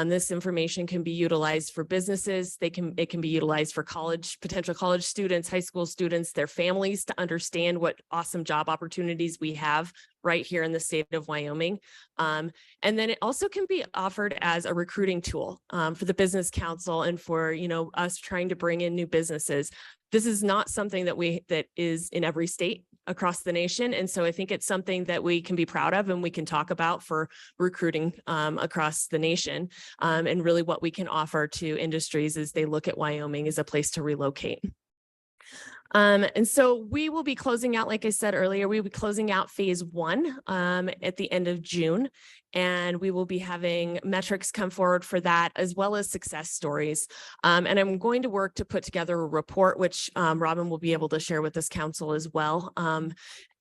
This information can be utilized for businesses. It can be utilized for potential college students, high school students, their families, to understand what awesome job opportunities we have right here in the state of Wyoming. And then it also can be offered as a recruiting tool for the Business Council and for, us trying to bring in new businesses. This is not something that is in every state across the nation. And so I think it's something that we can be proud of and we can talk about for recruiting across the nation, and really what we can offer to industries as they look at Wyoming as a place to relocate. And so we will be closing out, like I said earlier, we will be closing out phase 1 at the end of June. And we will be having metrics come forward for that, as well as success stories. And I'm going to work to put together a report, which Robin will be able to share with this council as well,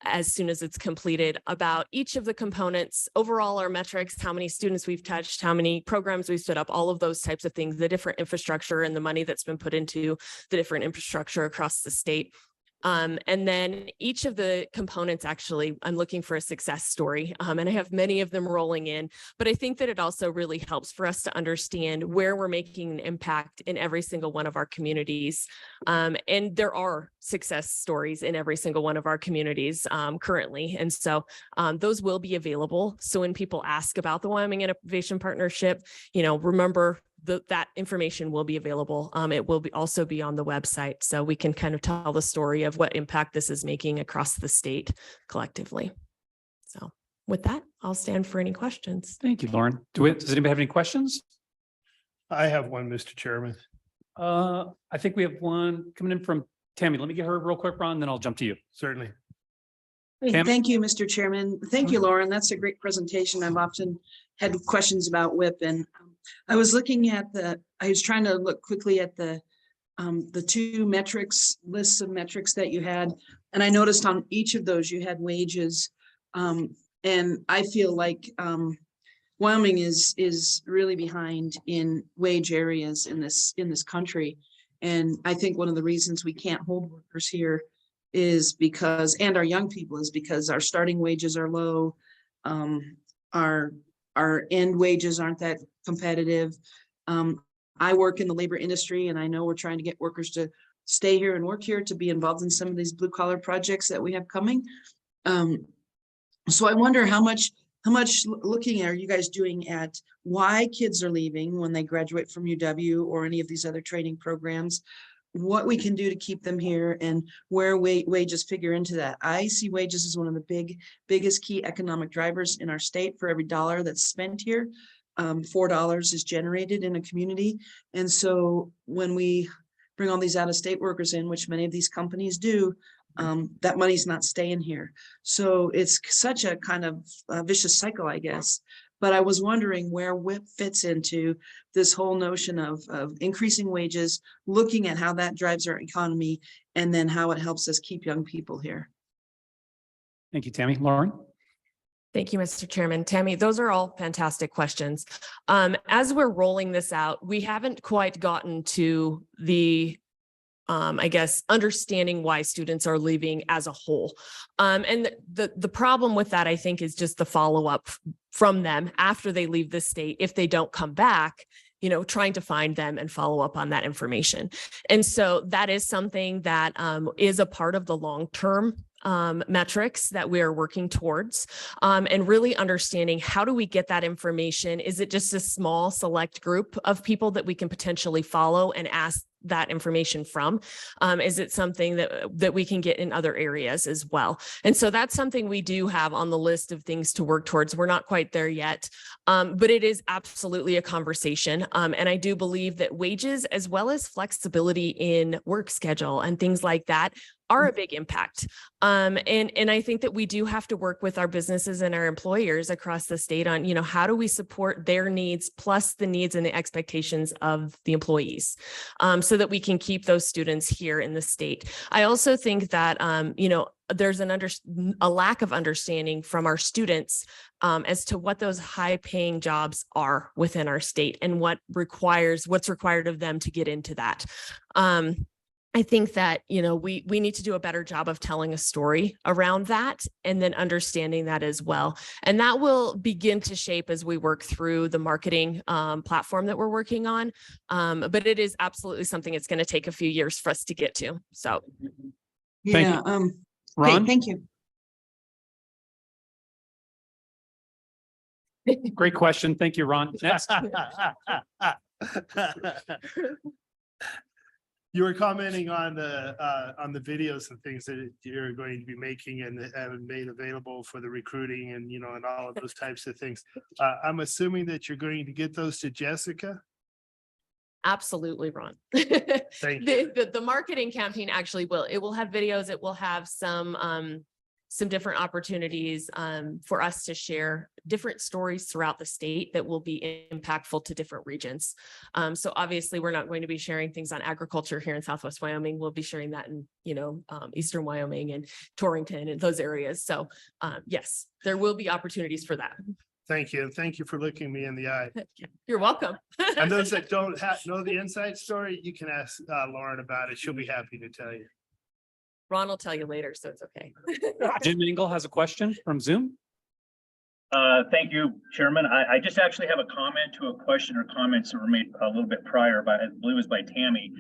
as soon as it's completed, about each of the components, overall our metrics, how many students we've touched, how many programs we've stood up, all of those types of things, the different infrastructure and the money that's been put into the different infrastructure across the state. And then each of the components, actually, I'm looking for a success story, and I have many of them rolling in, but I think that it also really helps for us to understand where we're making an impact in every single one of our communities. And there are success stories in every single one of our communities currently. And so those will be available. So when people ask about the Wyoming Innovation Partnership, remember that information will be available. It will also be on the website, so we can kind of tell the story of what impact this is making across the state collectively. So with that, I'll stand for any questions. Thank you, Lauren. Does anybody have any questions? I have one, Mr. Chairman. I think we have one coming in from Tammy. Let me get her real quick, Ron, then I'll jump to you. Certainly. Tammy? Thank you, Mr. Chairman. Thank you, Lauren. That's a great presentation. I've often had questions about WIP, and I was looking at I was trying to look quickly at the 2 lists of metrics that you had. And I noticed on each of those you had wages. And I feel like Wyoming is really behind in wage areas in this country. And I think one of the reasons we can't hold workers here is because, and our young people, is because our starting wages are low. Our end wages aren't that competitive. I work in the labor industry, and I know we're trying to get workers to stay here and work here, to be involved in some of these blue collar projects that we have coming. So I wonder how much looking are you guys doing at why kids are leaving when they graduate from UW or any of these other training programs, what we can do to keep them here, and where wages figure into that. I see wages as one of the biggest key economic drivers in our state. For every dollar that's spent here, $4 is generated in a community. And so when we bring all these out-of-state workers in, which many of these companies do, that money's not staying here. So it's such a kind of vicious cycle, I guess. But I was wondering where WIP fits into this whole notion of increasing wages, looking at how that drives our economy, and then how it helps us keep young people here. Thank you, Tammy. Lauren? Thank you, Mr. Chairman. Tammy, those are all fantastic questions. As we're rolling this out, we haven't quite gotten to the understanding why students are leaving as a whole. And the problem with that, I think, is just the follow-up from them after they leave the state. If they don't come back, trying to find them and follow up on that information. And so that is something that is a part of the long-term metrics that we are working towards, and really understanding, how do we get that information? Is it just a small select group of people that we can potentially follow and ask that information from? Is it something that we can get in other areas as well? And so that's something we do have on the list of things to work towards. We're not quite there yet, but it is absolutely a conversation. And I do believe that wages, as well as flexibility in work schedule and things like that, are a big impact. And I think that we do have to work with our businesses and our employers across the state on, how do we support their needs plus the needs and the expectations of the employees, so that we can keep those students here in the state. I also think that, there's a lack of understanding from our students as to what those high paying jobs are within our state and what's required of them to get into that. I think that, you know, we need to do a better job of telling a story around that and then understanding that as well. And that will begin to shape as we work through the marketing platform that we're working on. But it is absolutely something it's going to take a few years for us to get to. So. Thank Yeah, you. okay, Ron? thank you. Great question. Thank you, Ron. Next. You were commenting on the videos and things that you're going to be making and made available for the recruiting and, you know, and all of those types of things. I'm assuming that you're going to get those to Jessica? Absolutely, Ron. Thank you. The marketing campaign actually will have videos. It will have some different opportunities for us to share different stories throughout the state that will be impactful to different regions. So obviously we're not going to be sharing things on agriculture here in Southwest Wyoming. We'll be sharing that in, you know, Eastern Wyoming and Torrington and those areas. So yes, there will be opportunities for that. Thank you. And thank you for looking me in the eye. You're welcome. And those that don't know the inside story, you can ask Lauren about it. She'll be happy to tell you. Ron will tell you later, so it's okay. Jim Engel has a question from Zoom. Thank you, Chairman. I just actually have a comment to a question or comments that were made a little bit prior by, I believe it was by Tammy.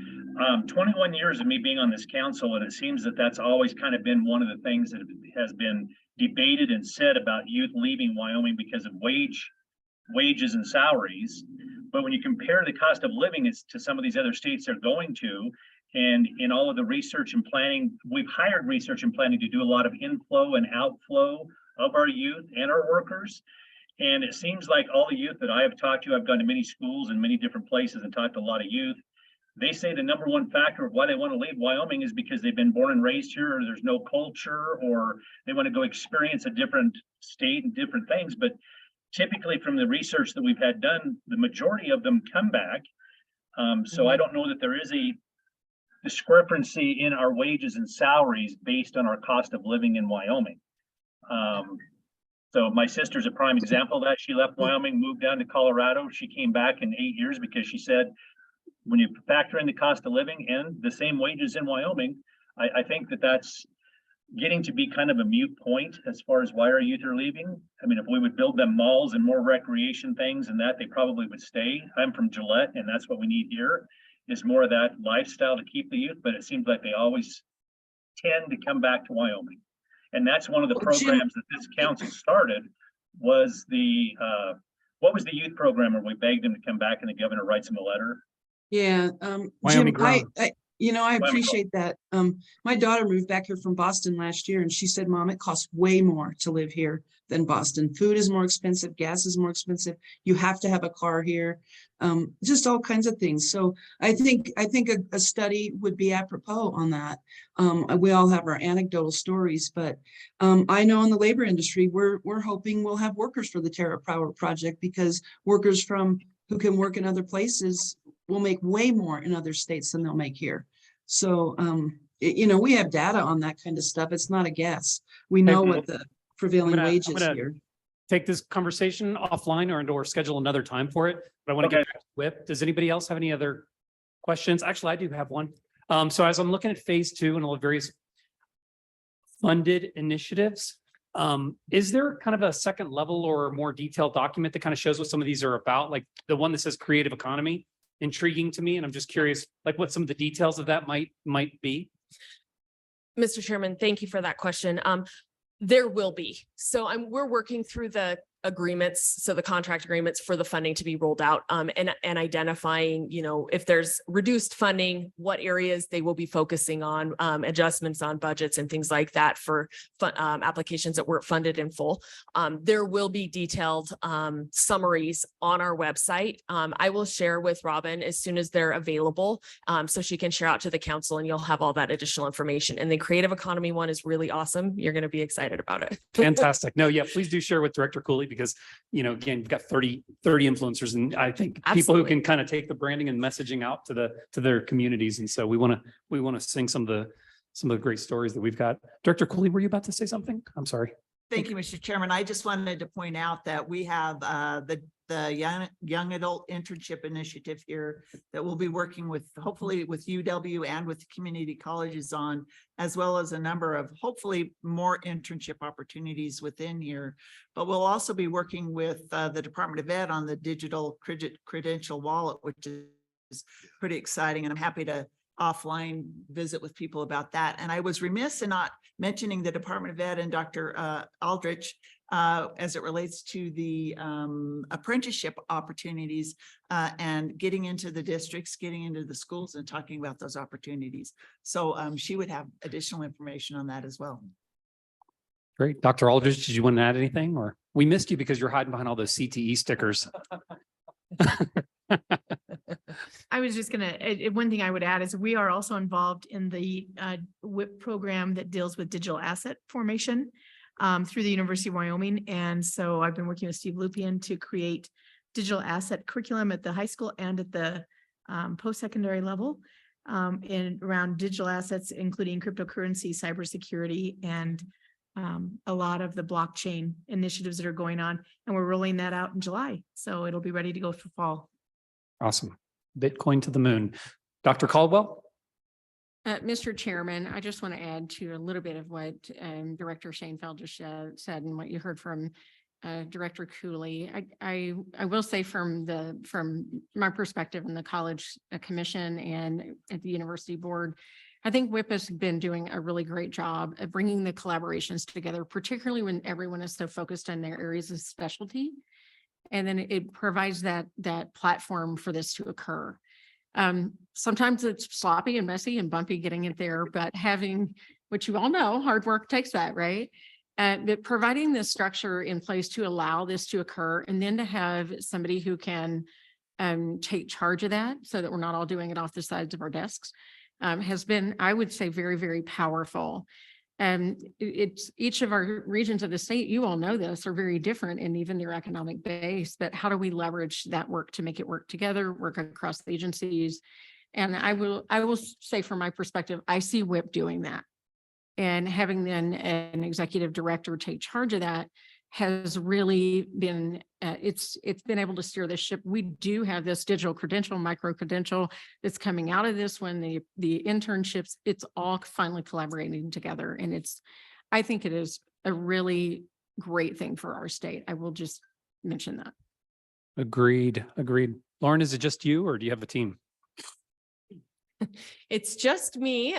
21 years of me being on this council, and it seems that that's always kind of been one of the things that has been debated and said about youth leaving Wyoming because of wages and salaries. But when you compare the cost of living to some of these other states they're going to, and in all of the research and planning, we've hired research and planning to do a lot of inflow and outflow of our youth and our workers. And it seems like all the youth that I have talked to, I've gone to many schools and many different places and talked to a lot of youth. They say the number one factor of why they want to leave Wyoming is because they've been born and raised here, or there's no culture, or they want to go experience a different state and different things. But typically from the research that we've had done, the majority of them come back. So I don't know that there is a discrepancy in our wages and salaries based on our cost of living in Wyoming. So my sister's a prime example of that. She left Wyoming, moved down to Colorado. She came back in 8 years because she said, when you factor in the cost of living and the same wages in Wyoming, I think that that's getting to be kind of a moot point as far as why our youth are leaving. I mean, if we would build them malls and more recreation things and that, they probably would stay. I'm from Gillette, and that's what we need here, is more of that lifestyle to keep the youth, but it seems like they always tend to come back to Wyoming. And that's one of the programs that this council started was the, what was the youth program where we begged them to come back and the governor writes them a letter? Yeah, Wyoming Jim, I appreciate that. My daughter moved back here from Boston last year and she said, Mom, it costs way more to live here than Boston. Food is more expensive, gas is more expensive. You have to have a car here. Just all kinds of things. So I think a study would be apropos on that. We all have our anecdotal stories, but I know in the labor industry, we're hoping we'll have workers for the Terra Power Project because workers who can work in other places will make way more in other states than they'll make here. So, we have data on that kind of stuff. It's not a guess. We know what the prevailing wage is here. Take this conversation offline or schedule another time for it. But I want to get back to WIP. Does anybody else have any other questions? Actually, I do have one. So as I'm looking at phase 2 and all the various funded initiatives, is there kind of a second level or more detailed document that kind of shows what some of these are about? Like the one that says creative economy, intriguing to me. And I'm just curious, like what some of the details of that might be. Mr. Chairman, thank you for that question. There will be. So we're working through the agreements, so the contract agreements for the funding to be rolled out, and identifying, if there's reduced funding, what areas they will be focusing on, adjustments on budgets and things like that for applications that weren't funded in full. There will be detailed summaries on our website. I will share with Robin as soon as they're available, so she can share out to the council and you'll have all that additional information. And the creative economy one is really awesome. You're going to be excited about it. Fantastic. No, yeah, please do share with Director Cooley because, again, you've got 30 influencers and I think people who can kind of take the branding and messaging out to their communities. And so we want to sing some of the great stories that we've got. Director Cooley, were you about to say something? I'm sorry. Thank you, Mr. Chairman. I just wanted to point out that we have the young adult internship initiative here that we'll be working with, hopefully with UW and with the community colleges on, as well as a number of hopefully more internship opportunities within here. But we'll also be working with the Department of Ed on the digital credential wallet, which is pretty exciting. And I'm happy to offline visit with people about that. And I was remiss in not mentioning the Department of Ed and Dr. Aldrich as it relates to the apprenticeship opportunities and getting into the districts, getting into the schools and talking about those opportunities. So she would have additional information on that as well. Great. Dr. Aldridge, did you want to add anything, or we missed you because you're hiding behind all those CTE stickers? I was just gonna, one thing I would add is we are also involved in the WIP program that deals with digital asset formation through the University of Wyoming. And so I've been working with Steve Lupian to create digital asset curriculum at the high school and at the post-secondary level in around digital assets, including cryptocurrency, cybersecurity, and a lot of the blockchain initiatives that are going on. And we're rolling that out in July. So it'll be ready to go for fall. Awesome. Bitcoin to the moon. Dr. Caldwell? Mr. Chairman, I just want to add to a little bit of what Director Shanefield just said and what you heard from Director Cooley. I will say from my perspective in the college commission and at the university board, I think WIP has been doing a really great job of bringing the collaborations together, particularly when everyone is so focused on their areas of specialty. And then it provides that platform for this to occur. Sometimes it's sloppy and messy and bumpy getting it there, but having, which you all know, hard work takes that, right? But providing this structure in place to allow this to occur, and then to have somebody who can take charge of that so that we're not all doing it off the sides of our desks, has been, I would say, very, very powerful. It's each of our regions of the state, you all know this, are very different in even their economic base, but how do we leverage that work to make it work together, work across the agencies? And I will say from my perspective, I see WIP doing that. And having then an executive director take charge of that has really been, it's been able to steer this ship. We do have this digital credential, micro credential that's coming out of this when the internships, it's all finally collaborating together. And I think it is a really great thing for our state. I will just mention that. Agreed. Lauren, is it just you or do you have a team? It's just me.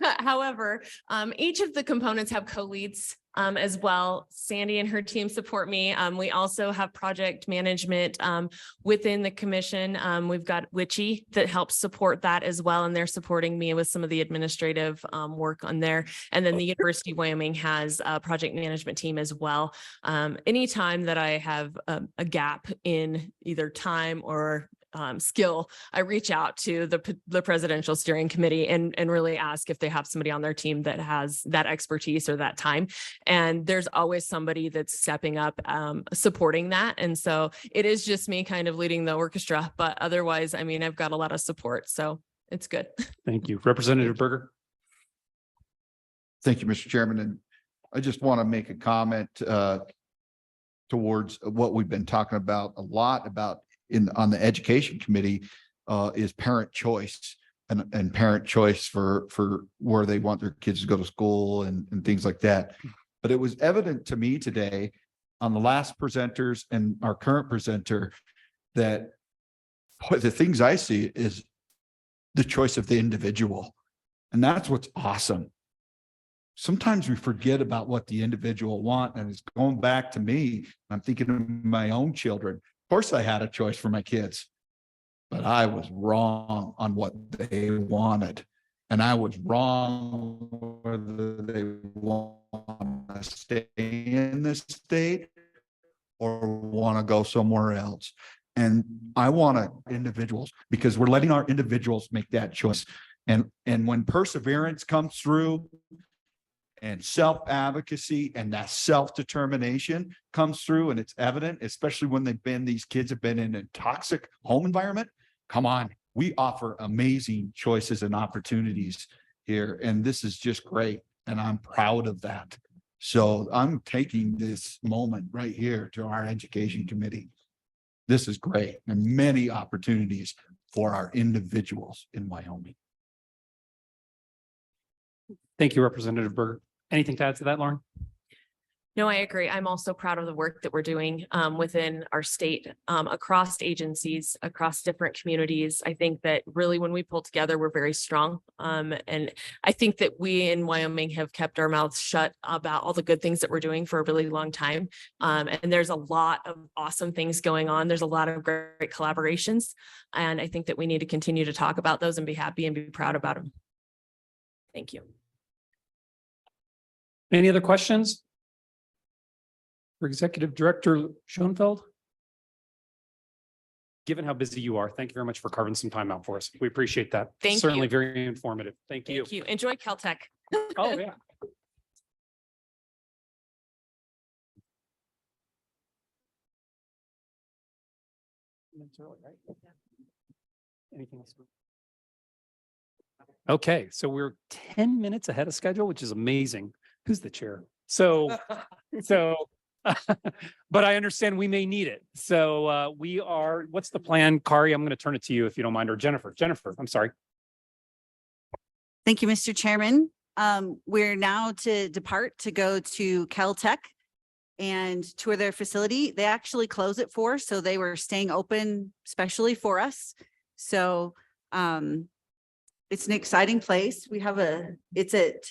However, each of the components have co-leads as well. Sandy and her team support me. We also have project management within the commission. We've got Witchy that helps support that as well, and they're supporting me with some of the administrative work on there. And then the University of Wyoming has a project management team as well. Anytime that I have a gap in either time or skill, I reach out to the presidential steering committee and really ask if they have somebody on their team that has that expertise or that time. And there's always somebody that's stepping up, supporting that. And so it is just me kind of leading the orchestra, but otherwise, I mean, I've got a lot of support, so it's good. Thank you. Representative Berger. Thank you, Mr. Chairman. And I just want to make a comment towards what we've been talking about a lot about on the education committee is parent choice and parent choice for where they want their kids to go to school and things like that. But it was evident to me today on the last presenters and our current presenter that the things I see is the choice of the individual. And that's what's awesome. Sometimes we forget about what the individual want, and it's going back to me. I'm thinking of my own children. Of course, I had a choice for my kids, but I was wrong on what they wanted. And I was wrong whether they want to stay in this state or want to go somewhere else. And I want individuals, because we're letting our individuals make that choice. And when perseverance comes through, and self-advocacy and that self-determination comes through, and it's evident, especially when these kids have been in a toxic home environment. Come on, we offer amazing choices and opportunities here, and this is just great. And I'm proud of that. So I'm taking this moment right here to our education committee. This is great and many opportunities for our individuals in Wyoming. Thank you, Representative Berger. Anything to add to that, Lauren? No, I agree. I'm also proud of the work that we're doing within our state, across agencies, across different communities. I think that really when we pull together, we're very strong. And I think that we in Wyoming have kept our mouths shut about all the good things that we're doing for a really long time. And there's a lot of awesome things going on. There's a lot of great collaborations. And I think that we need to continue to talk about those and be happy and be proud about them. Thank you. Any other questions? For Executive Director Schoenfeld? Given how busy you are, thank you very much for carving some time out for us. We appreciate that. Thank Certainly you. very informative. Thank you. Thank you. Enjoy Caltech. Oh, yeah. Anything else? Okay, so we're 10 minutes ahead of schedule, which is amazing. Who's the chair? So, but I understand we may need it. So we are, what's the plan? Kari, I'm going to turn it to you if you don't mind, or Jennifer. Jennifer, I'm sorry. Thank you, Mr. Chairman. We're now to depart to go to Caltech and tour their facility. They actually close at 4, so they were staying open specially for us. So it's an exciting place. We have it's at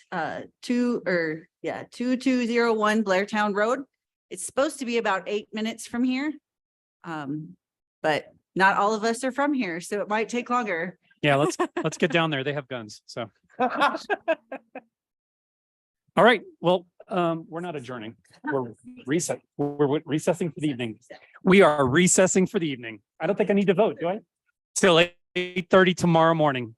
2201 Blairtown Road. It's supposed to be about 8 minutes from here. But not all of us are from here, so it might take longer. Yeah, let's get down there. They have guns, so. All right, well, we're not adjourning. We're recessing for the evening. We are recessing for the evening. I don't think I need to vote, do I? Till 8:30 tomorrow morning.